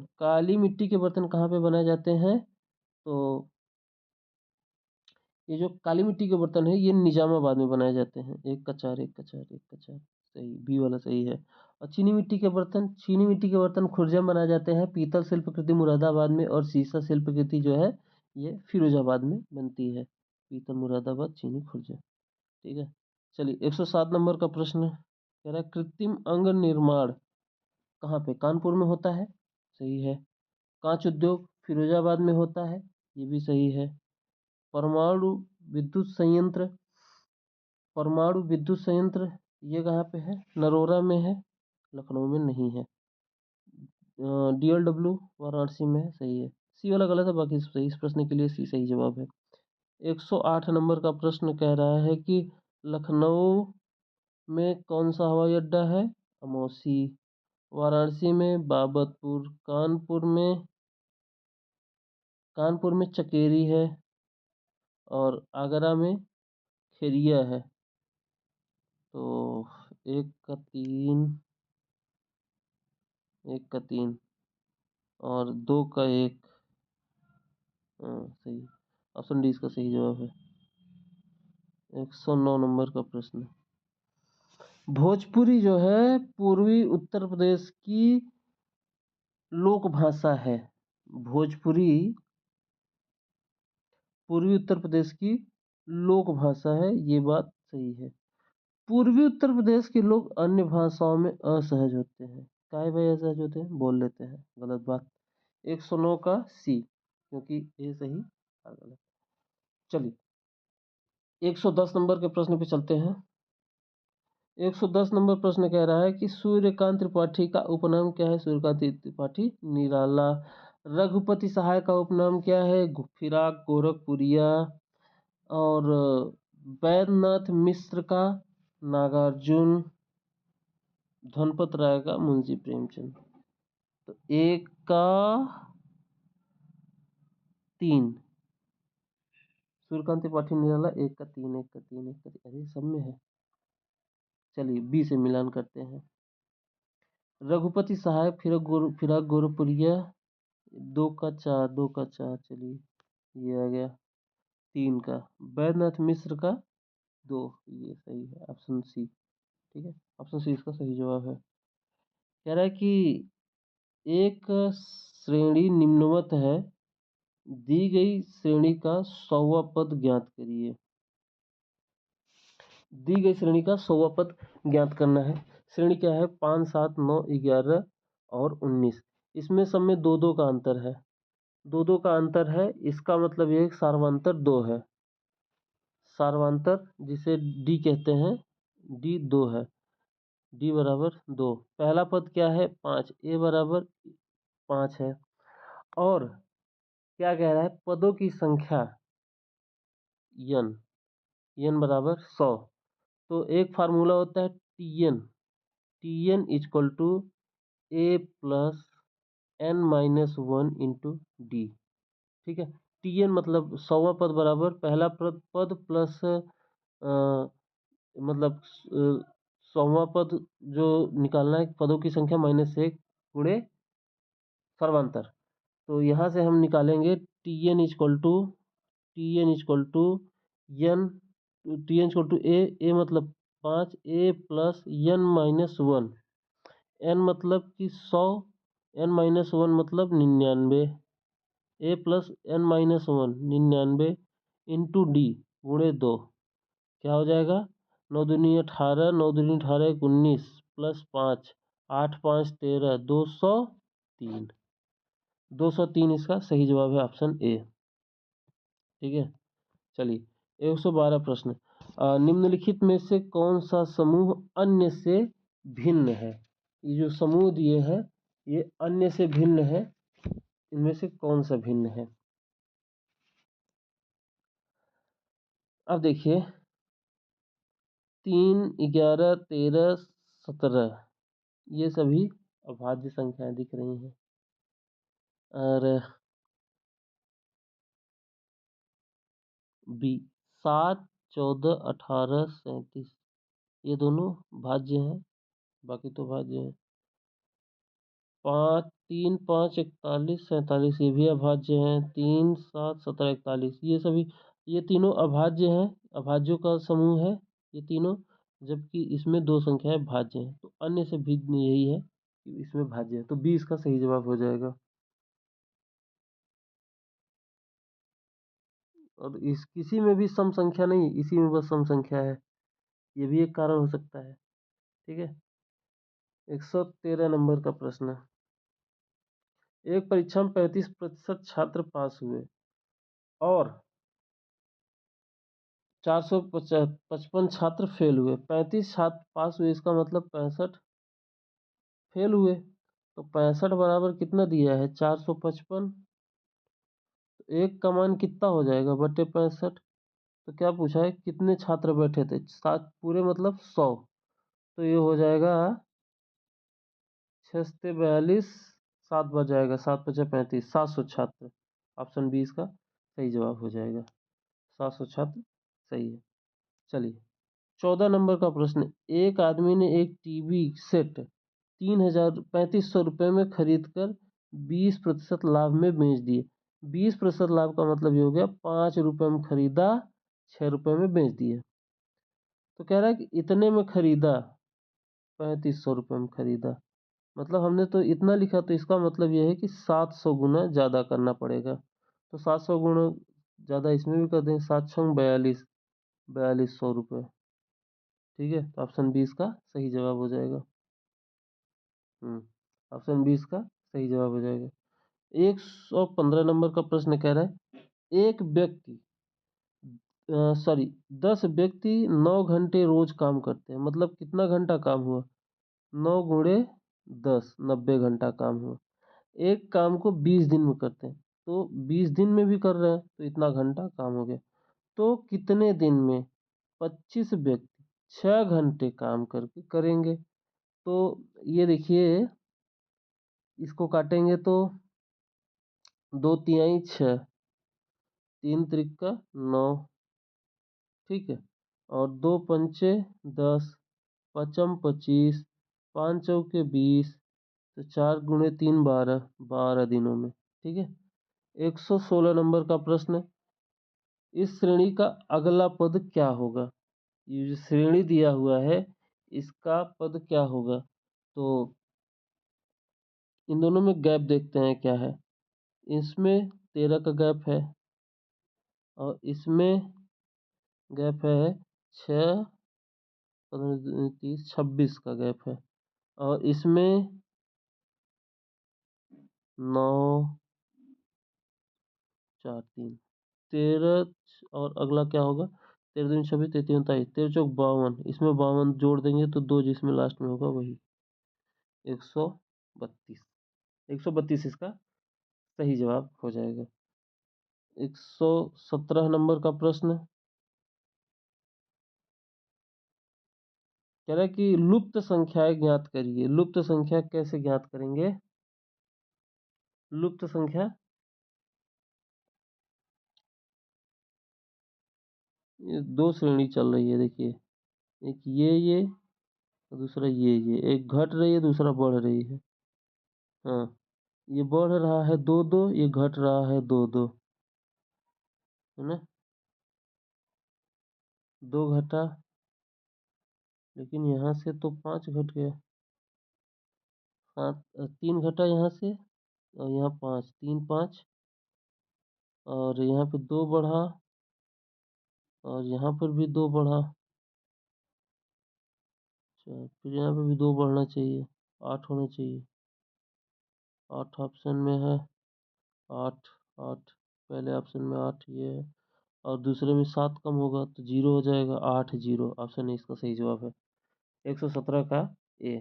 कहाँ पे बनाए जाते हैं। तो ये जो काली मिट्टी के बर्तन है ये निजामाबाद में बनाए जाते हैं। एक कचार, एक कचार, एक कचार, सही, बी वाला सही है। और चीनी मिट्टी के बर्तन खुर्जा में बनाए जाते हैं। पीतल शिल्प कृति मुरादाबाद में और शीशा शिल्प कृति जो है ये फिरोजाबाद में बनती है। पीतल मुरादाबाद, चीनी खुर्जा। ठीक है। चलिए 107 नंबर का प्रश्न कह रहा है, कृत्रिम अंग निर्माण कहाँ पे, कानपुर में होता है, सही है। कांच उद्योग फिरोजाबाद में होता है, ये भी सही है। परमाणु विद्युत संयंत्र, परमाणु विद्युत संयंत्र ये कहाँ पे है, नरोरा में है, लखनऊ में नहीं है। DLW वाराणसी में है, सही है। सी वाला गलत है, बाकी सब सही। इस प्रश्न के लिए सी सही जवाब है। 108 नंबर का प्रश्न कह रहा है कि लखनऊ में कौन सा हवाई अड्डा है, अमौसी। वाराणसी में बाबतपुर, कानपुर में चकेरी है और आगरा में खेरिया है। तो एक का तीन और दो का एक, हाँ सही, ऑप्शन डी इसका सही जवाब है। 109 नंबर का प्रश्न, भोजपुरी जो है पूर्वी उत्तर प्रदेश की लोक भाषा है। भोजपुरी पूर्वी उत्तर प्रदेश की लोक भाषा है, ये बात सही है। पूर्वी उत्तर प्रदेश के लोग अन्य भाषाओं में असहज होते हैं। काहे भाई असहज होते हैं? बोल लेते हैं, गलत बात। 109 का सी, क्योंकि ए सही और गलत। चलिए 110 नंबर के प्रश्न पे चलते हैं। 110 नंबर प्रश्न कह रहा है कि सूर्यकांत त्रिपाठी का उपनाम क्या है? सूर्यकांत त्रिपाठी निराला। रघुपति सहाय का उपनाम क्या है? फिराक गोरखपुरिया। और वैद्यनाथ मिश्र का नागार्जुन। धनपत राय का मुंशी प्रेमचंद। तो एक का 3, सूर्यकांत त्रिपाठी निराला, एक का 3, एक का 3, एक का 3, अरे सब में है। चलिए बी से मिलान करते हैं। रघुपति सहाय फिराक गोरखपुरिया, 2 का 4, 2 का 4, चलिए ये आ गया 3 का। वैद्यनाथ मिश्र का 2, ये सही है, ऑप्शन सी। ठीक है, ऑप्शन सी इसका सही जवाब है। कह रहा है कि एक श्रेणी निम्नवत है, दी गई श्रेणी का 100वां पद ज्ञात करिए। दी गई श्रेणी का 100वां पद ज्ञात करना है। श्रेणी क्या है? 5, 7, 9, 11 और 19। इसमें सब में 2-2 का अंतर है। 2-2 का अंतर है, इसका मतलब ये सार्वंतर 2 है। सार्वंतर जिसे डी कहते हैं, डी 2 है। डी बराबर 2। पहला पद क्या है? 5, ए बराबर 5 है। और क्या कह रहा है? पदों की संख्या n, n बराबर 100। तो एक फार्मूला होता है T N equal to A plus n minus 1 into D. ठीक है, टी एन मतलब 100वां पद बराबर पहला पद प्लस मतलब 100वां पद जो निकालना है, पदों की संख्या -1 गुणे सर्वांतर। तो यहाँ से हम निकालेंगे T N equal to N, A मतलब 5, A plus N minus 1, N मतलब कि 100, एन माइनस 1 मतलब 99, A plus N minus 1 99 into D गुणे 2। क्या हो जाएगा? 9 दूनी 18, 9 दूनी 18, 19 प्लस 5, 8, 5, 13, 203। 203 इसका सही जवाब है, ऑप्शन ए। ठीक है, चलिए 112 प्रश्न। निम्नलिखित में से कौन सा समूह अन्य से भिन्न है? ये जो समूह दिए हैं ये अन्य से भिन्न है, इनमें से कौन सा भिन्न है? अब देखिए 3, 11, 13, 17 ये सभी अभाज्य संख्याएं दिख रही हैं। और बी 7, 14, 18, 37 ये दोनों भाज्य हैं, बाकी तो भाज्य हैं। 5, 3, 5, 41, 47 ये भी अभाज्य हैं। 3, 7, 17, 41 ये सभी, ये तीनों अभाज्य हैं, अभाज्यों का समूह है ये तीनों। जबकि इसमें 2 संख्याएं भाज्य हैं, तो अन्य से भिन्न यही है कि इसमें भाज्य है। तो बी इसका सही जवाब हो जाएगा। और इस किसी में भी सम संख्या नहीं, इसी में बस सम संख्या है, ये भी एक कारण हो सकता है। ठीक है, 113 नंबर का प्रश्न। एक परीक्षा में 35% छात्र पास हुए और 455 छात्र फेल हुए। 35 छात्र पास हुए, इसका मतलब 65 फेल हुए। तो 65 बराबर कितना दिया है? 455। तो एक का मान कितना हो जाएगा? बटे 65। तो क्या पूछा है? कितने छात्र बैठे थे? 7 पूरे मतलब 100। तो ये हो जाएगा 6 से 42, 7 बच जाएगा, 7 5 35, 700 छात्र। ऑप्शन बी इसका सही जवाब हो जाएगा, 700 छात्र सही है। चलिए 14 नंबर का प्रश्न। एक आदमी ने एक टीवी सेट 3500 रुपये में खरीद कर 20% लाभ में बेच दिए। 20% लाभ का मतलब ये हो गया 5 रुपये में खरीदा, 6 रुपये में बेच दिए। तो कह रहा है कि इतने में खरीदा, 3500 रुपये में खरीदा, मतलब हमने तो इतना लिखा, तो इसका मतलब यह है कि 700 गुना ज़्यादा करना पड़ेगा। तो 700 गुना ज़्यादा इसमें भी कर दें, 7 6 42, 4200 रुपये। ठीक है, तो ऑप्शन बी इसका सही जवाब हो जाएगा। ऑप्शन बी इसका सही जवाब हो जाएगा। 115 नंबर का प्रश्न कह रहा है, एक व्यक्ति 10 व्यक्ति 9 घंटे रोज काम करते हैं, मतलब कितना घंटा काम हुआ, 9 × 10, 90 घंटा काम हुआ। एक काम को 20 दिन में करते हैं, तो 20 दिन में भी कर रहे हैं तो इतना घंटा काम हो गया। तो कितने दिन में 25 व्यक्ति 6 घंटे काम करके करेंगे? तो ये देखिए, इसको काटेंगे तो 2 तिहाई 6, 3 × 9, ठीक है, और 2 पंचे 10, पचम 25, 5 चौके 20, तो 4 × 3 12, 12 दिनों में, ठीक है। 116 नंबर का प्रश्न, इस श्रेणी का अगला पद क्या होगा? ये जो श्रेणी दिया हुआ है इसका पद क्या होगा? तो इन दोनों में गैप देखते हैं क्या है। इसमें 13 का गैप है और इसमें गैप है 6, 15, 30, 26 का गैप है, और इसमें 9, 4, 3, 13, और अगला क्या होगा? 13 दूनी 26, 33 29, 13 × 4 = 52, इसमें 52 जोड़ देंगे तो 2 जिसमें लास्ट में होगा वही 132। 132 इसका सही जवाब हो जाएगा। 117 नंबर का प्रश्न कह रहा है कि लुप्त संख्याएं ज्ञात करिए। लुप्त संख्या कैसे ज्ञात करेंगे? लुप्त संख्या, ये 2 श्रेणी चल रही है, देखिए, एक ये और दूसरा ये, एक घट रही है, दूसरा बढ़ रही है। हाँ, ये बढ़ रहा है 2 2, ये घट रहा है 2 2, है ना। 2 घटा, लेकिन यहाँ से तो 5 घट गया। 3 घटा यहाँ से, और यहाँ 5, 3 5, और यहाँ पे 2 बढ़ा, और यहाँ पर भी 2 बढ़ा। अच्छा, फिर यहाँ पे भी 2 बढ़ना चाहिए, 8 होना चाहिए। 8 ऑप्शन में है, 8 8, पहले ऑप्शन में 8 ये है, और दूसरे में 7 कम होगा तो 0 हो जाएगा, 8 0, ऑप्शन ए इसका सही जवाब है। 117 का ए।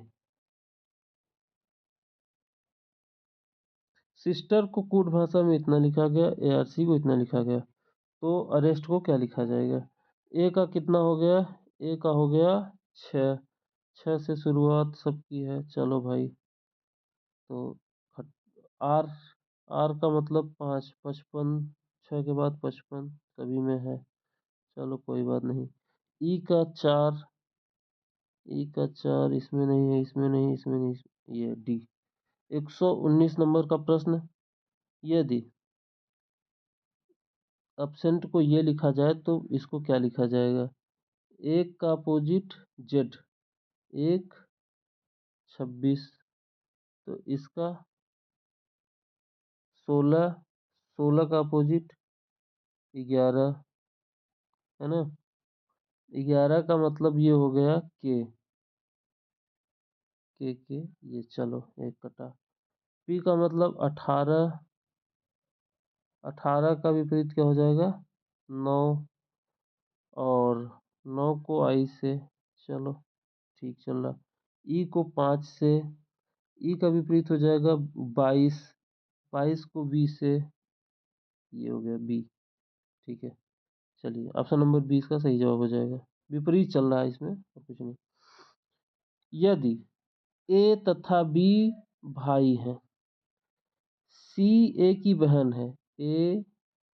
सिस्टर को कोड भाषा में इतना लिखा गया, एआरसी को इतना लिखा गया, तो अरेस्ट को क्या लिखा जाएगा? ए का कितना हो गया? ए का हो गया 6, 6 से शुरुआत सबकी है, चलो भाई। तो आर, आर का मतलब 5, 55, 6 के बाद 55 सभी में है, चलो कोई बात नहीं। ई का 4, ई का 4 इसमें नहीं है, इसमें नहीं, इसमें नहीं, ये डी। 119 नंबर का प्रश्न, यदि एब्सेंट को ये लिखा जाए तो इसको क्या लिखा जाएगा? 1 का अपोजिट जेड, 1 26, तो इसका 16, 16 का अपोजिट 11, है ना। 11 का मतलब ये हो गया के ये, चलो एक कटा। पी का मतलब 18, 18 का विपरीत क्या हो जाएगा? 9, और 9 को आई से, चलो ठीक चल रहा। ई को 5 से, ई का विपरीत हो जाएगा 22, 22 को बी से, ये हो गया बी, ठीक है। चलिए, ऑप्शन नंबर 20 का सही जवाब हो जाएगा। विपरीत चल रहा है इसमें और कुछ नहीं। यदि ए तथा बी भाई हैं, सी ए की बहन है, ए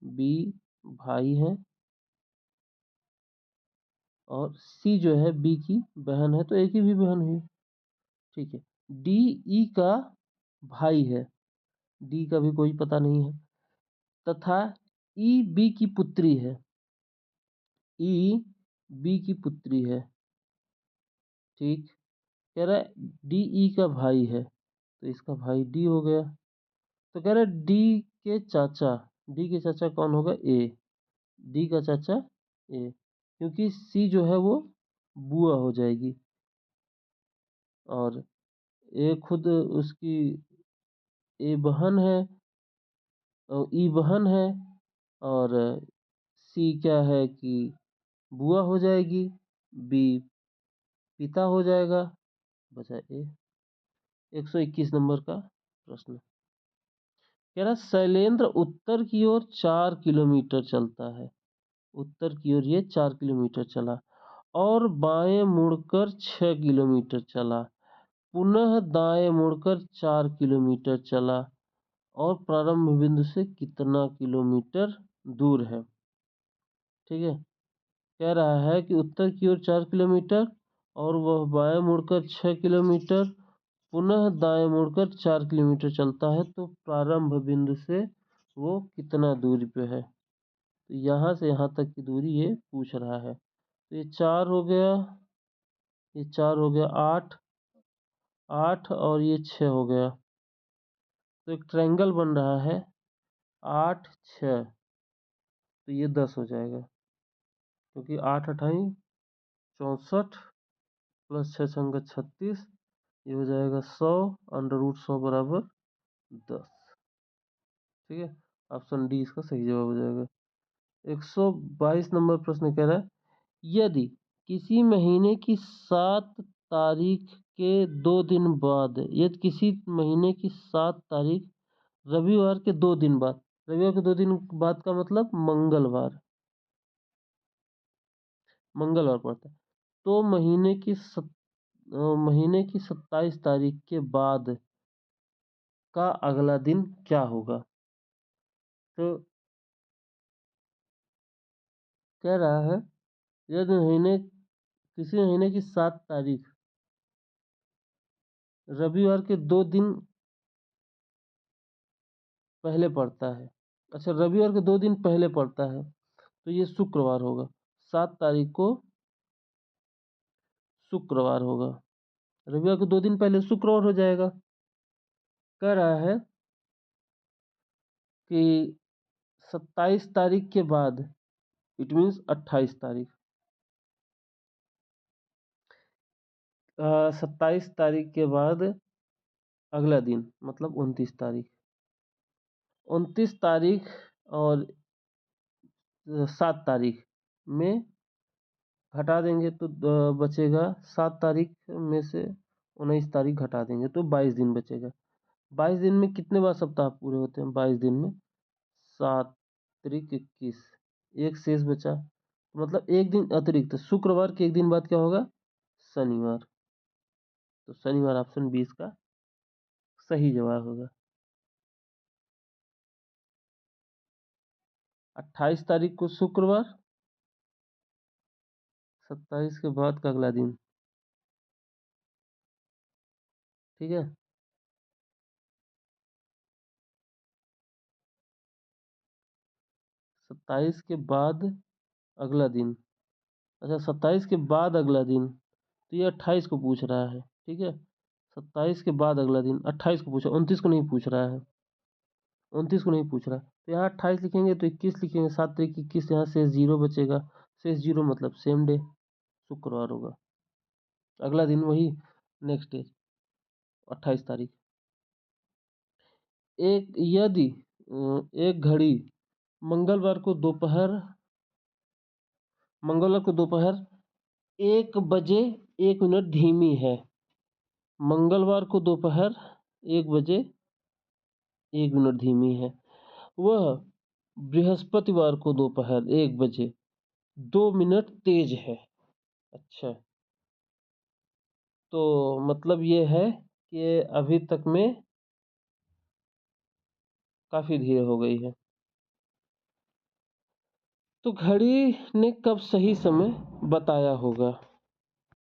बी भाई हैं, और सी जो है बी की बहन है, तो ए की भी बहन हुई, ठीक है। डी ई का भाई है, डी का भी कोई पता नहीं है, तथा ई बी की पुत्री है, ई बी की पुत्री है, ठीक। कह रहा है डी ई का भाई है, तो इसका भाई डी हो गया। तो कह रहा है डी के चाचा कौन होगा? ए, डी का चाचा ए, क्योंकि सी जो है वो बुआ हो जाएगी। और ए खुद उसकी ए बहन है, ई बहन है, और सी क्या है कि बुआ हो जाएगी, बी पिता हो जाएगा, बचा ए। 121 नंबर का प्रश्न कह रहा शैलेंद्र उत्तर की ओर 4 किलोमीटर चलता है। उत्तर की ओर ये 4 किलोमीटर चला और बाएं मुड़कर 6 किलोमीटर चला, पुनः दाएं मुड़कर 4 किलोमीटर चला और प्रारंभ बिंदु से कितना किलोमीटर दूर है। ठीक है, कह रहा है कि उत्तर की ओर 4 किलोमीटर और वह बाएं मुड़कर 6 किलोमीटर, पुनः दाएं मुड़कर 4 किलोमीटर चलता है, तो प्रारंभ बिंदु से वो कितना दूरी पे है। तो यहाँ से यहाँ तक की दूरी ये पूछ रहा है। तो ये 4 हो गया, ये 4 हो गया, 8, 8 और ये 6 हो गया। तो एक ट्रायंगल बन रहा है 8, 6, तो ये 10 हो जाएगा, क्योंकि 8 अठाई 64 प्लस 6 संग 36, ये हो जाएगा 100, √100 बराबर 10। ठीक है, ऑप्शन डी इसका सही जवाब हो जाएगा। 122 नंबर प्रश्न कह रहा है यदि किसी महीने की 7 तारीख के 2 दिन बाद, यदि किसी महीने की 7 तारीख रविवार के 2 दिन बाद, रविवार के 2 दिन बाद का मतलब मंगलवार, मंगलवार पड़ता है, तो महीने की 27 तारीख के बाद का अगला दिन क्या होगा। तो कह रहा है यदि किसी महीने की 7 तारीख रविवार के 2 दिन पहले पड़ता है, अच्छा रविवार के 2 दिन पहले पड़ता है, तो ये शुक्रवार होगा। 7 तारीख को शुक्रवार होगा, रविवार के 2 दिन पहले शुक्रवार हो जाएगा। कह रहा है कि 27 तारीख के बाद, इट मीन्स 28 तारीख, 27 तारीख के बाद अगला दिन मतलब 29 तारीख, 29 तारीख और 7 तारीख में घटा देंगे तो बचेगा, 7 तारीख में से 19 तारीख घटा देंगे तो 22 दिन बचेगा। 22 दिन में कितने बार सप्ताह पूरे होते हैं? 22 दिन में 7 त्रिक 21, एक शेष बचा, मतलब एक दिन अतिरिक्त, शुक्रवार के एक दिन बाद क्या होगा? शनिवार। तो शनिवार ऑप्शन 20 का सही जवाब होगा। 28 तारीख को शुक्रवार, 27 के बाद का अगला दिन। ठीक है, 27 के बाद अगला दिन, अच्छा 27 के बाद अगला दिन, तो ये 28 को पूछ रहा है। ठीक है, 27 के बाद अगला दिन 28 को पूछा, 29 को नहीं पूछ रहा है, 29 को नहीं पूछ रहा। तो यहाँ 28 लिखेंगे तो 21 लिखेंगे, 7 तारीख 21, यहाँ से 0 बचेगा, शेष 0 मतलब सेम डे शुक्रवार होगा, अगला दिन वही नेक्स्ट डे 28 तारीख। यदि एक घड़ी मंगलवार को दोपहर 1 बजे 1 मिनट धीमी है, मंगलवार को दोपहर 1 बजे 1 मिनट धीमी है, वह बृहस्पतिवार को दोपहर 1 बजे 2 मिनट तेज है। अच्छा, तो मतलब ये है कि अभी तक में काफी धीरे हो गई है। तो घड़ी ने कब सही समय बताया होगा?